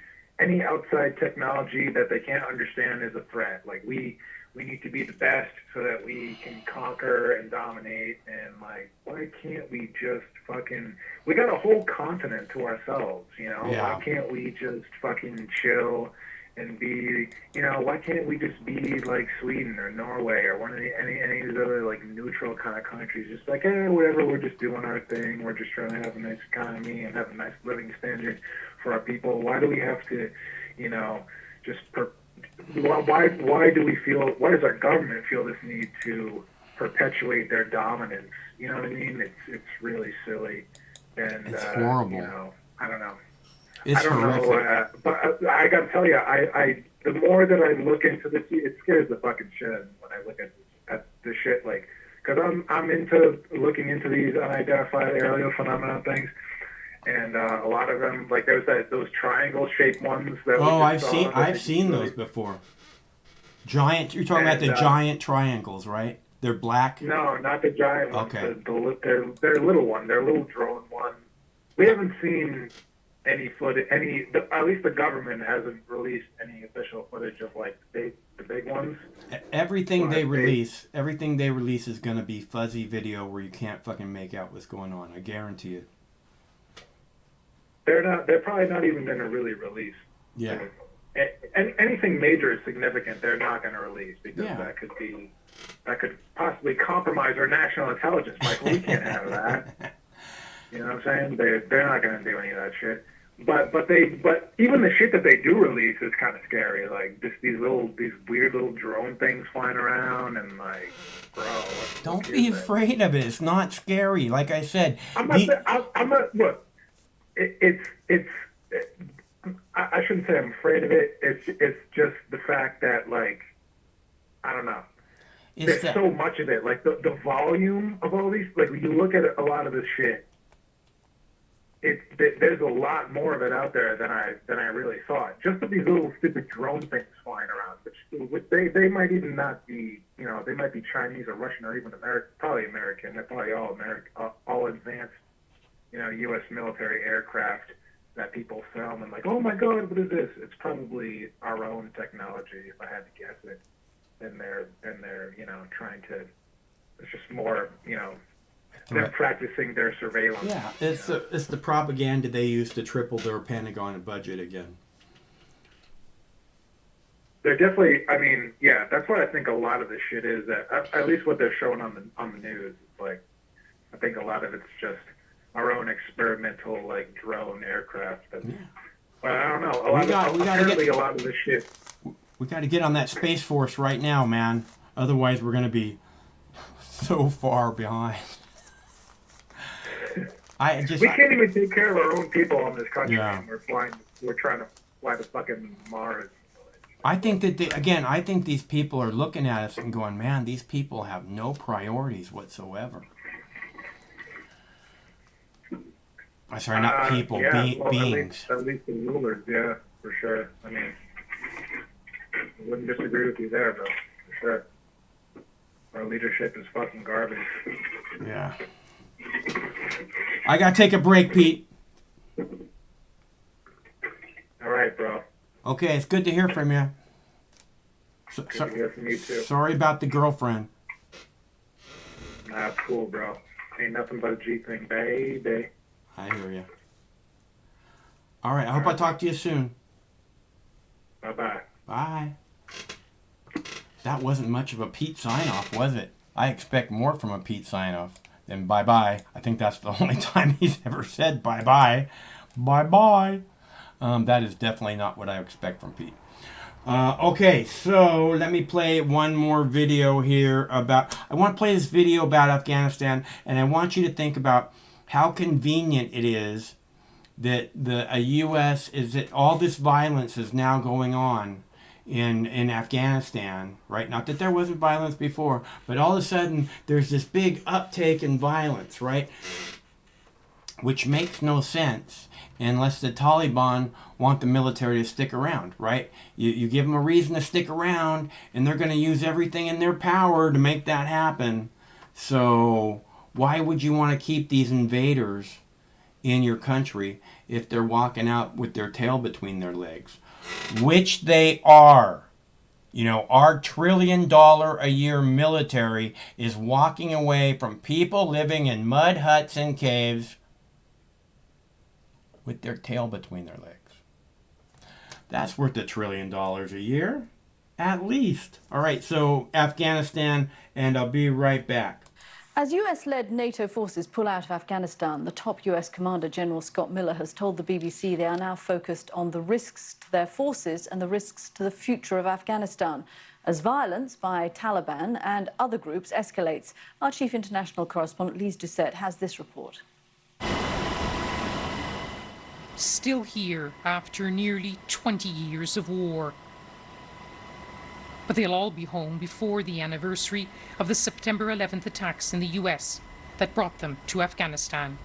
outside technology that they can't understand as a threat. Like, we need to be the best so that we can conquer and dominate, and like, why can't we just fucking, we got a whole continent to ourselves, you know? Yeah. Why can't we just fucking chill and be, you know, why can't we just be like Sweden or Norway or one of any of these other like neutral kind of countries, just like, whatever, we're just doing our thing, we're just trying to have a nice economy and have a nice living standard for our people. Why do we have to, you know, just why do we feel, why does our government feel this need to perpetuate their dominance? You know what I mean? It's really silly, and it's horrible. You know, I don't know. It's I don't horrific. know, but I gotta tell you, I the more that I look into this, it scares the fucking shit out of me when I look at this shit, like, because I'm into looking into these unidentified aerial phenomenon things. And a lot of them, like there's those triangle-shaped ones that. Oh, I've seen those before. Giant. You're talking about the giant triangles, right? They're black. No, not the giant ones. Okay. They're little one. They're little drone one. We haven't seen any footage. At least the government hasn't released any official footage of like the big ones. Everything they release is gonna be fuzzy video where you can't fucking make out what's going on. I guarantee it. They're probably not even going to really release. Yeah. Anything major or significant, they're not going to release because that could possibly compromise our national intelligence, Michael. We can't have that. You know what I'm saying? They're not going to do any of that shit. But even the shit that they do release is kind of scary. Like just these weird little drone things flying around, and like, bro. Don't be afraid of it. It's not scary. Like I said. I'm not. Look. I shouldn't say I'm afraid of it. It's just the fact that, like, I don't know. There's so much of it. Like the volume of all these. Like when you look at a lot of this shit, there's a lot more of it out there than I really thought. Just with these little stupid drone things flying around, which they might even not be. You know, they might be Chinese or Russian or even American. Probably American. They're probably all American, all advanced. You know, U.S. military aircraft that people film and like, oh my God, what is this? It's probably our own technology, if I had to guess it. And they're you know, trying to. It's just more, you know, they're practicing their surveillance. Yeah, it's the propaganda they use to triple their Pentagon budget again. They're definitely. I mean, yeah, that's what I think a lot of this shit is. That at least what they're showing on the news. Like, I think a lot of it's just our own experimental like drone aircraft. But I don't know. A lot of this shit. We got to get on that Space Force right now, man. Otherwise, we're going to be so far behind. We can't even take care of our own people on this country. Yeah. And we're trying to fly to fucking Mars. I think that I think these people are looking at us and going, man, these people have no priorities whatsoever. I'm sorry, not people, beings. At least the rulers, yeah, for sure. I mean, I wouldn't disagree with you there, bro, for sure. Our leadership is fucking garbage. Yeah. I gotta take a break, Pete. All right, bro. Okay, it's good to hear from you. Good to hear from you, too. Sorry about the girlfriend. Nah, it's cool, bro. Ain't nothing but a G thing, baby. I hear you. All right, I hope I talk to you soon. Bye-bye. Bye. That wasn't much of a Pete sign-off, was it? I expect more from a Pete Signoff than bye-bye. I think that's the only time he's ever said bye-bye. Bye-bye. That is definitely not what I expect from Pete. Okay, so let me play one more video here about... I want to play this video about Afghanistan, and I want you to think about how convenient it is that a U.S. is that all this violence is now going on in Afghanistan, right? Not that there wasn't violence before, but all of a sudden there's this big uptake in violence, right? Which makes no sense unless the Taliban want the military to stick around, right? You give them a reason to stick around, and they're going to use everything in their power to make that happen. So why would you want to keep these invaders in your country if they're walking out with their tail between their legs? Which they are. You know, our $1 trillion a year military is walking away from people living in mud huts and caves with their tail between their legs. That's worth $1 trillion a year, at least. All right, so Afghanistan, and I'll be right back. As US-led NATO forces pull out of Afghanistan, the top US commander, General Scott Miller, has told the BBC they are now focused on the risks to their forces and the risks to the future of Afghanistan as violence by Taliban and other groups escalates. Our chief international correspondent, Lise Doucette, has this report. Still here after nearly 20 years of war. But they'll all be home before the anniversary of the September 11th attacks in the US that brought them to Afghanistan.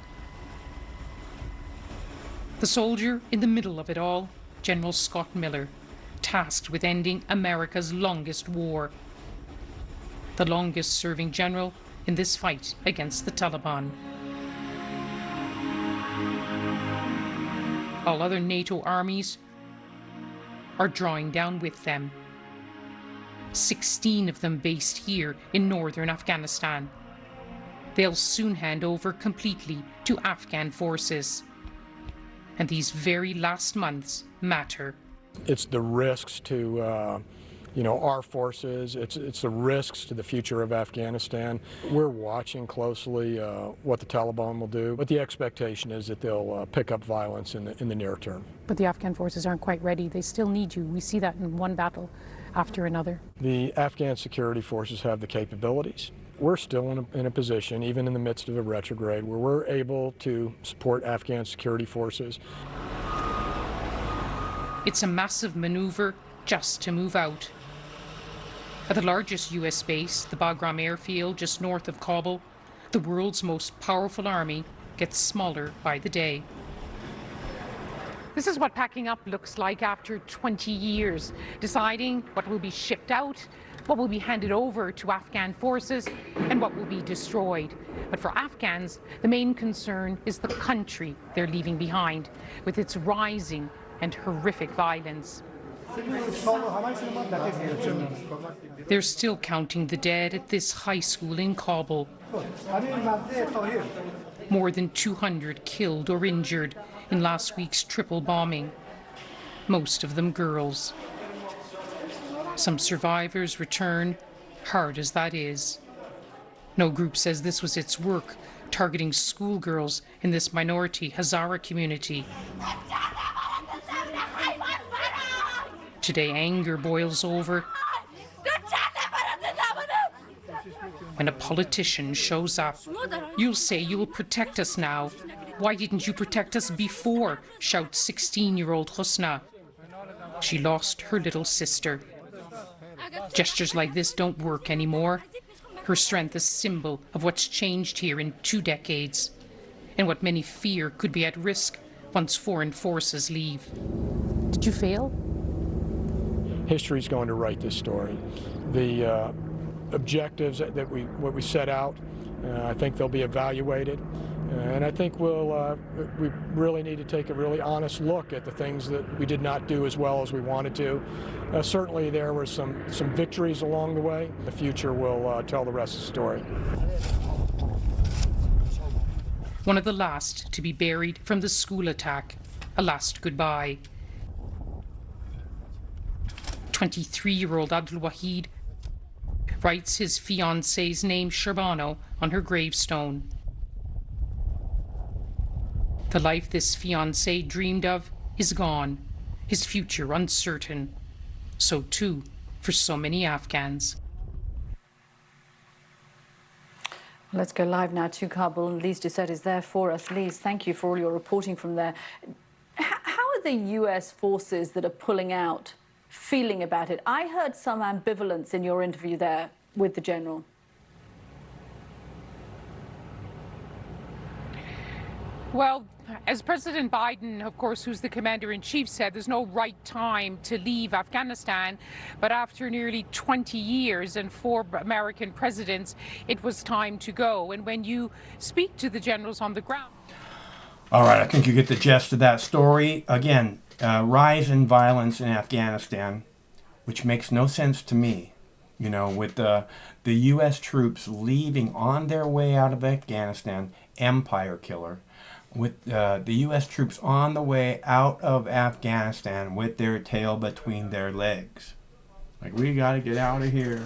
The soldier in the middle of it all, General Scott Miller, tasked with ending America's longest war. The longest serving general in this fight against the Taliban. All other NATO armies are drawing down with them. 16 of them based here in northern Afghanistan. They'll soon hand over completely to Afghan forces. And these very last months matter. It's the risks to our forces. It's the risks to the future of Afghanistan. We're watching closely what the Taliban will do, but the expectation is that they'll pick up violence in the near term. But the Afghan forces aren't quite ready. They still need you. We see that in one battle after another. The Afghan security forces have the capabilities. We're still in a position, even in the midst of a retrograde, where we're able to support Afghan security forces. It's a massive maneuver just to move out. At the largest US base, the Bagram airfield just north of Kabul, the world's most powerful army gets smaller by the day. This is what packing up looks like after 20 years, deciding what will be shipped out, what will be handed over to Afghan forces, and what will be destroyed. But for Afghans, the main concern is the country they're leaving behind, with its rising and horrific violence. They're still counting the dead at this high school in Kabul. More than 200 killed or injured in last week's triple bombing, most of them girls. Some survivors return, hard as that is. No group says this was its work, targeting schoolgirls in this minority Hazara community. Today, anger boils over when a politician shows up. You'll say you'll protect us now. Why didn't you protect us before? Shouts 16-year-old Husna. She lost her little sister. Gestures like this don't work anymore. Her strength is a symbol of what's changed here in 2 decades, and what many fear could be at risk once foreign forces leave. Did you fail? History's going to write this story. The objectives that we set out, I think they'll be evaluated, and I think we really need to take a really honest look at the things that we did not do as well as we wanted to. Certainly there were some victories along the way. The future will tell the rest of the story. One of the last to be buried from the school attack, a last goodbye. 23-year-old Abdul Wahid writes his fiancée's name, Sherbano, on her gravestone. The life this fiancé dreamed of is gone, his future uncertain. So too for so many Afghans. Let's go live now to Kabul. Lise Doucette is there for us. Lise, thank you for all your reporting from there. How are the US forces that are pulling out feeling about it? I heard some ambivalence in your interview there with the general. Well, as President Biden, of course, who's the commander-in-chief, said, there's no right time to leave Afghanistan. But after nearly 20 years and 4 American presidents, it was time to go. And when you speak to the generals on the ground... All right, I think you get the gist of that story. Again, rise in violence in Afghanistan, which makes no sense to me. You know, with the U.S. troops leaving on their way out of Afghanistan, empire killer. With the U.S. troops on the way out of Afghanistan with their tail between their legs. Like, we got to get out of here.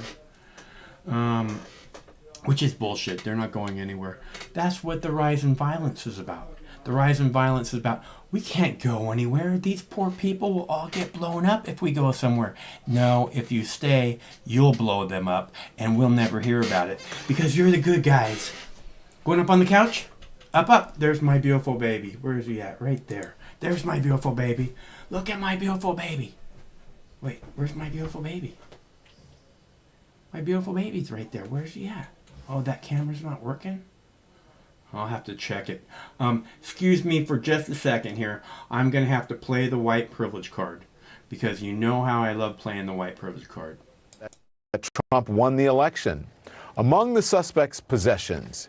Which is bullshit. They're not going anywhere. That's what the rise in violence is about. The rise in violence is about, we can't go anywhere. These poor people will all get blown up if we go somewhere. No, if you stay, you'll blow them up, and we'll never hear about it. Because you're the good guys. Going up on the couch? Up. There's my beautiful baby. Where is he at? Right there. There's my beautiful baby. Look at my beautiful baby. Wait, where's my beautiful baby? My beautiful baby's right there. Where's he at? Oh, that camera's not working? I'll have to check it. Excuse me for just a second here. I'm going to have to play the white privilege card. Because you know how I love playing the white privilege card. Trump won the election. Among the suspects' possessions,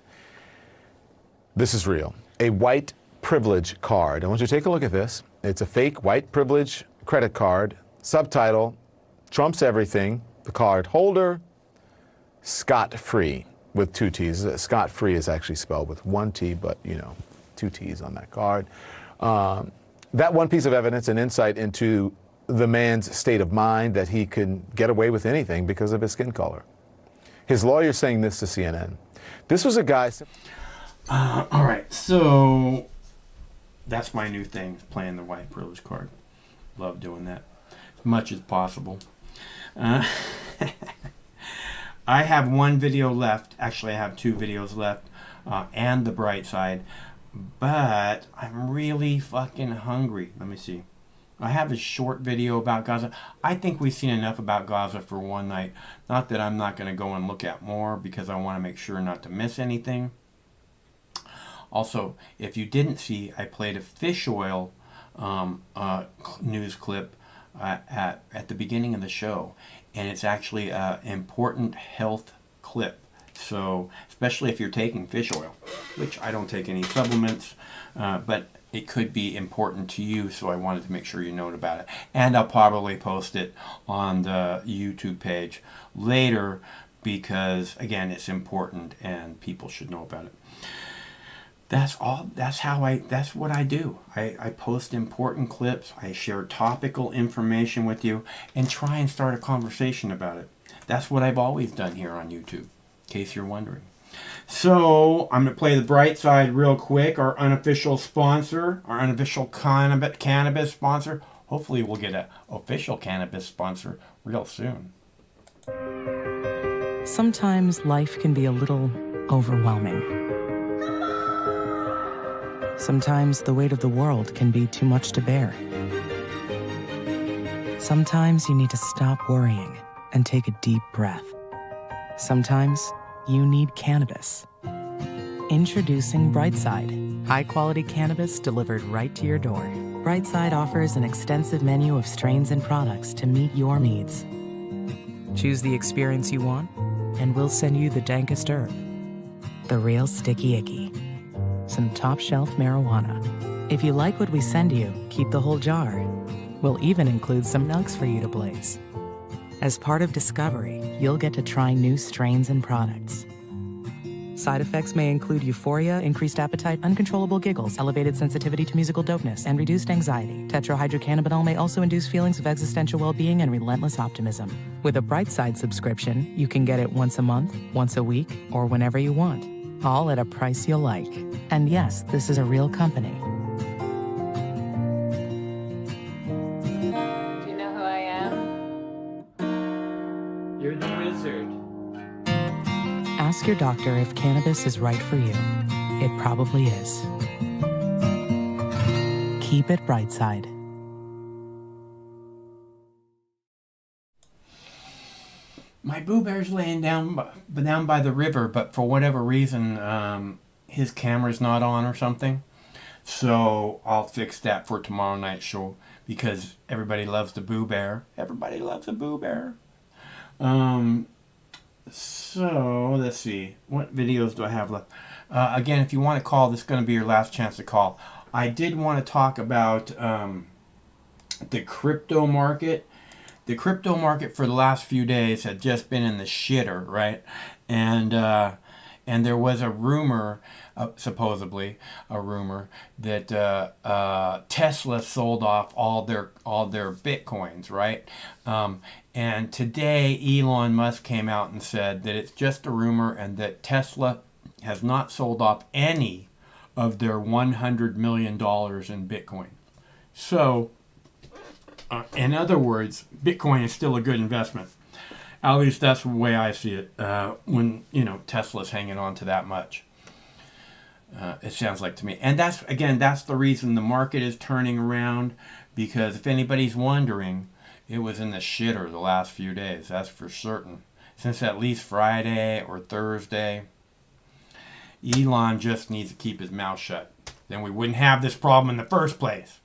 this is real, a white privilege card. I want you to take a look at this. It's a fake white privilege credit card. Subtitle, Trump's everything. The card holder, scot-free, with 2 T's. Scot-free is actually spelled with 1 T, but, you know, 2 T's on that card. That one piece of evidence, an insight into the man's state of mind, that he can get away with anything because of his skin color. His lawyer saying this to CNN. This was a guy... All right, so that's my new thing, playing the white privilege card. Love doing that as much as possible. I have 1 video left. Actually, I have 2 videos left, and the bright side. But I'm really fucking hungry. Let me see. I have a short video about Gaza. I think we've seen enough about Gaza for one night. Not that I'm not going to go and look at more, because I want to make sure not to miss anything. Also, if you didn't see, I played a fish oil news clip at the beginning of the show, and it's actually an important health clip. So, especially if you're taking fish oil, which I don't take any supplements, but it could be important to you, so I wanted to make sure you know about it. And I'll probably post it on the YouTube page later, because, again, it's important and people should know about it. That's all. That's what I do. I post important clips. I share topical information with you and try and start a conversation about it. That's what I've always done here on YouTube, in case you're wondering. So I'm going to play the bright side real quick. Our unofficial sponsor, our unofficial cannabis sponsor. Hopefully we'll get an official cannabis sponsor real soon. Sometimes life can be a little overwhelming. Sometimes the weight of the world can be too much to bear. Sometimes you need to stop worrying and take a deep breath. Sometimes you need cannabis. Introducing Brightside, high-quality cannabis delivered right to your door. Brightside offers an extensive menu of strains and products to meet your needs. Choose the experience you want, and we'll send you the dankest herb, the real sticky icky. Some top-shelf marijuana. If you like what we send you, keep the whole jar. We'll even include some nugs for you to blaze. As part of Discovery, you'll get to try new strains and products. Side effects may include euphoria, increased appetite, uncontrollable giggles, elevated sensitivity to musical dopeness, and reduced anxiety. Tetrahydrocannabinol may also induce feelings of existential well-being and relentless optimism. With a Brightside subscription, you can get it once a month, once a week, or whenever you want, all at a price you'll like. And yes, this is a real company. Do you know who I am? You're the wizard. Ask your doctor if cannabis is right for you. It probably is. Keep it Brightside. My Boo Bear's laying down by the river, but for whatever reason, his camera's not on or something. So I'll fix that for tomorrow night's show because everybody loves the Boo Bear. Everybody loves the Boo Bear. So let's see. What videos do I have left? Again, if you want to call, this is going to be your last chance to call. I did want to talk about the crypto market. The crypto market for the last few days had just been in the shitter, right? And there was a rumor, supposedly a rumor, that Tesla sold off all their bitcoins, right? And today Elon Musk came out and said that it's just a rumor and that Tesla has not sold off any of their $100 million in Bitcoin. So, in other words, Bitcoin is still a good investment. At least that's the way I see it. When Tesla's hanging on to that much, it sounds like to me. And that's the reason the market is turning around. Because if anybody's wondering, it was in the shitter the last few days. That's for certain. Since at least Friday or Thursday, Elon just needs to keep his mouth shut. Then we wouldn't have this problem in the first place.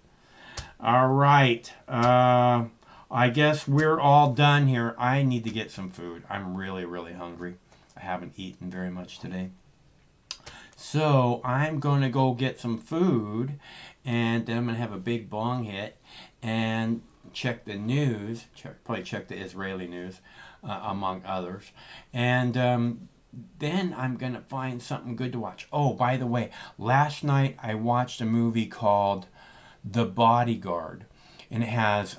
All right. I guess we're all done here. I need to get some food. I'm really, really hungry. I haven't eaten very much today. So I'm going to go get some food, and then I'm going to have a big bong hit and check the news, probably check the Israeli news, among others. And then I'm going to find something good to watch. Oh, by the way, last night I watched a movie called The Bodyguard, and it has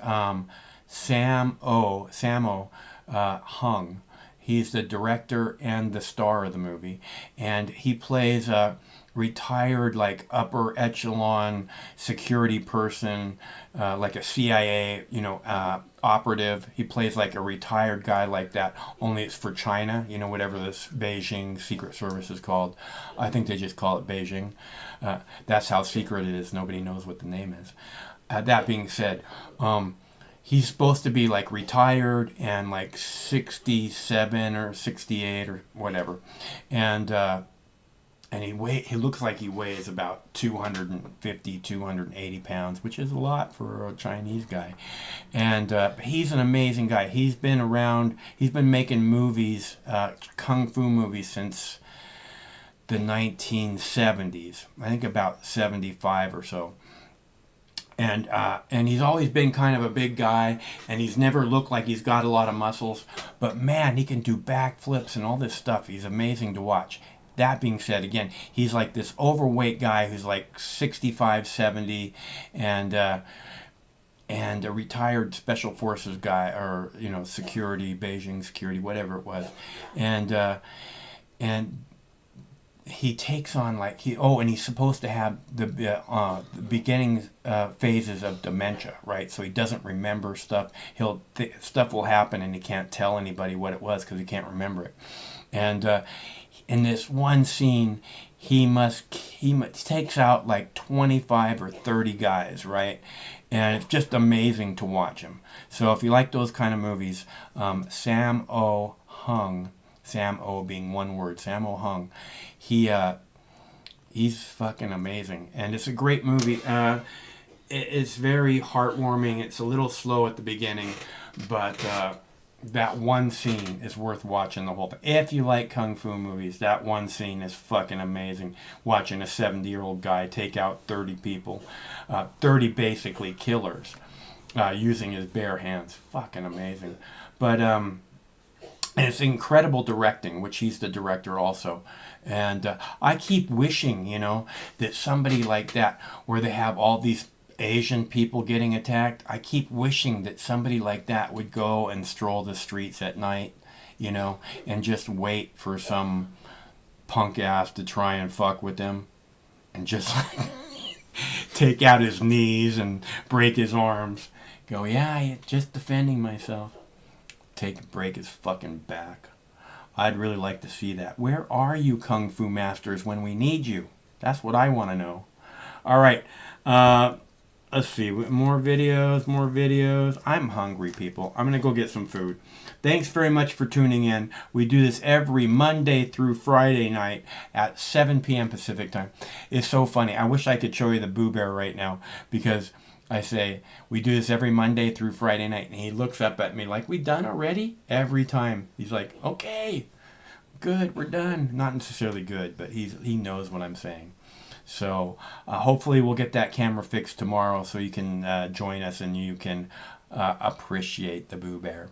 Sammo Hung. He's the director and the star of the movie, and he plays a retired, like, upper echelon security person, like a CIA, operative. He plays like a retired guy like that, only it's for China, whatever this Beijing Secret Service is called. I think they just call it Beijing. That's how secret it is. Nobody knows what the name is. That being said, he's supposed to be like retired and like 67 or 68 or whatever. And he looks like he weighs about 250, 280 pounds, which is a lot for a Chinese guy. And he's an amazing guy. He's been around, he's been making movies, kung fu movies since the 1970s. I think about 75 or so. And he's always been kind of a big guy, and he's never looked like he's got a lot of muscles. But man, he can do backflips and all this stuff. He's amazing to watch. That being said, again, he's like this overweight guy who's like 65, 70, and a retired special forces guy, or security, Beijing security, whatever it was, and he takes on and he's supposed to have the beginning phases of dementia, right? So he doesn't remember stuff. Stuff will happen and he can't tell anybody what it was because he can't remember it. And in this one scene, he takes out like 25 or 30 guys, right? And it's just amazing to watch him. So if you like those kind of movies, Sammo Hung, Sammo being one word, Sammo Hung, he's fucking amazing, and it's a great movie. It's very heartwarming. It's a little slow at the beginning, but that one scene is worth watching the whole thing. If you like kung fu movies, that one scene is fucking amazing. Watching a 70-year-old guy take out 30 people, 30 basically killers, using his bare hands. Fucking amazing. But And it's incredible directing, which he's the director also. And I keep wishing, you know, that somebody like that, where they have all these Asian people getting attacked, I keep wishing that somebody like that would go and stroll the streets at night, you know, and just wait for some punk ass to try and fuck with them and just like take out his knees and break his arms. Go, yeah, just defending myself. Break his fucking back. I'd really like to see that. Where are you, Kung Fu masters, when we need you? That's what I want to know. All right. Let's see. More videos. I'm hungry, people. I'm going to go get some food. Thanks very much for tuning in. We do this every Monday through Friday night at 7 p.m. Pacific time. It's so funny. I wish I could show you the Boo Bear right now, because I say, we do this every Monday through Friday night. And he looks up at me like, we done already? Every time. He's like, okay, good, we're done. Not necessarily good, but he knows what I'm saying. So hopefully we'll get that camera fixed tomorrow so you can join us and you can appreciate the Boo Bear.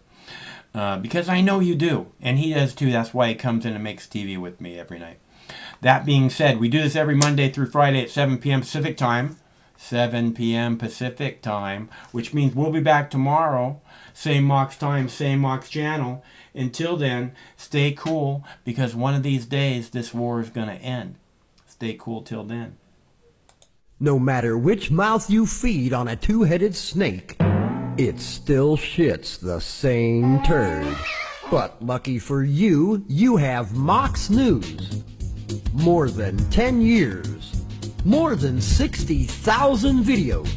Because I know you do. And he does too. That's why he comes in and makes TV with me every night. That being said, we do this every Monday through Friday at 7 p.m. Pacific time. 7 p.m. Pacific time, which means we'll be back tomorrow. Same Mox time, same Mox channel. Until then, stay cool, because one of these days this war is going to end. Stay cool till then. No matter which mouth you feed on a two-headed snake, it still shits the same turd. But lucky for you, you have Mox News. More than 10 years. More than 60,000 videos.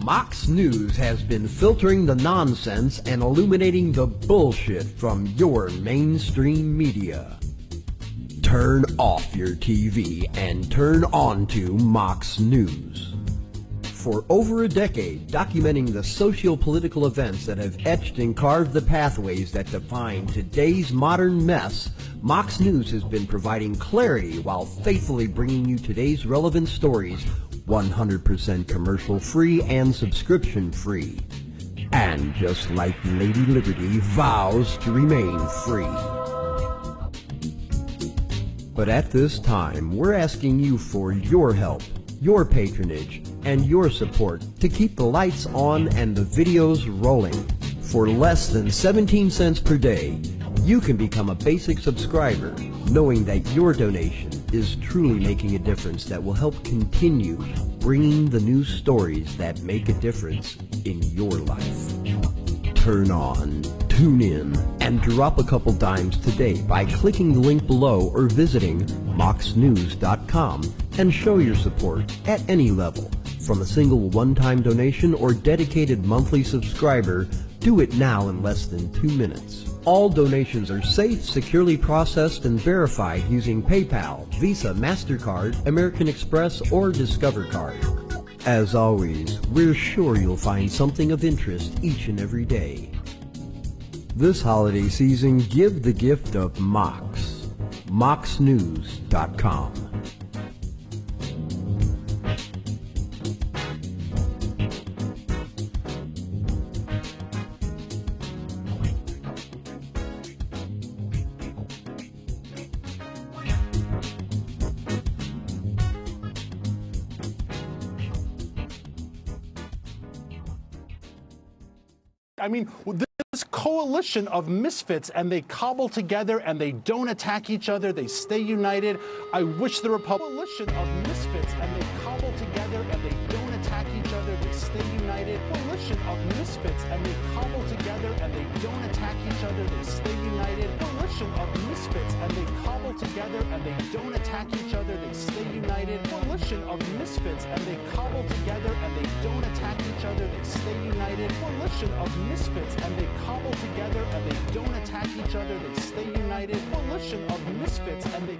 Mox News has been filtering the nonsense and illuminating the bullshit from your mainstream media. Turn off your TV and turn on to Mox News. For over a decade, documenting the socio-political events that have etched and carved the pathways that define today's modern mess, Mox News has been providing clarity while faithfully bringing you today's relevant stories, 100% commercial-free and subscription-free. And just like Lady Liberty vows to remain free. But at this time, we're asking you for your help, your patronage, and your support to keep the lights on and the videos rolling. For less than 17 cents per day, you can become a basic subscriber, knowing that your donation is truly making a difference that will help continue bringing the news stories that make a difference in your life. Turn on, tune in, and drop a couple dimes today by clicking the link below or visiting moxnews.com and show your support at any level. From a single one-time donation or dedicated monthly subscriber, do it now in less than 2 minutes. All donations are safe, securely processed, and verified using PayPal, Visa, MasterCard, American Express, or Discover Card. As always, we're sure you'll find something of interest each and every day. This holiday season, give the gift of Mox. moxnews.com. I mean, this coalition of misfits, and they cobble together and they don't attack each other, they stay united. I wish the coalition of misfits, and they cobble together and they don't attack each other, they stay united. Coalition of misfits, and they cobble together and they don't attack each other, they stay united. Coalition of misfits, and they cobble together and they don't attack each other, they stay united. Coalition of misfits, and they cobble together and they don't attack each other, they stay united. Coalition of misfits, and they cobble together and they don't attack each other, they stay united. Coalition of misfits, and they